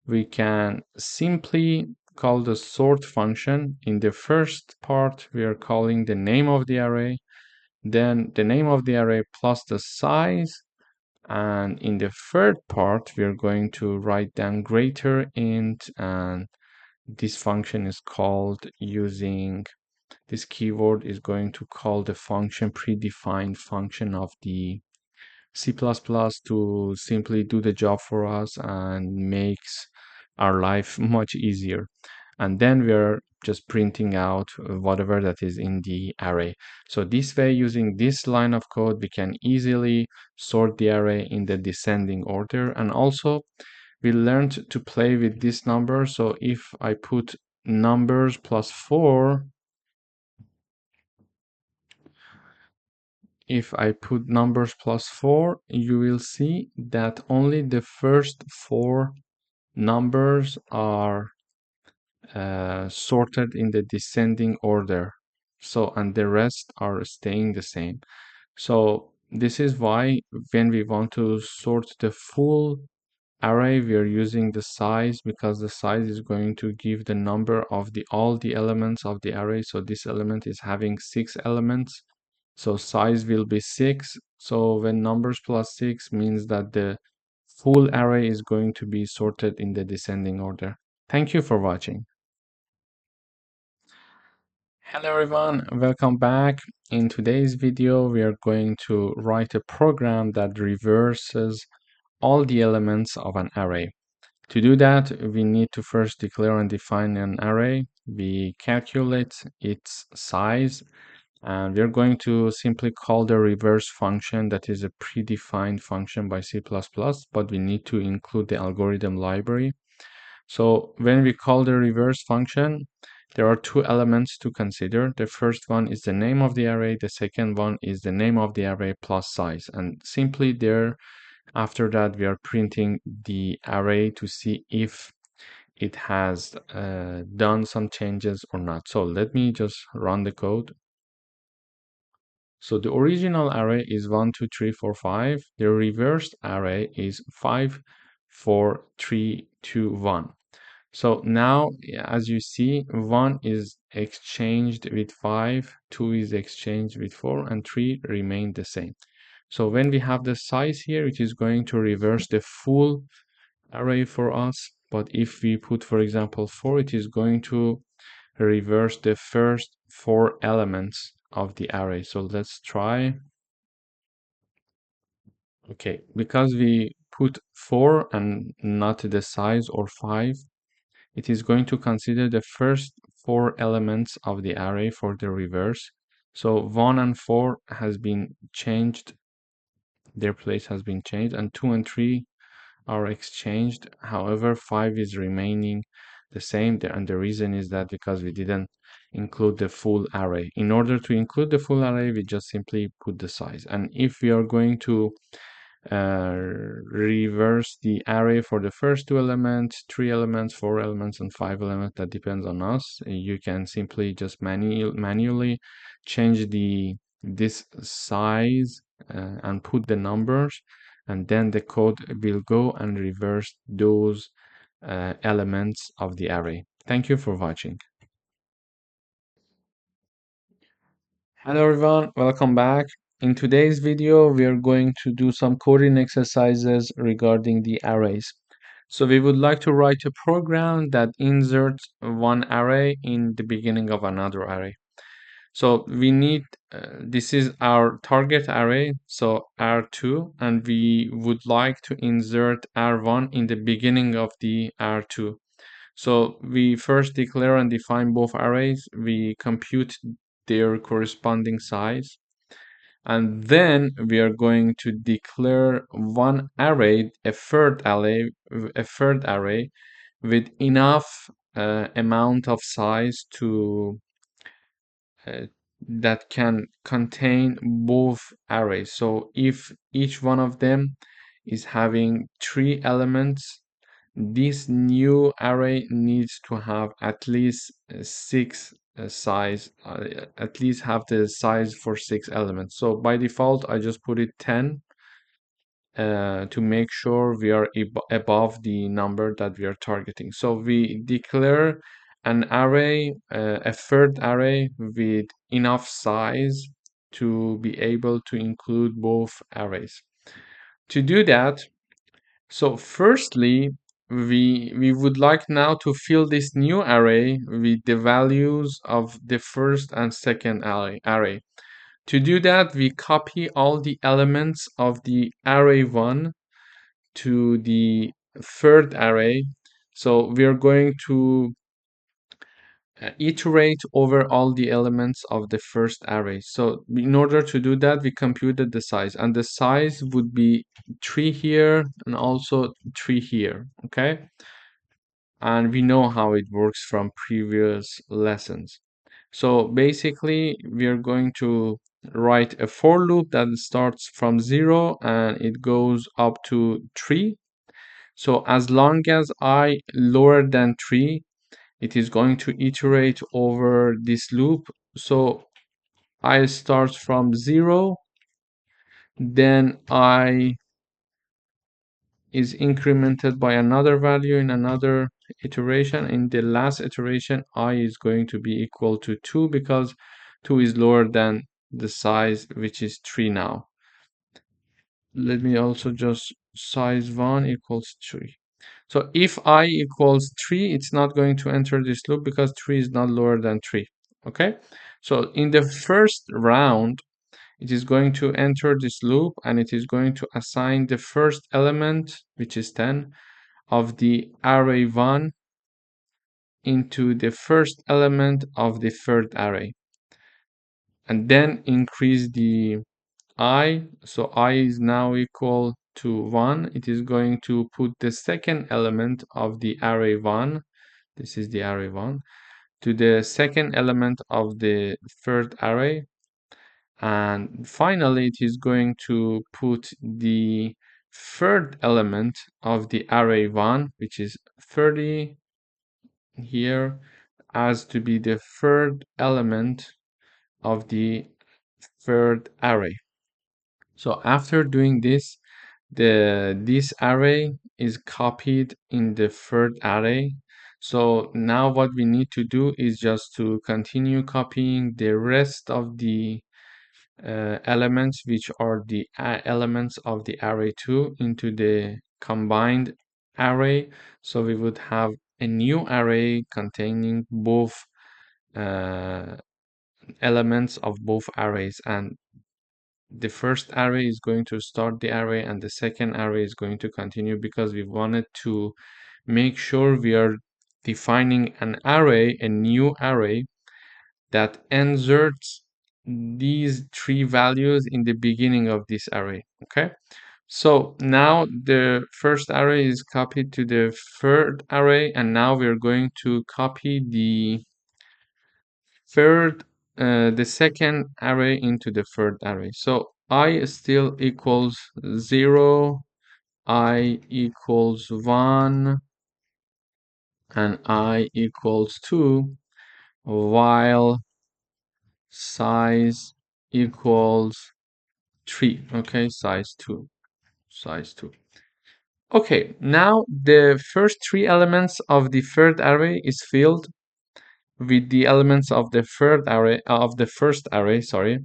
we can simply call the sort function. In the first part, we are calling the name of the array, then the name of the array plus the size. And in the third part, we are going to write down greater int, and this function is called using this keyword is going to call the function predefined function of the C++ to simply do the job for us and makes our life much easier. And then we're just printing out whatever that is in the array. So this way, using this line of code, we can easily sort the array in the descending order. And also, we learned to play with this number. So if I put numbers plus 4, if I put numbers plus 4, you will see that only the first 4 numbers are sorted in the descending order. So, and the rest are staying the same. So this is why when we want to sort the full array, we are using the size, because the size is going to give the number of all the elements of the array. So this element is having 6 elements. So size will be 6. So when numbers plus 6 means that the full array is going to be sorted in the descending order. Thank you for watching. Hello everyone, welcome back. In today's video, we are going to write a program that reverses all the elements of an array. To do that, we need to first declare and define an array. We calculate its size, and we're going to simply call the reverse function that is a predefined function by C++, but we need to include the algorithm library. So when we call the reverse function, there are two elements to consider. The first one is the name of the array. The second one is the name of the array plus size. And simply there, after that, we are printing the array to see if it has done some changes or not. So let me just run the code. So the original array is 1, 2, 3, 4, 5. The reversed array is 5, 4, 3, 2, 1. So now, as you see, 1 is exchanged with 5, 2 is exchanged with 4, and 3 remain the same. So when we have the size here, it is going to reverse the full array for us. But if we put, for example, 4, it is going to reverse the first 4 elements of the array. So let's try. Okay, because we put 4 and not the size or 5, it is going to consider the first 4 elements of the array for the reverse. So 1 and 4 has been changed, their place has been changed, and 2 and 3 are exchanged. However, 5 is remaining the same, and the reason is that because we didn't include the full array. In order to include the full array, we just simply put the size. And if we are going to reverse the array for the first 2 elements, 3 elements, 4 elements, and 5 elements, that depends on us. You can simply just manually change this size and put the numbers, and then the code will go and reverse those elements of the array. Thank you for watching. Hello everyone, welcome back. In today's video, we are going to do some coding exercises regarding the arrays. So we would like to write a program that inserts one array in the beginning of another array. So we need, this is our target array, so R2, and we would like to insert R1 in the beginning of the R2. So we first declare and define both arrays, we compute their corresponding size, and then we are going to declare one array, a third array with enough amount of size to that can contain both arrays. So if each one of them is having 3 elements, this new array needs to have at least six size, at least have the size for 6 elements. So by default, I just put it 10 to make sure we are above the number that we are targeting. So we declare an array, a third array with enough size to be able to include both arrays. To do that, so firstly, we would like now to fill this new array with the values of the first and second array. To do that, we copy all the elements of the array 1 to the third array. So we are going to iterate over all the elements of the first array. So in order to do that, we computed the size, and the size would be 3 here and also 3 here, okay? And we know how it works from previous lessons. So basically, we are going to write a for loop that starts from 0 and it goes up to 3. So as long as I lower than 3, it is going to iterate over this loop. So I start from 0, then I is incremented by another value in another iteration. In the last iteration, I is going to be equal to 2 because 2 is lower than the size, which is 3 now. Let me also just size 1 equals 3. So if I equals 3, it's not going to enter this loop because 3 is not lower than 3. Okay? So in the first round, it is going to enter this loop and it is going to assign the first element, which is 10, of the array 1 into the first element of the third array. And then increase the I. So I is now equal to 1. It is going to put the second element of the array 1. This is the array 1 to the second element of the third array. And finally, it is going to put the third element of the array 1, which is 30 here, as to be the third element of the third array. So after doing this, this array is copied in the third array. So now what we need to do is just to continue copying the rest of the elements, which are the elements of the array 2, into the combined array. So we would have a new array containing both uh, elements of both arrays, and the first array is going to start the array and the second array is going to continue, because we wanted to make sure we are defining an array, a new array, that inserts these 3 values in the beginning of this array. Okay, so now the first array is copied to the third array, and now we're going to copy the second array into the third array. So I still equals 0, I equals 1, and I equals 2, while size equals 3. Okay, size 2. Okay, now the first three elements of the third array is filled with the elements of the third array of the first array, sorry.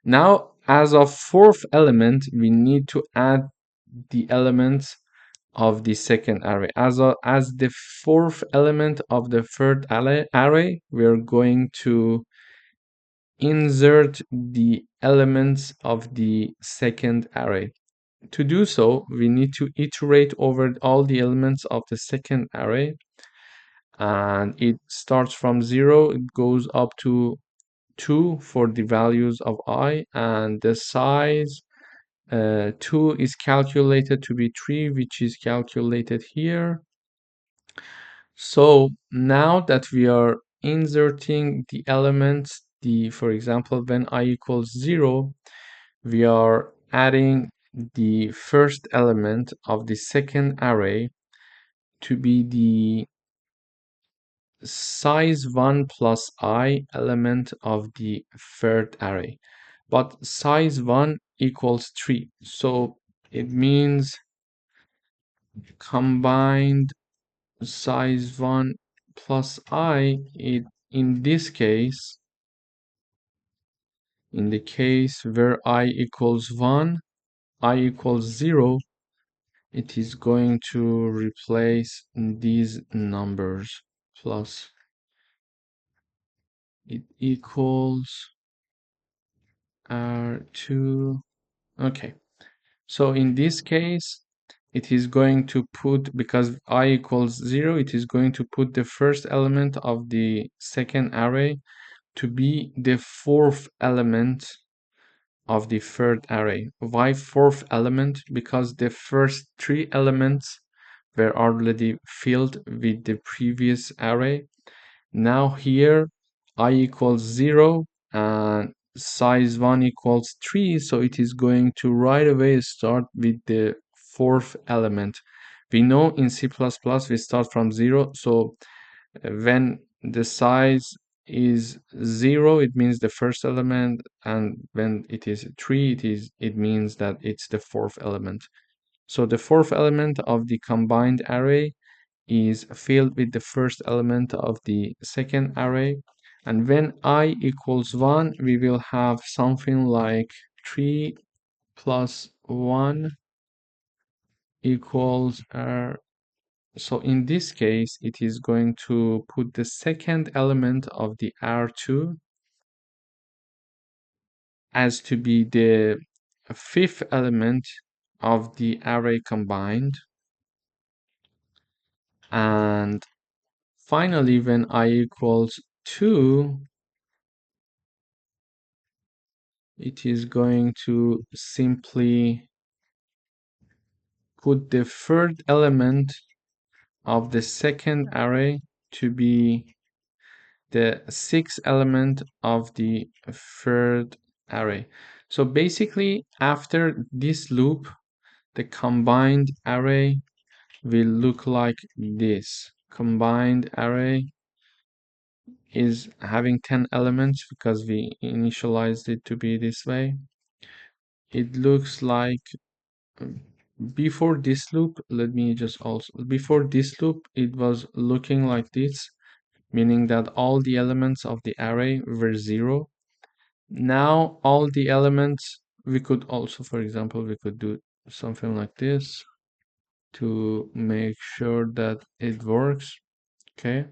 Now, as of fourth element, we need to add the elements of the second array. As the fourth element of the third array, we're going to insert the elements of the second array. To do so, we need to iterate over all the elements of the second array, and it starts from 0, it goes up to 2 for the values of I, and the size 2 is calculated to be 3, which is calculated here. So now that we are inserting the elements, for example, when I equals 0, we are adding the first element of the second array to be the size 1 plus I element of the third array. But size 1 equals 3. So it means combined size 1 plus I, in this case, in the case where I equals 1, I equals 0, it is going to replace these numbers plus it equals R2. Okay, so in this case, it is going to put, because I equals 0, it is going to put the first element of the second array to be the fourth element of the third array. Why fourth element? Because the first three elements were already filled with the previous array. Now here I equals 0 and size 1 equals 3, so it is going to right away start with the fourth element. We know in C++ we start from 0, so when the size is 0, it means the first element, and when it is 3, it means that it's the fourth element. So the fourth element of the combined array is filled with the first element of the second array, and when I equals 1, we will have something like 3 plus 1 equals so in this case, it is going to put the second element of the R2 as to be the fifth element of the array combined. And finally, when I equals 2, it is going to simply put the third element of the second array to be the sixth element of the third array. So basically, after this loop, the combined array will look like this. Combined array is having 10 elements because we initialized it to be this way. It looks like before this loop, let me just also, before this loop, it was looking like this, meaning that all the elements of the array were 0. Now all the elements, we could also, for example, we could do something like this to make sure that it works, okay?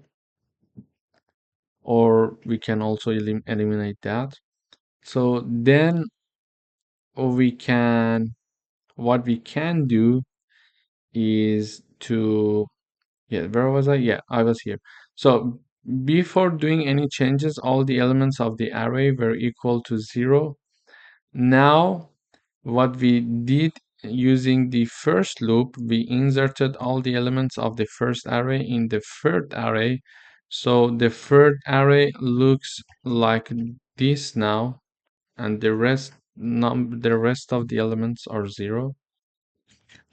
Or we can also eliminate that. So then we can, what we can do is to, yeah, where was I? Yeah, I was here. So before doing any changes, all the elements of the array were equal to 0. Now, what we did using the first loop, we inserted all the elements of the first array in the third array. So the third array looks like this now, and the rest of the elements are 0.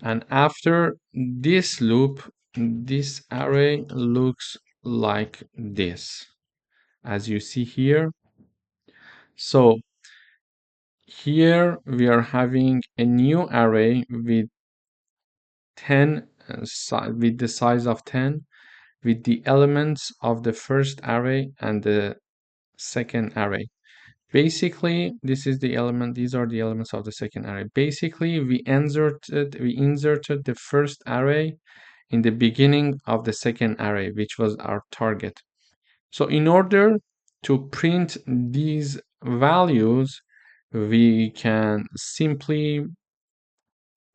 And after this loop, this array looks like this, as you see here. So here we are having a new array with 10 with the size of 10 with the elements of the first array and the second array. Basically, this is the element, these are the elements of the second array. Basically, we inserted the first array in the beginning of the second array, which was our target. So in order to print these values, we can simply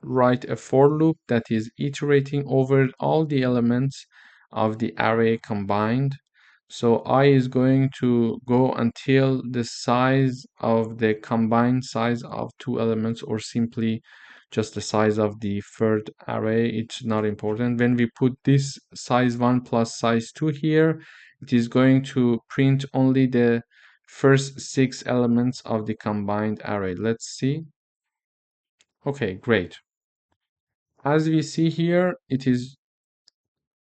write a for loop that is iterating over all the elements of the array combined. So I is going to go until the size of the combined size of two elements, or simply just the size of the third array. It's not important. When we put this size 1 plus size 2 here, it is going to print only the first 6 elements of the combined array. Let's see. Okay, great. As we see here, it is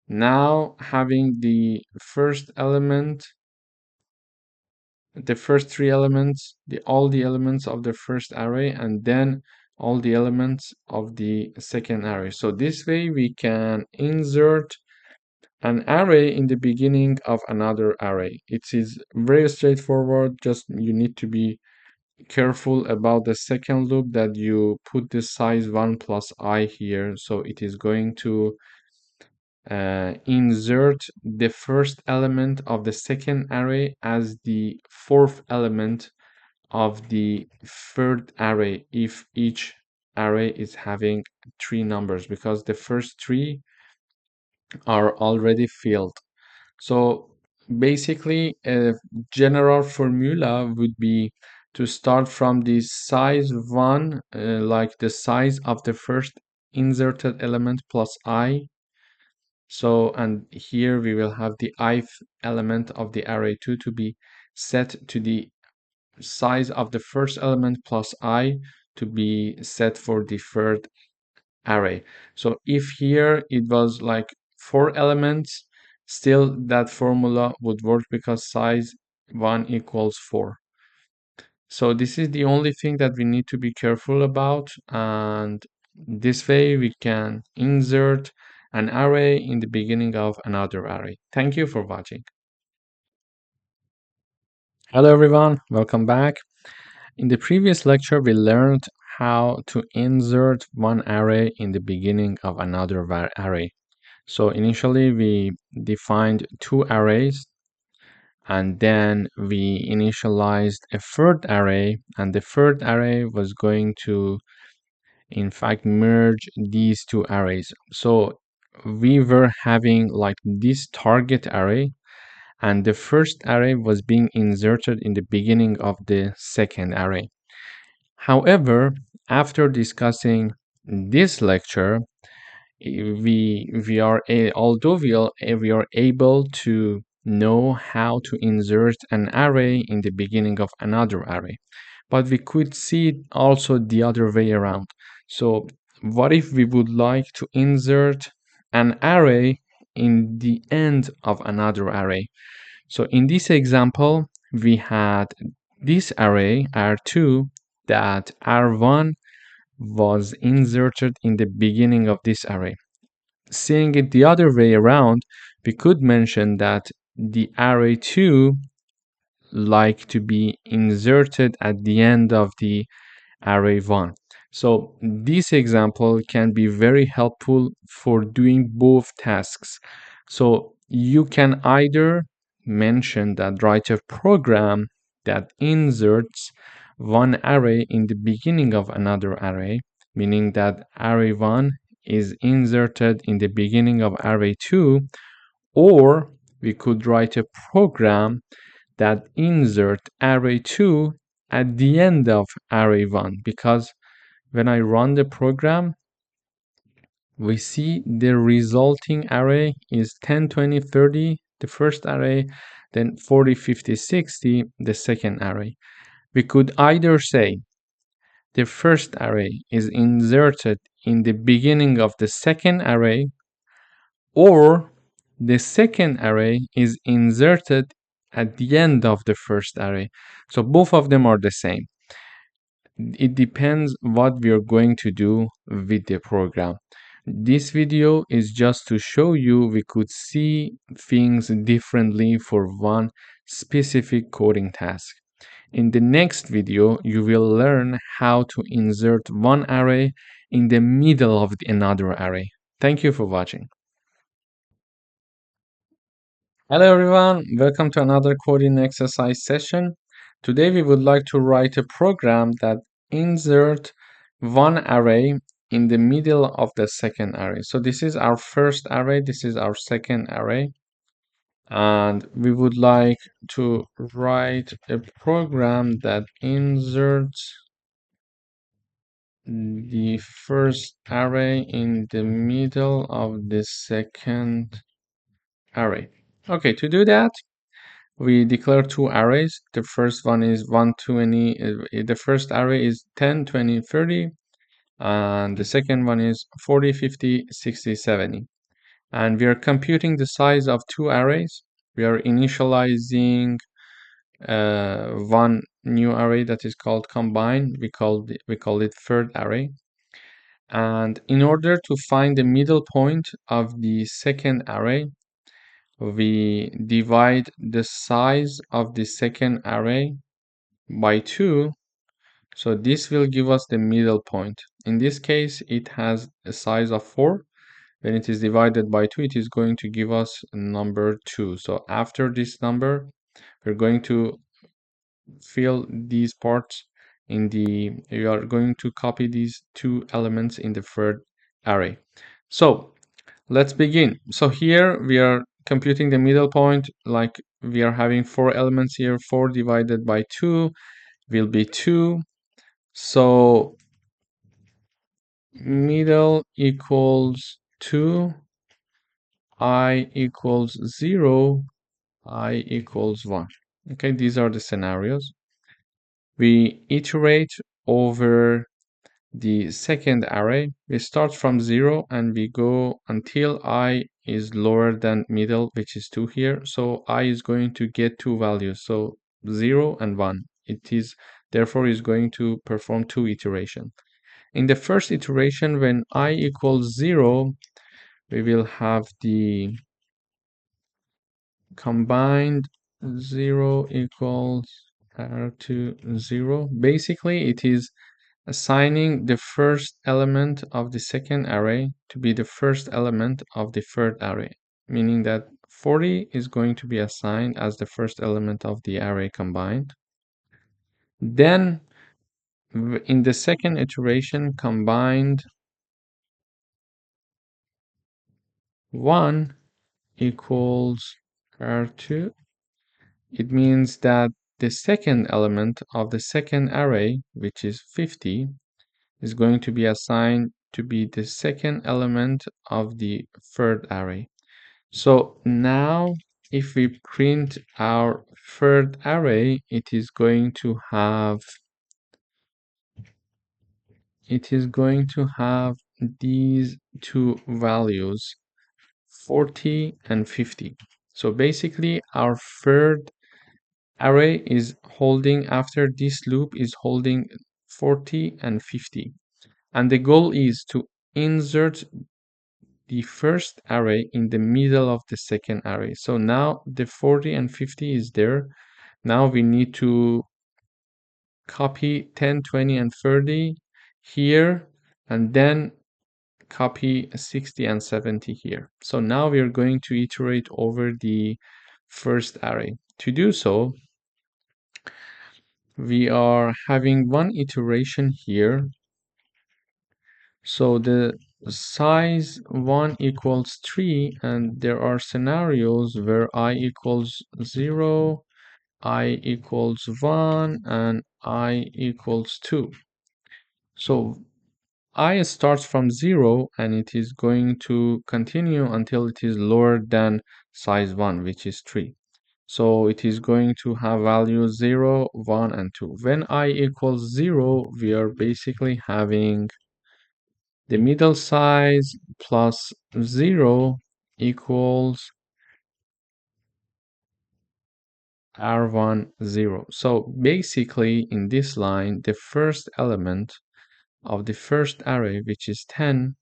now having the first element, the first 3 elements, all the elements of the first array, and then all the elements of the second array. So this way we can insert an array in the beginning of another array. It is very straightforward, just you need to be careful about the second loop, that you put the size 1 plus I here, so it is going to insert the first element of the second array as the fourth element of the third array if each array is having 3 numbers, because the first 3 are already filled. So basically, a general formula would be to start from the size 1, like the size of the first inserted element plus I. So, and here we will have the ith element of the array 2 to be set to the size of the first element plus I to be set for the third array. So if here it was like 4 elements, still that formula would work because size 1 equals 4. So this is the only thing that we need to be careful about, and this way we can insert an array in the beginning of another array. Thank you for watching. Hello everyone, welcome back. In the previous lecture, we learned how to insert one array in the beginning of another array. So initially we defined 2 arrays, and then we initialized a third array, and the third array was going to in fact merge these 2 arrays. So we were having like this target array, and the first array was being inserted in the beginning of the second array. However, after discussing this lecture, although we are able to know how to insert an array in the beginning of another array, but we could see it also the other way around. So what if we would like to insert an array in the end of another array? So in this example, we had this array R2, that R1 was inserted in the beginning of this array. Seeing it the other way around, we could mention that the array 2 like to be inserted at the end of the array 1. So this example can be very helpful for doing both tasks. So you can either mention that write a program that inserts one array in the beginning of another array, meaning that array 1 is inserted in the beginning of array 2, or we could write a program that insert array 2 at the end of array 1, because when I run the program, we see the resulting array is 10, 20, 30, the first array, then 40, 50, 60, the second array. We could either say the first array is inserted in the beginning of the second array, or the second array is inserted at the end of the first array. So both of them are the same. It depends what we are going to do with the program. This video is just to show you we could see things differently for one specific coding task. In the next video, you will learn how to insert one array in the middle of another array. Thank you for watching. Hello everyone, welcome to another coding exercise session. Today we would like to write a program that insert one array in the middle of the second array. So this is our first array, this is our second array, and we would like to write a program that inserts the first array in the middle of the second array. Okay, to do that, we declare two arrays. The first one is 120, the first array is 10, 20, 30, and the second one is 40, 50, 60, 70. And we are computing the size of two arrays. We are initializing one new array that is called combine. We call it third array. And in order to find the middle point of the second array, we divide the size of the second array by 2. So this will give us the middle point. In this case, it has a size of 4. When it is divided by 2, it is going to give us number 2. So after this number, we're going to fill these parts you are going to copy these two elements in the third array. So let's begin. So here we are computing the middle point, like we are having 4 elements here. 4 divided by 2 will be 2. So middle equals 2, I equals 0, I equals 1. Okay, these are the scenarios. We iterate over the second array. We start from 0 and we go until I is lower than middle, which is 2 here. So I is going to get two values, so 0 and 1. It is therefore is going to perform 2 iterations. In the first iteration, when I equals 0, we will have the combined 0 equals r2 0. Basically, it is assigning the first element of the second array to be the first element of the third array, meaning that 40 is going to be assigned as the first element of the array combined. Then in the second iteration, combined 1 equals r2. It means that the second element of the second array, which is 50, is going to be assigned to be the second element of the third array. So now if we print our third array, it is going to have these two values, 40 and 50. So basically our third array is holding, after this loop, is holding 40 and 50. And the goal is to insert the first array in the middle of the second array. So now the 40 and 50 is there. Now we need to copy 10, 20, and 30 here, and then copy 60 and 70 here. So now we are going to iterate over the first array. To do so, we are having one iteration here. So the size 1 equals 3, and there are scenarios where I equals 0, I equals 1, and I equals 2. So I starts from 0 and it is going to continue until it is lower than size 1, which is 3. So it is going to have values 0, 1, and 2. When I equals 0, we are basically having the middle size plus 0 equals r1 0. So basically in this line, the first element of the first array, which is 10,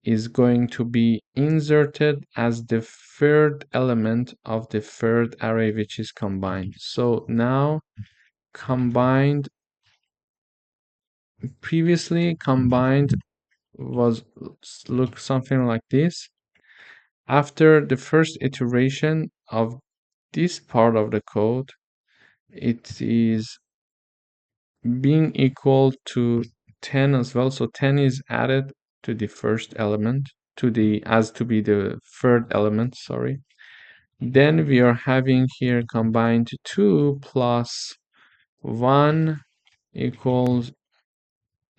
is going to be inserted as the third element of the third array, which is combined. So now combined, previously combined was look something like this. After the first iteration of this part of the code, it is being equal to 10 as well. So 10 is added to the first element, to the as to be the third element, sorry. Then we are having here combined 2 plus 1 equals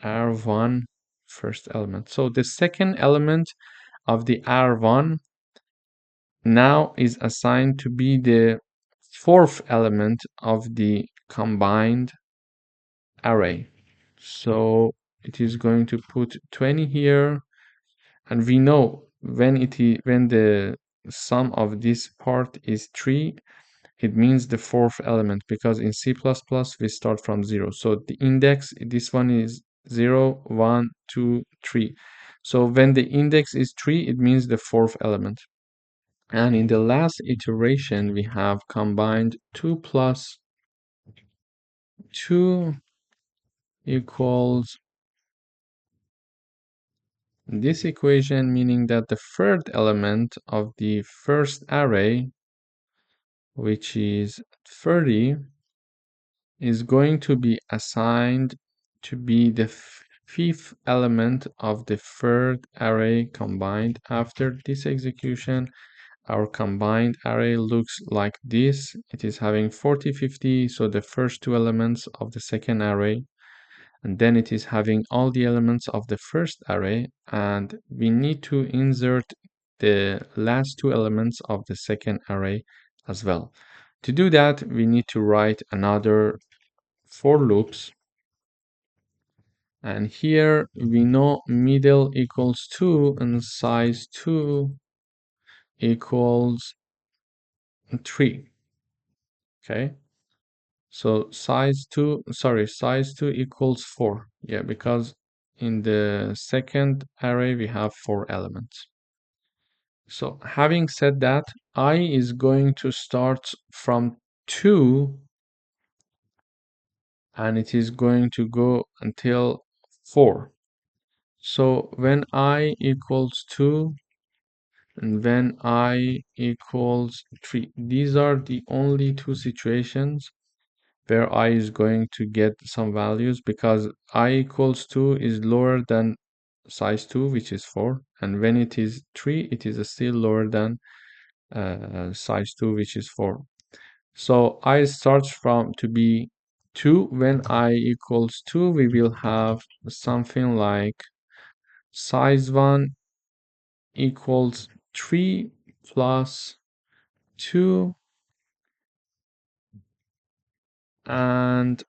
R1 first element. So the second element of the R1 now is assigned to be the fourth element of the combined array. So it is going to put 20 here, and we know when the sum of this part is 3, it means the fourth element, because in C++ we start from 0. So the index, this one is 0, 1, 2, 3. So when the index is 3, it means the fourth element. And in the last iteration, we have combined 2 plus 2 equals this equation, meaning that the third element of the first array, which is 30, is going to be assigned to be the fifth element of the third array combined. After this execution, our combined array looks like this. It is having 40, 50, so the first two elements of the second array, and then it is having all the elements of the first array, and we need to insert the last two elements of the second array as well. To do that, we need to write another for loops, and here we know middle equals 2 and size 2 equals 3. Okay, so size 2 equals 4. Yeah, because in the second array we have 4 elements. So having said that, I is going to start from 2 and it is going to go until 4. So when I equals 2 and when I equals 3, these are the only two situations where I is going to get some values, because I equals 2 is lower than size 2, which is 4, and when it is 3, it is still lower than size 2, which is 4. So I starts from to be 2. When I equals 2, we will have something like size 1 equals 3 plus 2, and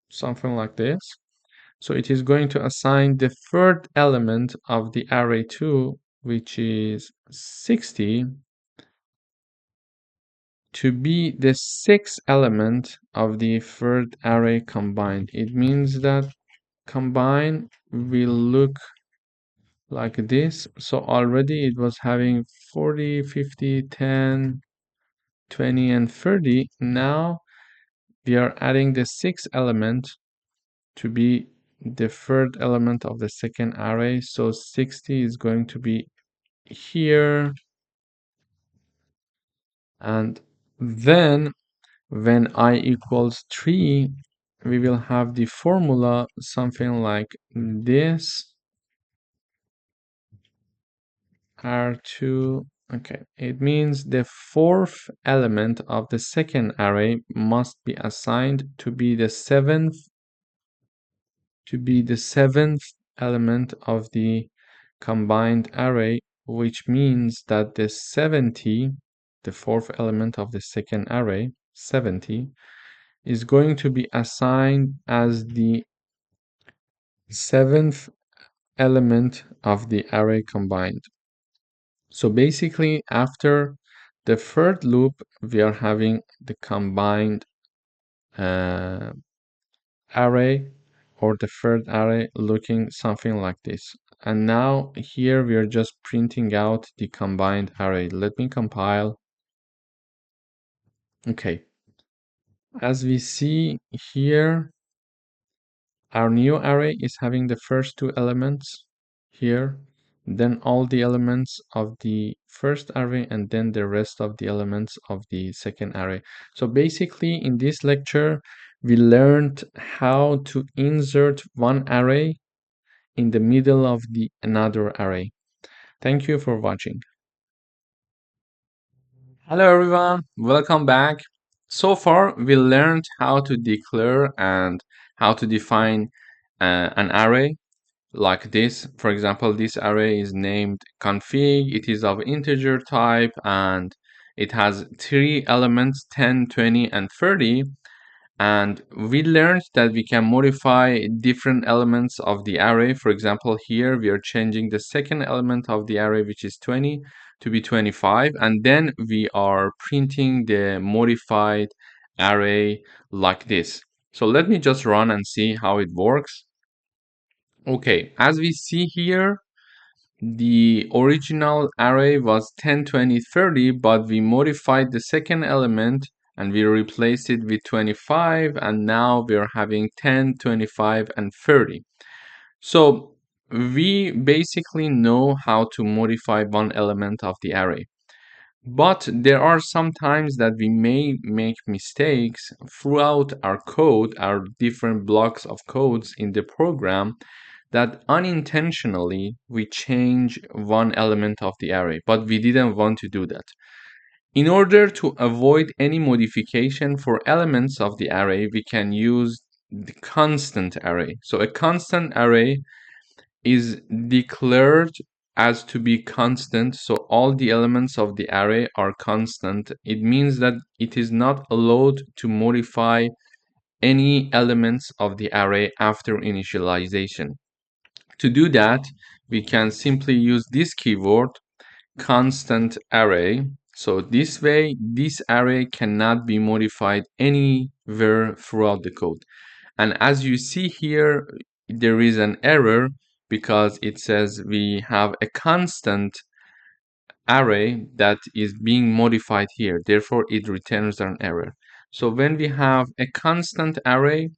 something like this. So it is going to assign the third element of the array 2, which is 60, to be the sixth element of the third array combined. It means that combine will look like this. So already it was having 40, 50, 10, 20, and 30. Now we are adding the sixth element to be the third element of the second array. So 60 is going to be here. And then when I equals 3, we will have the formula something like this. R2, okay, it means the fourth element of the second array must be assigned to be the seventh element of the combined array, which means that the 70, the fourth element of the second array, 70, is going to be assigned as the seventh element of the array combined. So basically, after the third loop, we are having the combined array, or the third array, looking something like this. And now here we are just printing out the combined array. Let me compile. Okay. As we see here, our new array is having the first two elements here, then all the elements of the first array, and then the rest of the elements of the second array. So basically, in this lecture, we learned how to insert one array in the middle of the another array. Thank you for watching. Hello everyone, welcome back. So far, we learned how to declare and how to define an array like this. For example, this array is named config, it is of integer type, and it has three elements, 10, 20, and 30. And we learned that we can modify different elements of the array. For example, here we are changing the second element of the array, which is 20, to be 25. And then we are printing the modified array like this. So let me just run and see how it works. Okay, as we see here, the original array was 10, 20, 30, but we modified the second element and we replaced it with 25, and now we are having 10, 25, and 30. So we basically know how to modify one element of the array. But there are some times that we may make mistakes throughout our code, our different blocks of codes in the program, that unintentionally we change one element of the array, but we didn't want to do that. In order to avoid any modification for elements of the array, we can use the constant array. So a constant array is declared as to be constant, so all the elements of the array are constant. It means that it is not allowed to modify any elements of the array after initialization. To do that, we can simply use this keyword, constant array. So this way, this array cannot be modified anywhere throughout the code. And as you see here, there is an error because it says we have a constant array that is being modified here. Therefore, it returns an error. So when we have a constant array,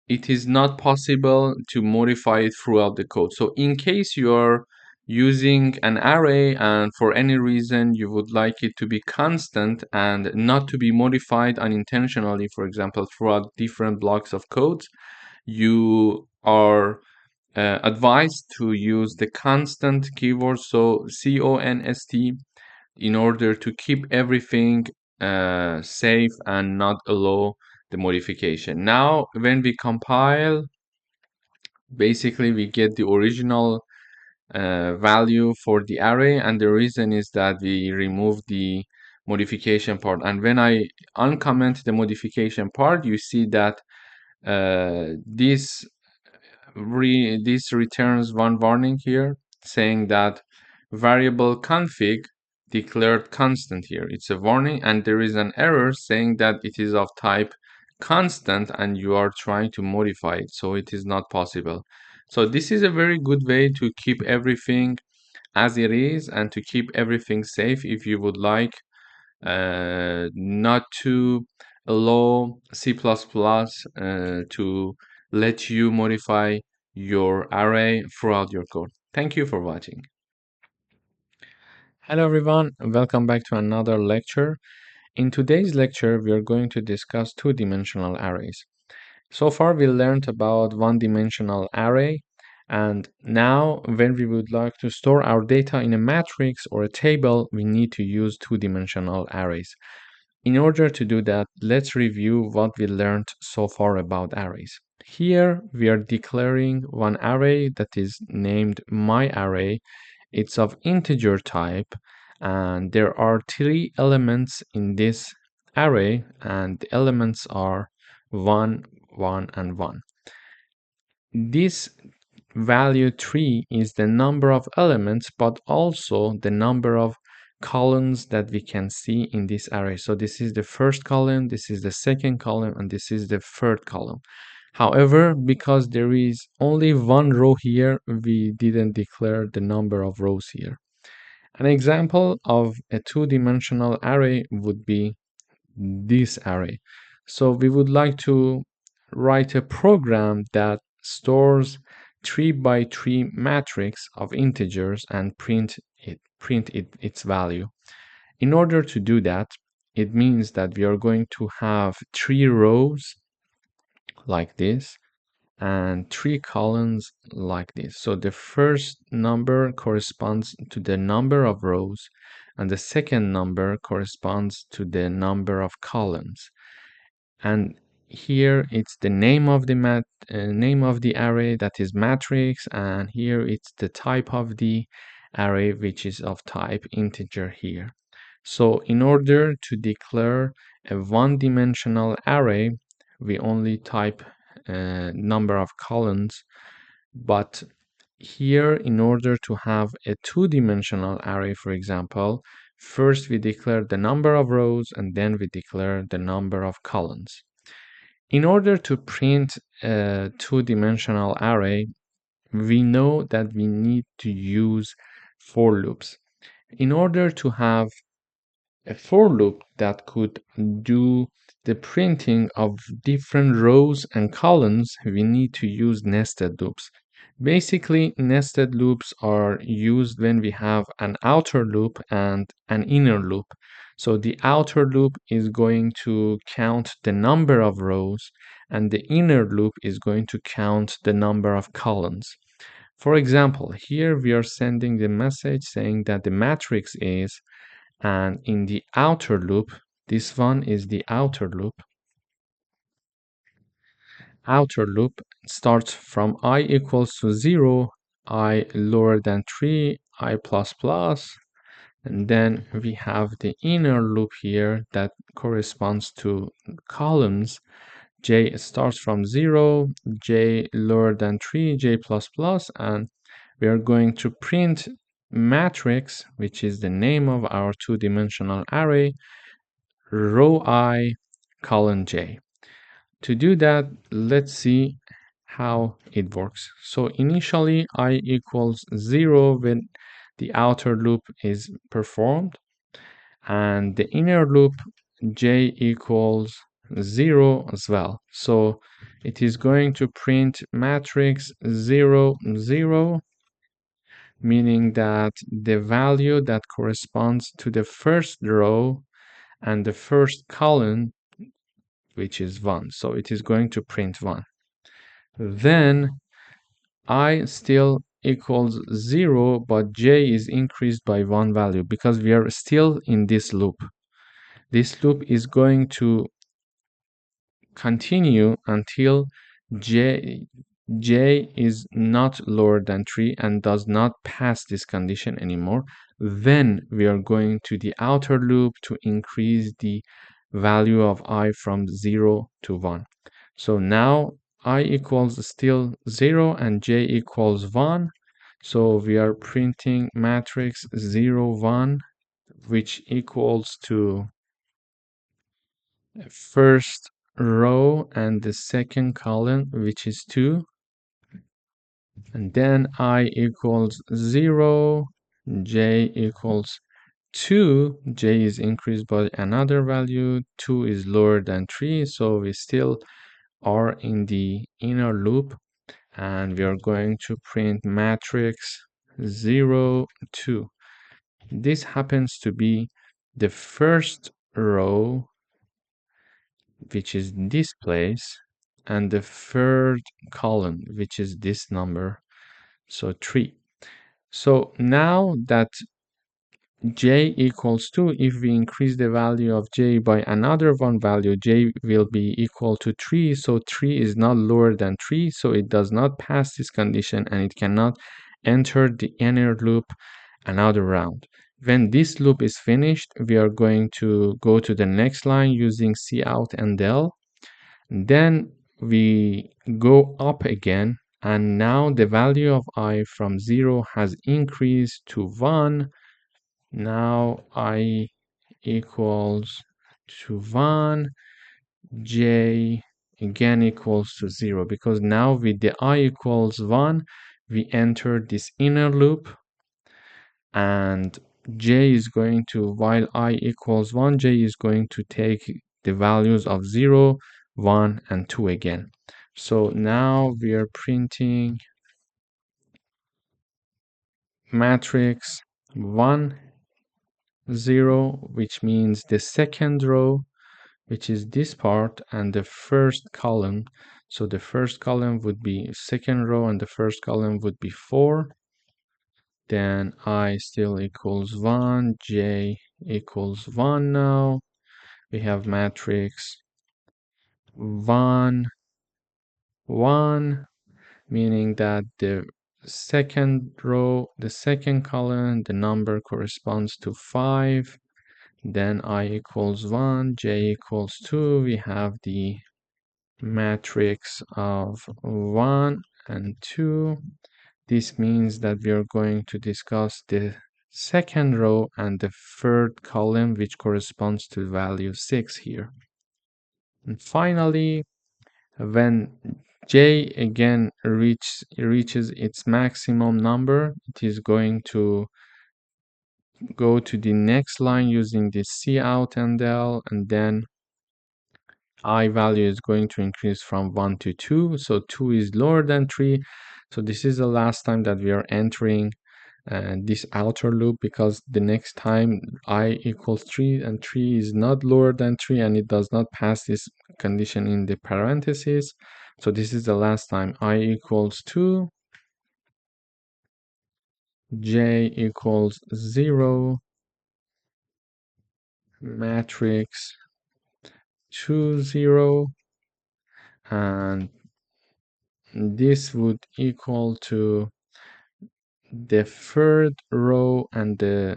it is not possible to modify it throughout the code. So in case you are using an array and for any reason you would like it to be constant and not to be modified unintentionally, for example, throughout different blocks of code, you are advised to use the constant keyword, so const, in order to keep everything safe and not allow the modification. Now, when we compile, basically we get the original value for the array, and the reason is that we remove the modification part. And when I uncomment the modification part, you see that this returns one warning here saying that variable config declared constant here. It's a warning, and there is an error saying that it is of type constant and you are trying to modify it, so it is not possible. So this is a very good way to keep everything as it is and to keep everything safe if you would like not to allow C++ to let you modify your array throughout your code. Thank you for watching. Hello everyone, welcome back to another lecture. In today's lecture, we are going to discuss two-dimensional arrays. So far, we learned about one-dimensional array, and now when we would like to store our data in a matrix or a table, we need to use two-dimensional arrays. In order to do that, let's review what we learned so far about arrays. Here, we are declaring one array that is named myArray. It's of integer type, and there are three elements in this array, and the elements are 1, 1, and 1. This value 3 is the number of elements, but also the number of columns that we can see in this array. So this is the first column, this is the second column, and this is the third column. However, because there is only one row here, we didn't declare the number of rows here. An example of a two-dimensional array would be this array. So we would like to write a program that stores 3 by 3 matrix of integers and print its value. In order to do that, it means that we are going to have 3 rows like this and 3 columns like this. So the first number corresponds to the number of rows and the second number corresponds to the number of columns. And here it's the name of the name of the array, that is matrix, and here it's the type of the array, which is of type integer here. So in order to declare a one-dimensional array, we only type number of columns, but here in order to have a two-dimensional array, for example, first we declare the number of rows and then we declare the number of columns. In order to print a two-dimensional array, we know that we need to use for loops. In order to have a for loop that could do the printing of different rows and columns, we need to use nested loops. Basically, nested loops are used when we have an outer loop and an inner loop. So the outer loop is going to count the number of rows, and the inner loop is going to count the number of columns. For example, here we are sending the message saying that the matrix is, and in the outer loop, this one is the outer loop. Outer loop starts from I equals to 0, I lower than 3, I plus plus, and then we have the inner loop here that corresponds to columns. J starts from 0, J lower than 3, J plus plus, and we are going to print matrix, which is the name of our two-dimensional array, row I, column J. To do that, let's see how it works. So initially I equals 0 when the outer loop is performed, and the inner loop J equals 0 as well. So it is going to print matrix 0, 0, meaning that the value that corresponds to the first row and the first column, which is 1. So it is going to print 1. Then I still equals 0, but j is increased by 1 value because we are still in this loop. This loop is going to continue until j is not lower than 3 and does not pass this condition anymore. Then we are going to the outer loop to increase the value of I from 0 to 1. So now I equals still 0 and j equals 1. So we are printing matrix 0, 1, which equals to first row and the second column, which is 2. And then I equals 0, j equals 2, j is increased by another value, 2 is lower than 3, so we still are in the inner loop, and we are going to print matrix 0, 2. This happens to be the first row, which is this place, and the third column, which is this number, so 3. So now that j equals 2, if we increase the value of j by another one value, j will be equal to 3. So 3 is not lower than 3, so it does not pass this condition and it cannot enter the inner loop another round. When this loop is finished, we are going to go to the next line using cout and del. Then we go up again, and now the value of I from 0 has increased to 1. Now I equals to 1, j again equals to 0, because now with the I equals 1, we enter this inner loop, and j is going to, while I equals 1, j is going to take the values of 0, 1, and 2 again. So now we are printing matrix 1, 0, which means the second row, which is this part, and the first column. So the first column would be second row, and the first column would be 4. Then I still equals 1, j equals 1 now. We have matrix 1, 1, meaning that the second row, the second column, the number corresponds to 5. Then I equals 1, j equals 2. We have the matrix of 1 and 2. This means that we are going to discuss the second row and the third column, which corresponds to value 6 here. And finally, when j again reaches its maximum number, it is going to go to the next line using the cout and del, and then I value is going to increase from 1 to 2. So 2 is lower than 3. So this is the last time that we are entering this outer loop, because the next time I equals 3 and 3 is not lower than 3 and it does not pass this condition in the parentheses. So this is the last time I equals 2, j equals 0, matrix 2, 0, and this would equal to the third row and the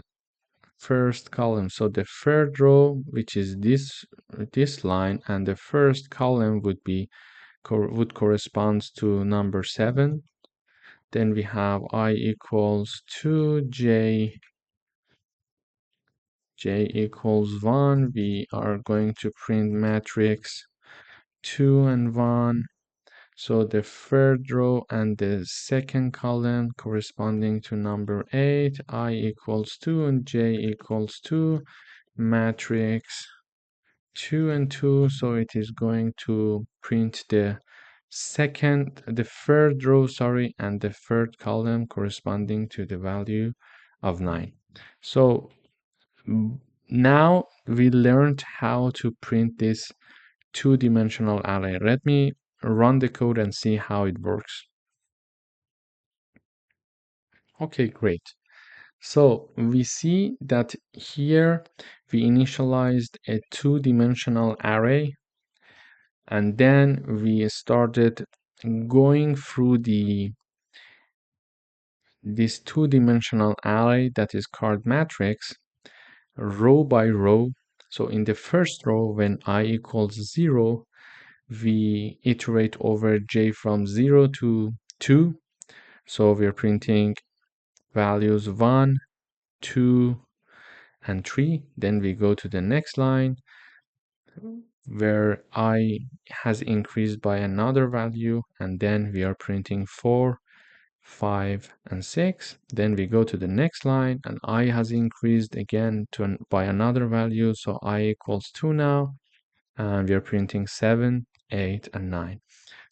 first column. So the third row, which is this line, and the first column would correspond to number 7. Then we have I equals 2, j equals 1. We are going to print matrix 2 and 1. So the third row and the second column corresponding to number 8, I equals 2 and j equals 2, matrix 2 and 2. So it is going to print the third row, and the third column corresponding to the value of 9. So now we learned how to print this two-dimensional array. Let me run the code and see how it works. Okay, great. So we see that here we initialized a two-dimensional array, and then we started going through this two-dimensional array that is called matrix, row by row. So in the first row, when I equals 0, we iterate over j from 0 to 2. So we're printing values 1, 2, and 3. Then we go to the next line where I has increased by another value, and then we are printing 4, 5, and 6. Then we go to the next line and I has increased again by another value, so I equals 2 now, and we are printing 7, 8, and 9.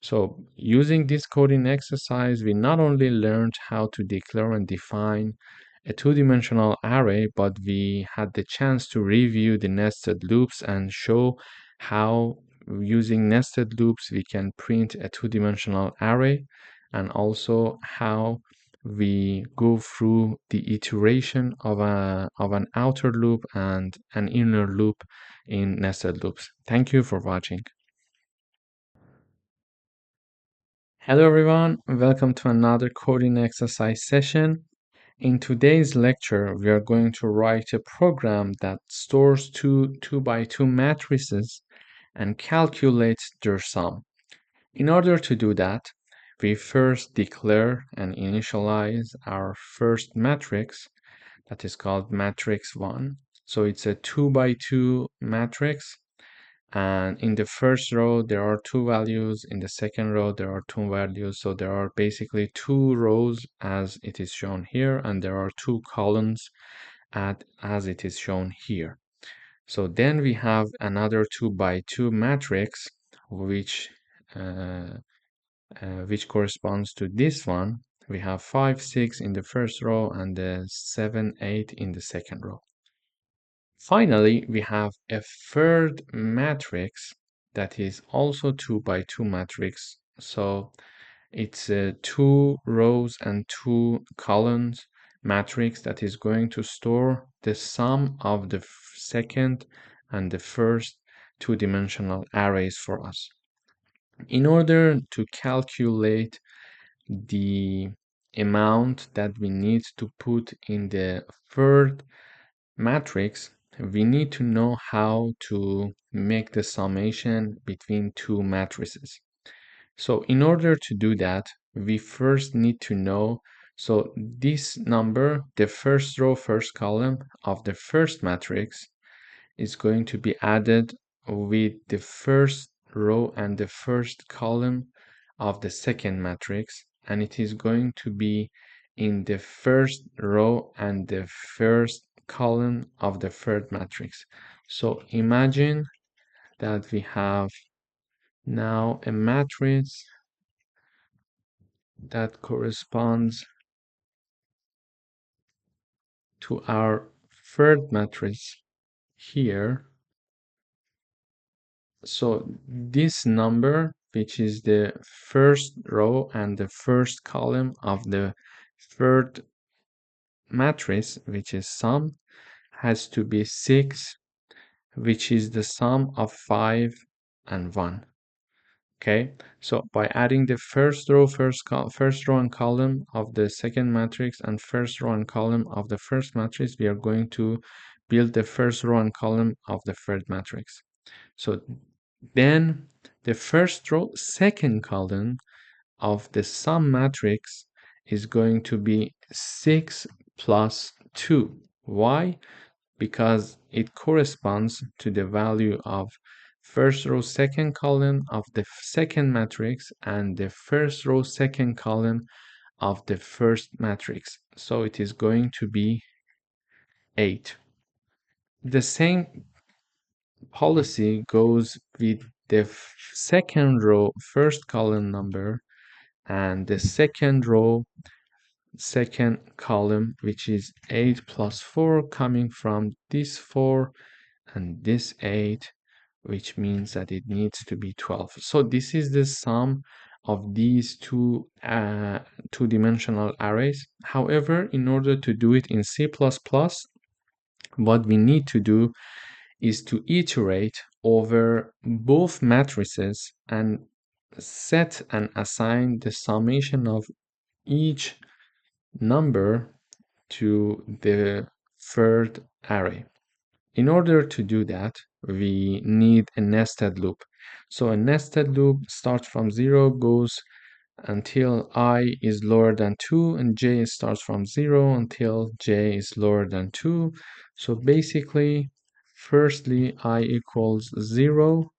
So using this coding exercise, we not only learned how to declare and define a two-dimensional array, but we had the chance to review the nested loops and show how using nested loops we can print a two-dimensional array, and also how we go through the iteration of an outer loop and an inner loop in nested loops. Thank you for watching. Hello everyone, welcome to another coding exercise session. In today's lecture, we are going to write a program that stores two 2x2 matrices and calculates their sum. In order to do that, we first declare and initialize our first matrix that is called matrix 1. So it's a 2x2 matrix, And in the first row, there are two values. In the second row, there are two values. So there are basically two rows as it is shown here, and there are two columns as it is shown here. So then we have another 2 by 2 matrix, uh, which corresponds to this one. We have 5, 6 in the first row and 7, 8 in the second row. Finally, we have a third matrix that is also 2 by 2 matrix. So it's a 2 rows and 2 columns matrix that is going to store the sum of the second and the first two-dimensional arrays for us. In order to calculate the amount that we need to put in the third matrix, we need to know how to make the summation between two matrices. So in order to do that, we first need to know, so this number, the first row, first column of the first matrix is going to be added with the first row and the first column of the second matrix, and it is going to be in the first row and the first column of the third matrix. So imagine that we have now a matrix that corresponds to our third matrix here. So this number, which is the first row and the first column of the third matrix, which is sum, has to be 6, which is the sum of 5 and 1. Okay, so by adding the first row, first row and column of the second matrix and first row and column of the first matrix, we are going to build the first row and column of the third matrix. So then the first row, second column of the sum matrix is going to be 6 plus 2. Why? Because it corresponds to the value of first row, second column of the second matrix and the first row, second column of the first matrix. So it is going to be 8. The same policy goes with the second row, first column number and the second row, second column, which is 8 plus 4 coming from this 4 and this 8, which means that it needs to be 12. So this is the sum of these two-dimensional arrays. However, in order to do it in C++, what we need to do is to iterate over both matrices and set and assign the summation of each number to the third array. In order to do that, we need a nested loop. So a nested loop starts from 0, goes until I is lower than 2, and j starts from 0 until j is lower than 2. So basically, firstly, I equals 0,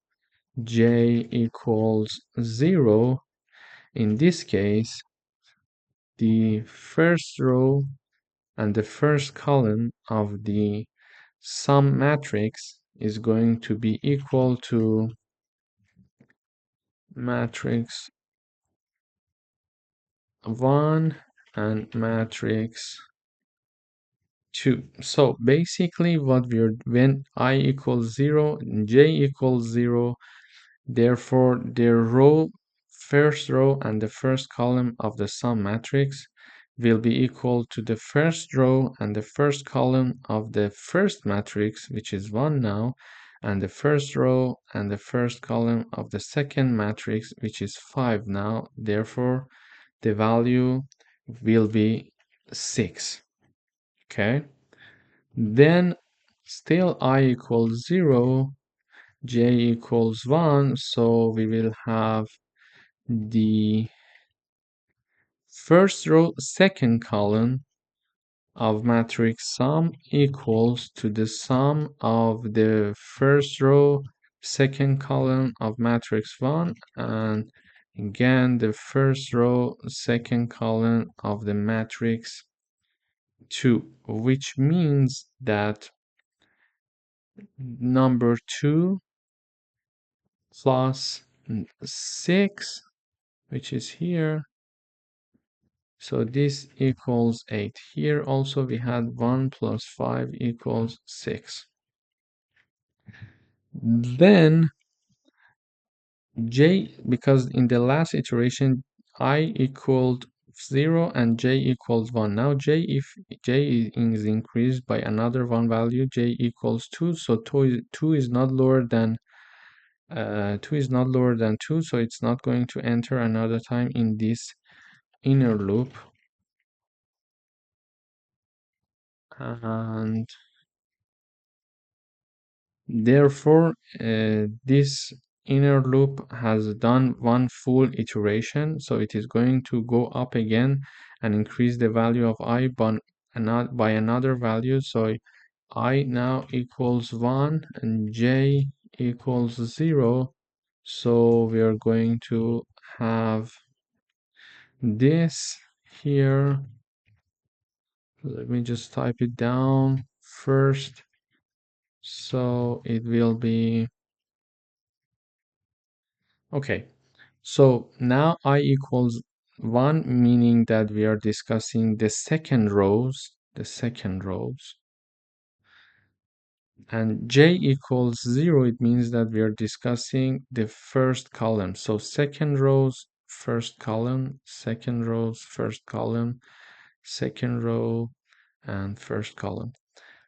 j equals 0. In this case, the first row and the first column of the sum matrix is going to be equal to matrix 1 and matrix 2. So basically when I equals 0 and j equals 0, therefore the first row and the first column of the sum matrix will be equal to the first row and the first column of the first matrix, which is 1 now, and the first row and the first column of the second matrix, which is 5 now. Therefore, the value will be 6. Okay? Then still I equals 0, j equals 1, so we will have the first row, second column of matrix sum equals to the sum of the first row second column of matrix 1, and again the first row, second column of the matrix 2, which means that number 2 plus 6, which is here, so this equals 8. Here also we had 1 plus 5 equals 6. Then j, because in the last iteration I equaled 0 and j equals 1. Now j, if j is increased by another one value, j equals 2, so 2 is not lower than 2 is not lower than 2, so it's not going to enter another time in this inner loop. And therefore this inner loop has done one full iteration, so it is going to go up again and increase the value of I by another value. So I now equals 1 and j equals 0. So we are going to have this here. Let me just type it down first. So it will be okay. So now I equals 1, meaning that we are discussing the second rows, and j equals 0, it means that we are discussing the first column. So second rows, first column, second rows, first column, second row, and first column.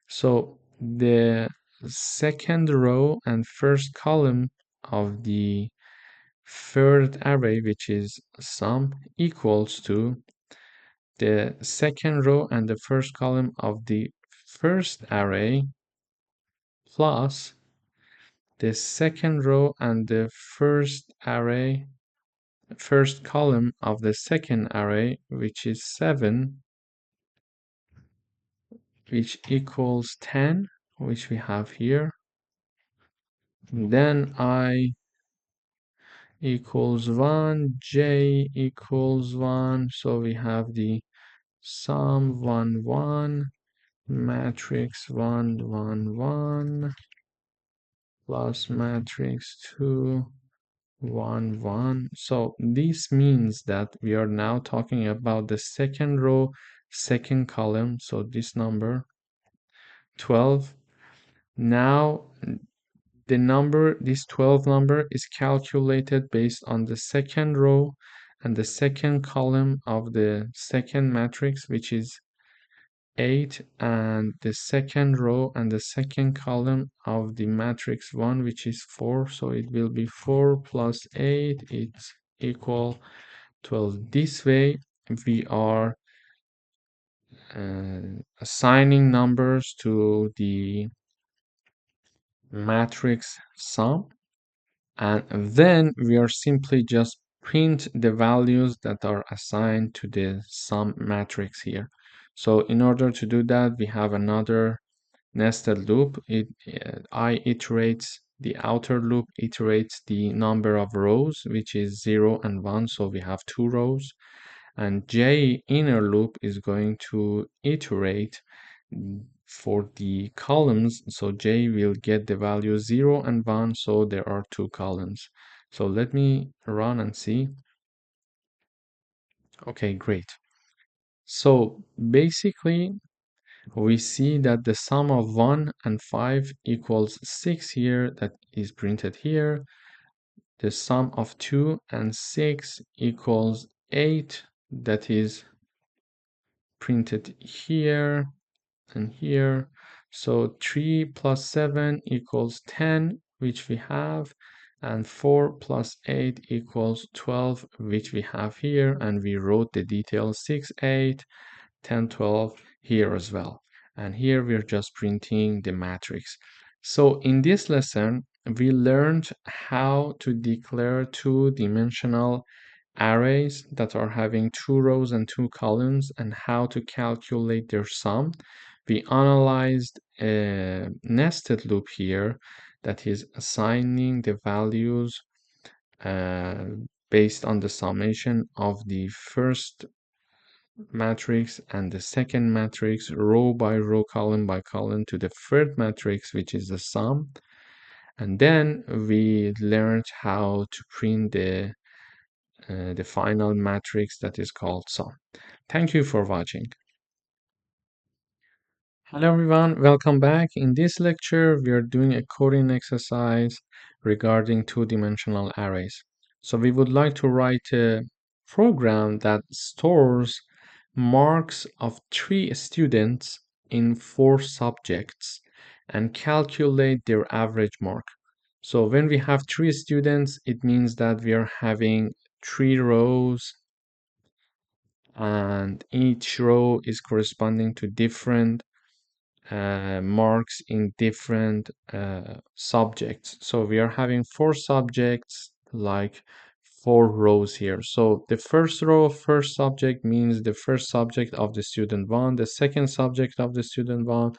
So the second row and first column of the third array, which is sum, equals to the second row and the first column of the first array plus the second row and the first column of the second array, which is 7, which equals 10, which we have here. Then I equals 1, j equals 1, so we have the sum 1 1, matrix 1 1 1 plus matrix 2 1 1. So this means that we are now talking about the second row, second column, so this number 12. Now this 12 number is calculated based on the second row and the second column of the second matrix, which is 8, and the second row and the second column of the matrix 1, which is 4. So it will be 4 plus 8, it's equal 12. This way we are assigning numbers to the matrix sum, and then we are simply just print the values that are assigned to the sum matrix here. So in order to do that, we have another nested loop. The outer loop iterates the number of rows, which is 0 and 1, so we have 2 rows, and j inner loop is going to iterate for the columns, so j will get the value 0 and 1, so there are 2 columns. So let me run and see. Okay, great. So basically we see that the sum of 1 and 5 equals 6 here, that is printed here. The sum of 2 and 6 equals 8, that is printed here and here. So 3 plus 7 equals 10, which we have, and 4 plus 8 equals 12, which we have here, and we wrote the details 6, 8, 10, 12 here as well. And here we're just printing the matrix. So in this lesson, we learned how to declare two-dimensional arrays that are having 2 rows and 2 columns and how to calculate their sum. We analyzed a nested loop here that is assigning the values uh, based on the summation of the first matrix and the second matrix, row by row, column by column, to the third matrix, which is the sum. And then we learned how to print the final matrix that is called sum. Thank you for watching. Hello everyone, welcome back. In this lecture, we are doing a coding exercise regarding two-dimensional arrays. So we would like to write a program that stores marks of 3 students in 4 subjects and calculate their average mark. So when we have 3 students, it means that we are having 3 rows, and each row is corresponding to different marks in different subjects. So we are having 4 subjects, like 4 rows here. So the first row, first subject, means the first subject of the student 1, the second subject of the student 1,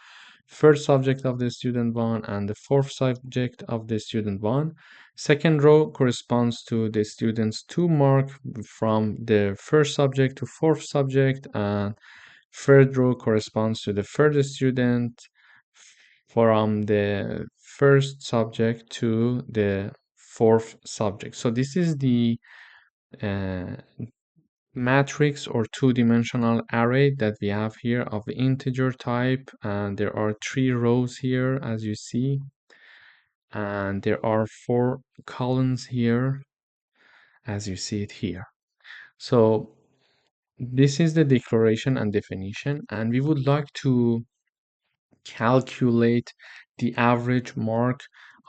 third subject of the student 1, and the fourth subject of the student 1. Second row corresponds to the student's 2 mark from the first subject to fourth subject, and third row corresponds to the third student from the first subject to the fourth subject. So this is the uh, matrix or two-dimensional array that we have here of integer type, and there are 3 rows here, as you see, and there are 4 columns here, as you see it here. So this is the declaration and definition, and we would like to calculate the average mark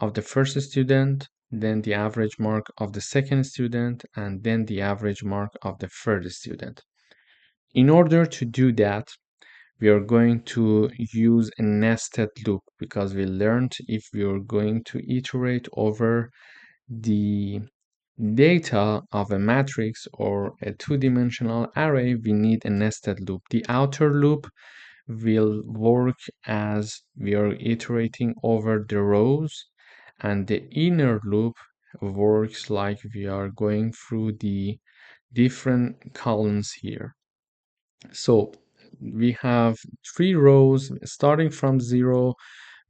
of the first student, then the average mark of the second student, and then the average mark of the third student. In order to do that, we are going to use a nested loop, because we learned if we are going to iterate over the data of a matrix or a two-dimensional array, we need a nested loop. The outer loop will work as we are iterating over the rows, and the inner loop works like we are going through the different columns here. So we have 3 rows starting from 0.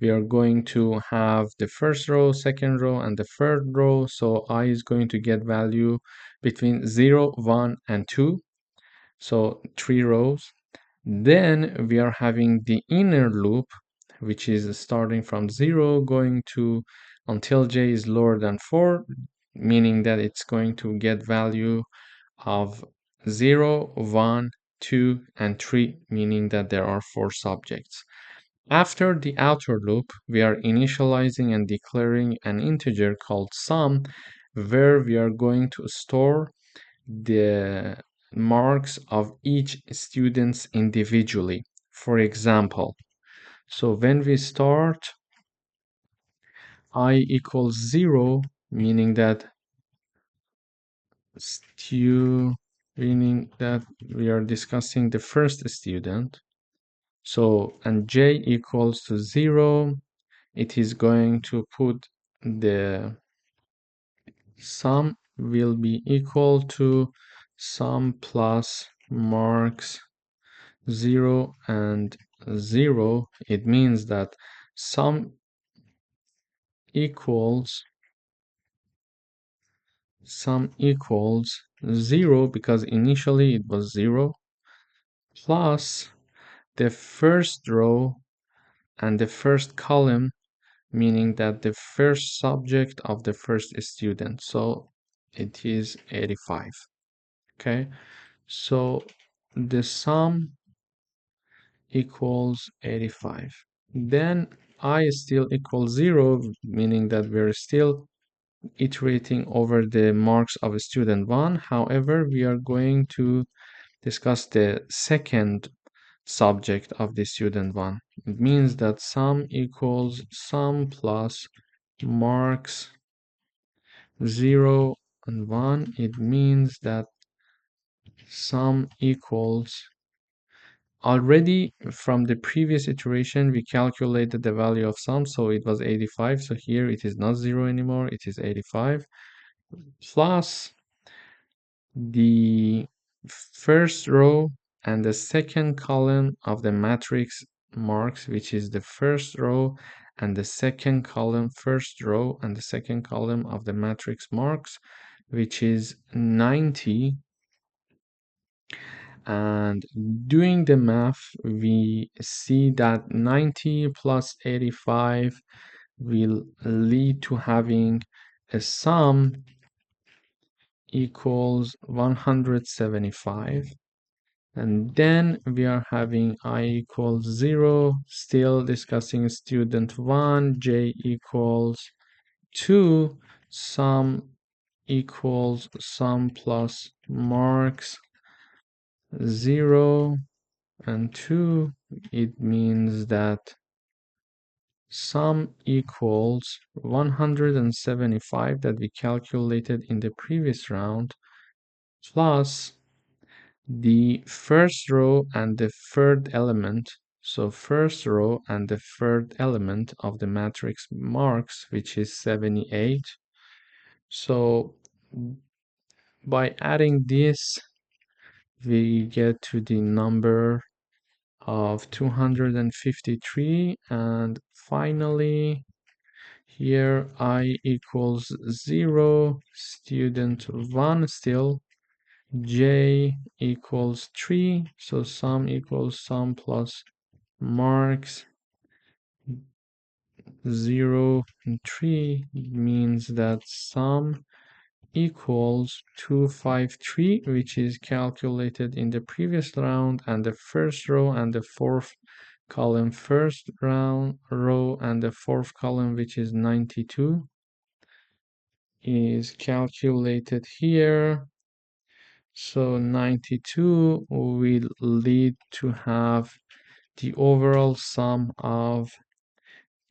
We are going to have the first row, second row, and the third row. So I is going to get value between 0, 1, and 2. So 3 rows. Then we are having the inner loop, which is starting from 0 going to until j is lower than 4, meaning that it's going to get value of 0, 1, 2, and 3, meaning that there are 4 subjects. After the outer loop, we are initializing and declaring an integer called sum, where we are going to store the marks of each students individually. For example, so when we start I equals 0, meaning that meaning that we are discussing the first student. So, and j equals to 0, it is going to put the sum will be equal to sum plus marks 0 and 0. It means that sum equals 0, because initially it was 0, plus the first row and the first column, meaning that the first subject of the first student. So it is 85. Okay, so the sum equals 85. Then I still equals 0, meaning that we're still iterating over the marks of student 1. However, we are going to discuss the second subject of the student 1. It means that sum equals sum plus marks 0 and 1. It means that sum equals already from the previous iteration, we calculated the value of sum, so it was 85. So here it is not 0 anymore, it is 85, plus the first row and the second column of the matrix marks, which is the first row and the second column, first row and the second column of the matrix marks, which is 90. And doing the math, we see that 90 plus 85 will lead to having a sum equals 175. And then we are having I equals 0, still discussing student 1, j equals 2, sum equals sum plus marks 0 and 2. It means that sum equals 175 that we calculated in the previous round, plus the first row and the third element. So first row and the third element of the matrix marks, which is 78. So by adding this, we get to the number of 253. And finally, here I equals 0, student 1 still, j equals 3, so sum equals sum plus marks 0 and 3 means that sum equals 253, which is calculated in the previous round, and the first row and the fourth column, first row and the fourth column, which is 92, is calculated here. So 92 will lead to have the overall sum of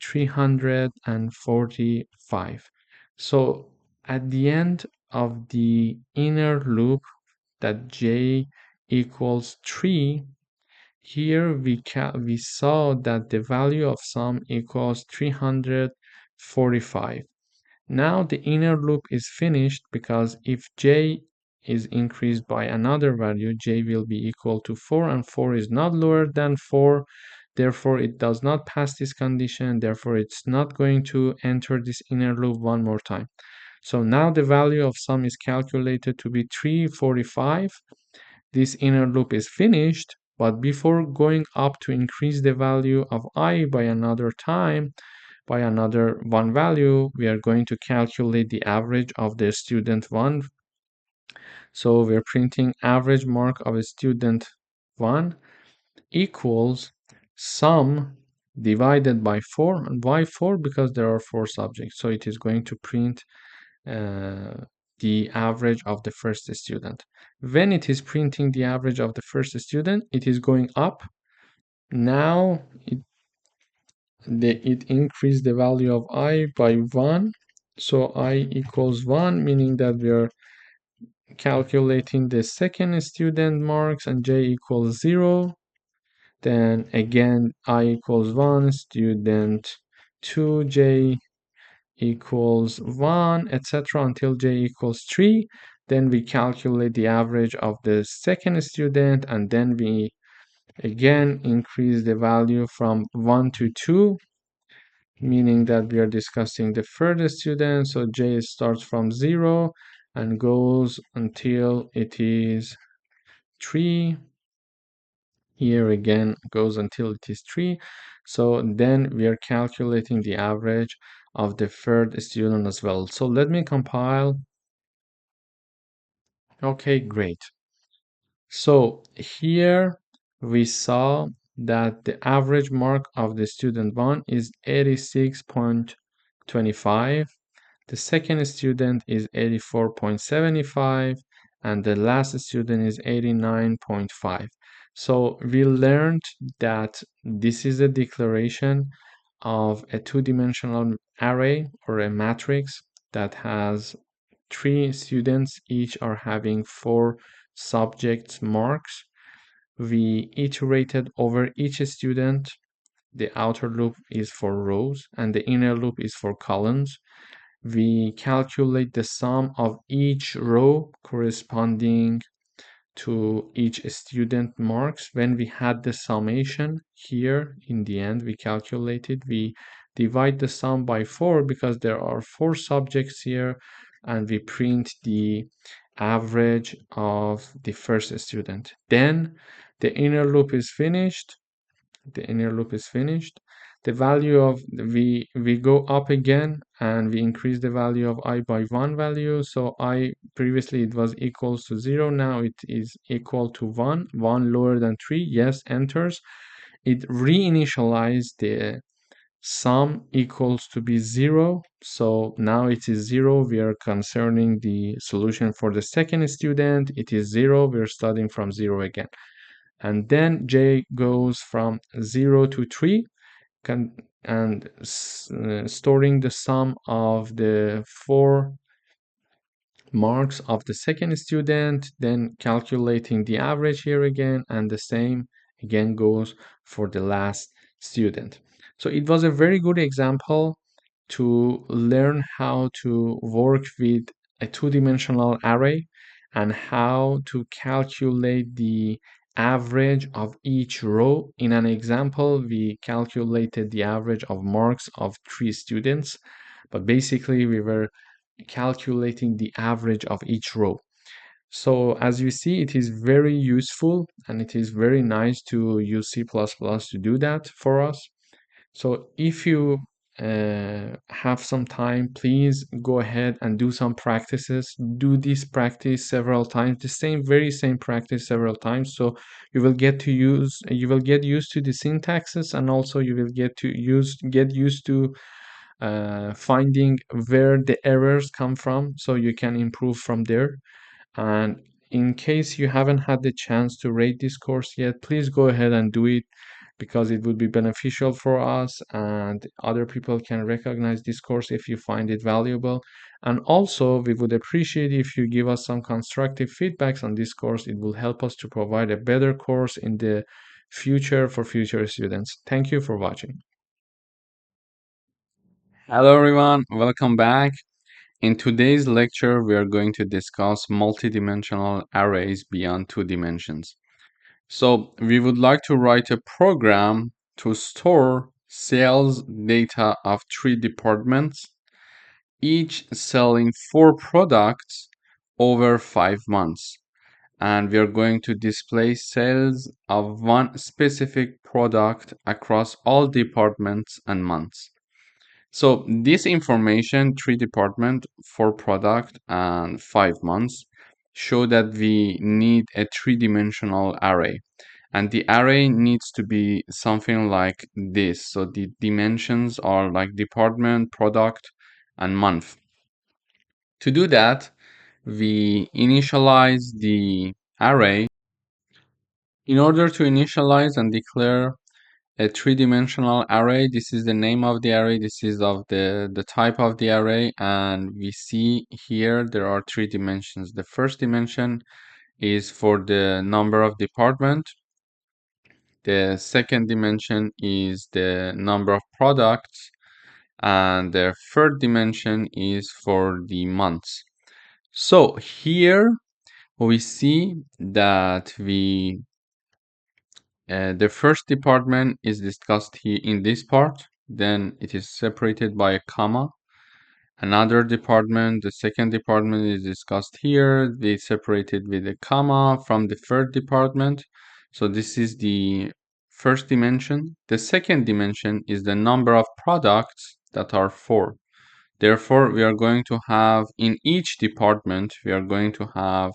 345. So at the end of the inner loop that j equals 3, here we saw that the value of sum equals 345. Now the inner loop is finished, because if j is increased by another value, j will be equal to 4, and 4 is not lower than 4. Therefore, it does not pass this condition. Therefore, it's not going to enter this inner loop one more time. So now the value of sum is calculated to be 345. This inner loop is finished, but before going up to increase the value of I by another time, by another one value, we are going to calculate the average of the student 1. So we're printing average mark of a student 1 equals sum divided by 4. And why 4? Because there are 4 subjects. So it is going to print the average of the first student. When it is printing the average of the first student, it is going up. Now it increased the value of I by 1. So I equals 1, meaning that we are calculating the second student marks, and j equals 0. Then again, I equals 1, student 2, j equals 1, etc. until j equals 3. Then we calculate the average of the second student, and then we again increase the value from 1 to 2, meaning that we are discussing the third student. So j starts from 0 and goes until it is 3. Here again goes until it is 3. So then we are calculating the average of the third student as well. So let me compile. Okay, great. So here we saw that the average mark of the student 1 is 86.25. The second student is 84.75, and the last student is 89.5. So we learned that this is a declaration of a two-dimensional array or a matrix that has 3 students, each are having 4 subject marks. we iterated over each student. The outer loop is for rows and the inner loop is for columns. We calculate the sum of each row corresponding to each student marks. When we had the summation here in the end, we calculated, we divide the sum by 4 because there are 4 subjects here, and we print the average of the first student. Then the inner loop is finished. The inner loop is finished. The value of we go up again and we increase the value of I by 1 value. So I previously it was equals to 0, now it is equal to 1. 1 lower than 3, yes, enters. It reinitialized the sum equals to be 0. So now it is 0. We are concerning the solution for the second student. It is 0. We're starting from 0 again. And then j goes from 0 to 3 and storing the sum of the 4 marks of the second student, then calculating the average here again, and the same again goes for the last student. So it was a very good example to learn how to work with a two-dimensional array and how to calculate the average of each row. In an example, we calculated the average of marks of 3 students, but basically we were calculating the average of each row. So as you see, it is very useful and it is very nice to use C++ to do that for us. So if you have some time, please go ahead and do some practices. Do this practice several times, the very same practice several times. So you will get used to the syntaxes, and also you will get used to finding where the errors come from, so you can improve from there. And in case you haven't had the chance to rate this course yet, please go ahead and do it, because it would be beneficial for us and other people can recognize this course if you find it valuable. And also, we would appreciate if you give us some constructive feedbacks on this course. It will help us to provide a better course in the future for future students. Thank you for watching. Hello everyone, welcome back. In today's lecture, we are going to discuss multidimensional arrays beyond 2 dimensions. So we would like to write a program to store sales data of 3 departments, each selling 4 products over 5 months. And we are going to display sales of one specific product across all departments and months. So this information, 3 department, 4 product, and 5 months, show that we need a 3-dimensional array. And the array needs to be something like this. So the dimensions are like department, product, and month. To do that, we initialize the array. In order to initialize and declare a 3-dimensional array, this is the name of the array, this is of the type of the array, and we see here there are 3 dimensions. The first dimension is for the number of department. The second dimension is the number of products, and the third dimension is for the months. So here we see that the first department is discussed here in this part, then it is separated by a comma. Another department, the second department, is discussed here, they separated with a comma from the third department. So this is the first dimension. The second dimension is the number of products, that are 4. Therefore, we are going to have, in each department, we are going to have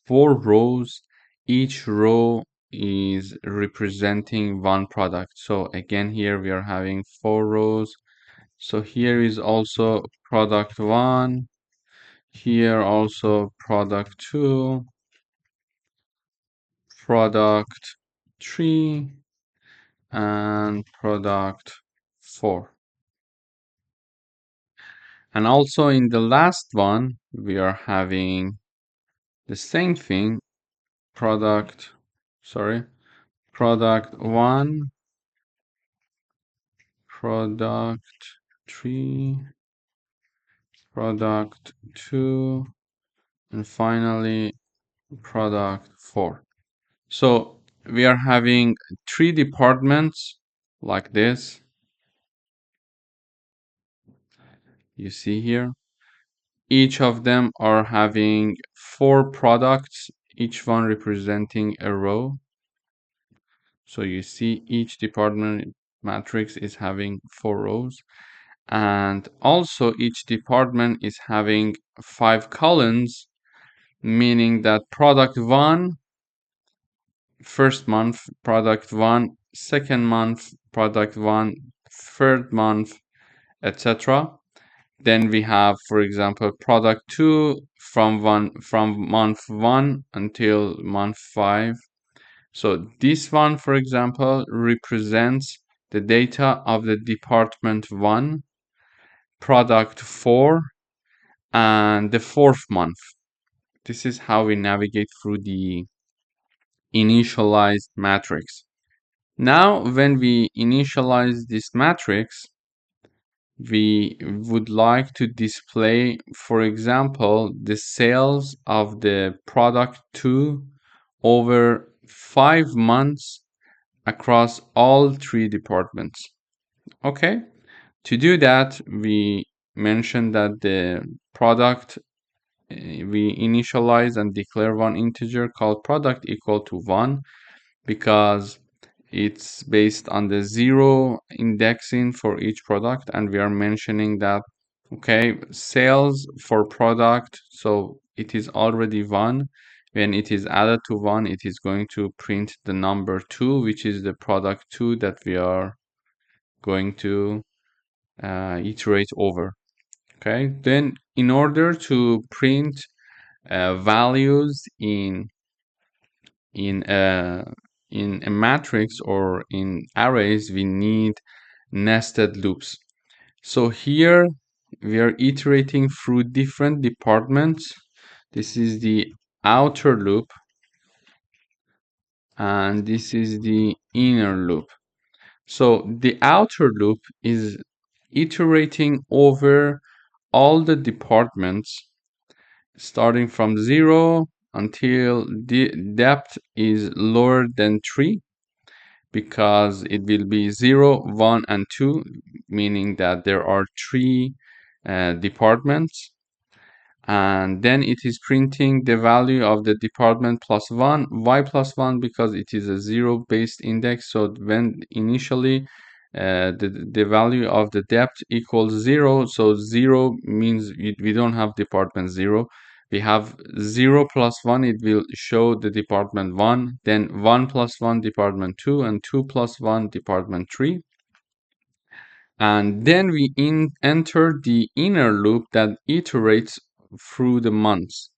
4 rows. Each row is representing one product. So again, here we are having 4 rows. So here is also product 1, here also product 2, product 3, and product 4. And also in the last one, we are having the same thing, product sorry, product 1, product 3, product 2, and finally product 4. So we are having 3 departments like this. You see here, each of them are having 4 products, each one representing a row. So you see each department matrix is having 4 rows, and also each department is having 5 columns, meaning that product 1, first month, product 1, second month, product 1, third month, etc. Then we have, for example, product 2 from month 1 until month 5. So this one, for example, represents the data of the department 1, product 4, and the 4th month. This is how we navigate through the initialized matrix. Now, when we initialize this matrix, we would like to display, for example, the sales of the product 2 over 5 months across all 3 departments. Okay, to do that, we mentioned that the product, we initialize and declare one integer called product equal to 1, because it's based on the 0 indexing for each product, and we are mentioning that, okay, sales for product, so it is already 1. When it is added to 1, it is going to print the number 2, which is the product 2 that we are going to iterate over. Okay, then in order to print values in a in a matrix or in arrays, we need nested loops. So here we are iterating through different departments. This is the outer loop, and this is the inner loop. So the outer loop is iterating over all the departments starting from 0 until the depth is lower than 3, because it will be 0, 1, and 2, meaning that there are 3 departments. And then it is printing the value of the department plus 1. Why plus 1? Because it is a 0 based index. So when initially the value of the depth equals 0, so 0 means we don't have department 0. We have 0 plus 1, it will show the department 1, then 1 plus 1 department 2, and 2 plus 1 department 3. And then we enter the inner loop that iterates through the months.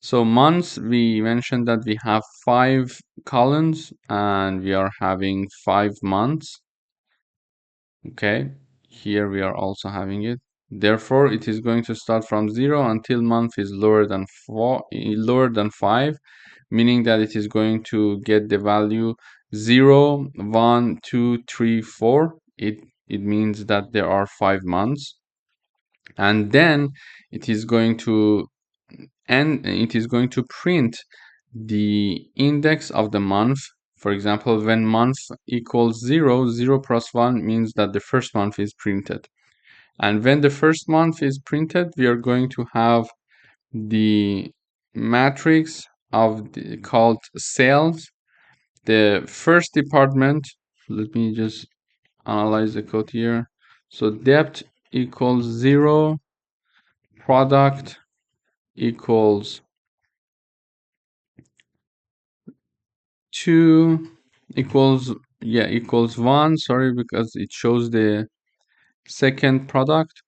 So months, we mentioned that we have 5 columns and we are having 5 months. Okay, here we are also having it. Therefore, it is going to start from 0 until month is lower than 5, meaning that it is going to get the value 0, 1, 2, 3, 4. It means that there are 5 months. And then it is going to print the index of the month. For example, when month equals 0, 0 plus 1 means that the first month is printed. And when the first month is printed, we are going to have the matrix of called sales. The first department, let me just analyze the code here. So depth equals 0, product equals 2 equals 1, sorry, because it shows the second product.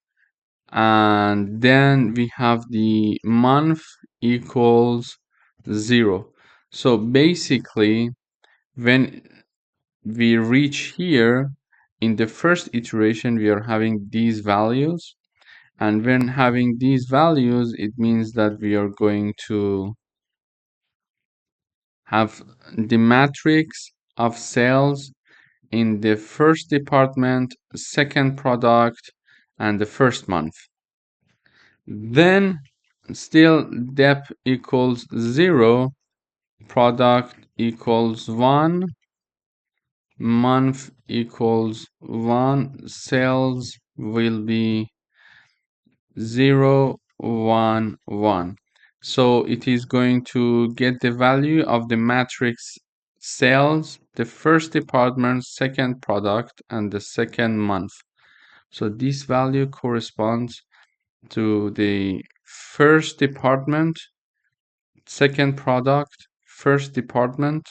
And then we have the month equals 0. So basically, when we reach here in the first iteration, we are having these values, and when having these values, it means that we are going to have the matrix of sales in the first department, second product, and the first month. Then still dep equals 0, product equals 1, month equals 1, sales will be 0, 1, 1. So it is going to get the value of the matrix sales, the first department, second product, and the second month. So this value corresponds to the first department, second product, first department,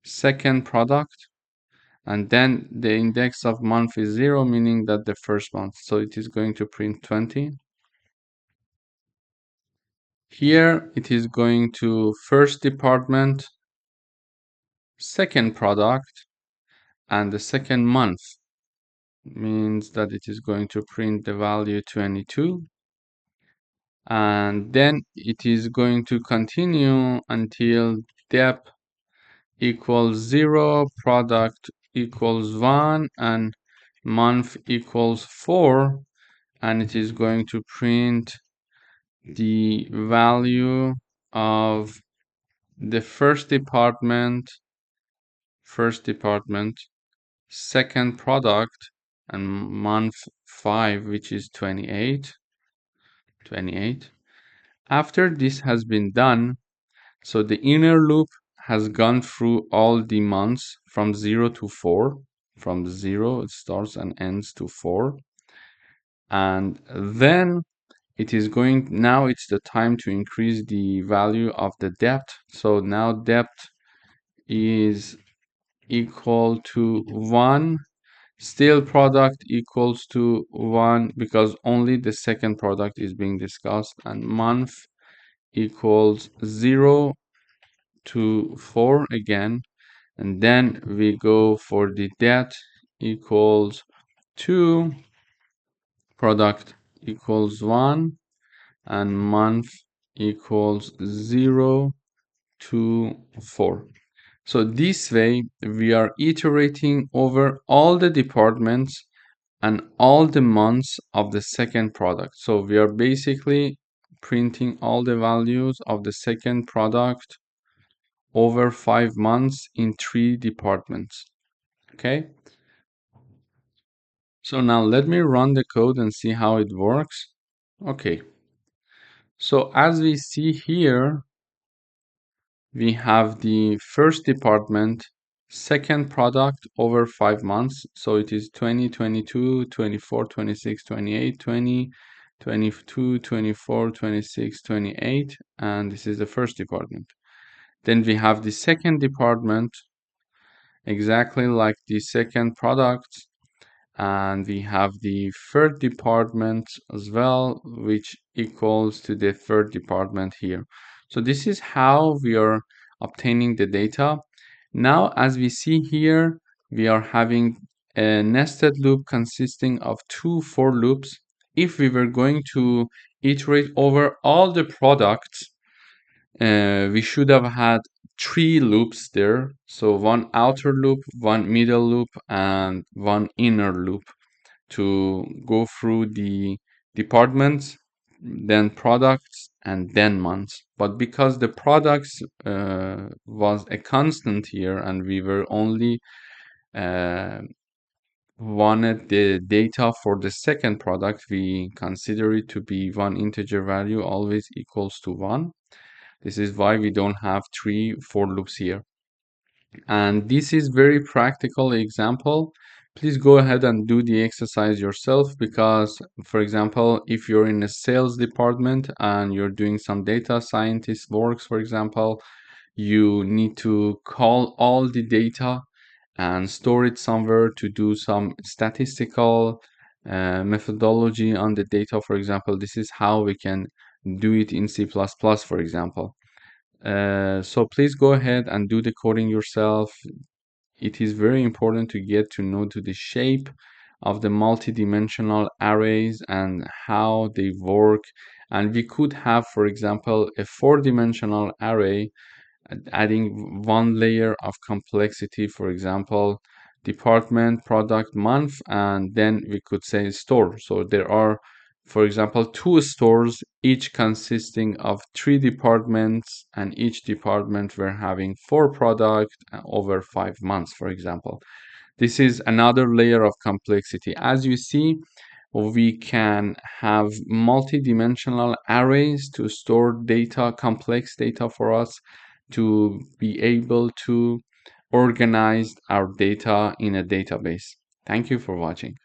second product, and then the index of month is 0, meaning that the first month. So it is going to print 20. Here it is going to first department, second product, and the second month, means that it is going to print the value 22. And then it is going to continue until dep equals 0, product equals 1, and month equals 4, and it is going to print the value of the first department, second product, and month 5, which is 28. After this has been done, so the inner loop has gone through all the months from 0 to 4. From 0 it starts and ends to 4. And then it is going, now it's the time to increase the value of the depth. So now depth is equal to 1. Still product equals to 1 because only the second product is being discussed, and month equals 0 to 4 again, and then we go for the depth equals 2, product equals 1, and month equals 0 to 4. So this way we are iterating over all the departments and all the months of the second product. So we are basically printing all the values of the second product over 5 months in 3 departments. Okay. So now let me run the code and see how it works. Okay. So as we see here, we have the first department, second product over 5 months. So it is 20, 22, 24, 26, 28, 20, 22, 24, 26, 28, and this is the first department. Then we have the second department, exactly like the second product, and we have the third department as well, which equals to the third department here. So this is how we are obtaining the data. Now, as we see here, we are having a nested loop consisting of 2 for loops. If we were going to iterate over all the products, we should have had 3 loops there. So 1 outer loop, 1 middle loop, and 1 inner loop to go through the departments, then products, and then months. But because the products was a constant here and we were only wanted the data for the second product, we consider it to be one integer value always equals to 1. This is why we don't have 3 for loops here. And this is very practical example. Please go ahead and do the exercise yourself, because for example, if you're in a sales department and you're doing some data scientist works, for example, you need to call all the data and store it somewhere to do some statistical methodology on the data. For example, this is how we can do it in C++, for example. So please go ahead and do the coding yourself. It is very important to get to know to the shape of the multidimensional arrays and how they work. And we could have, for example, a 4-dimensional array, adding one layer of complexity, for example, department, product, month, and then we could say store. So there are, for example, 2 stores, each consisting of 3 departments, and each department we're having 4 products over 5 months, for example. This is another layer of complexity. As you see, we can have multi-dimensional arrays to store data, complex data for us to be able to organize our data in a database. Thank you for watching.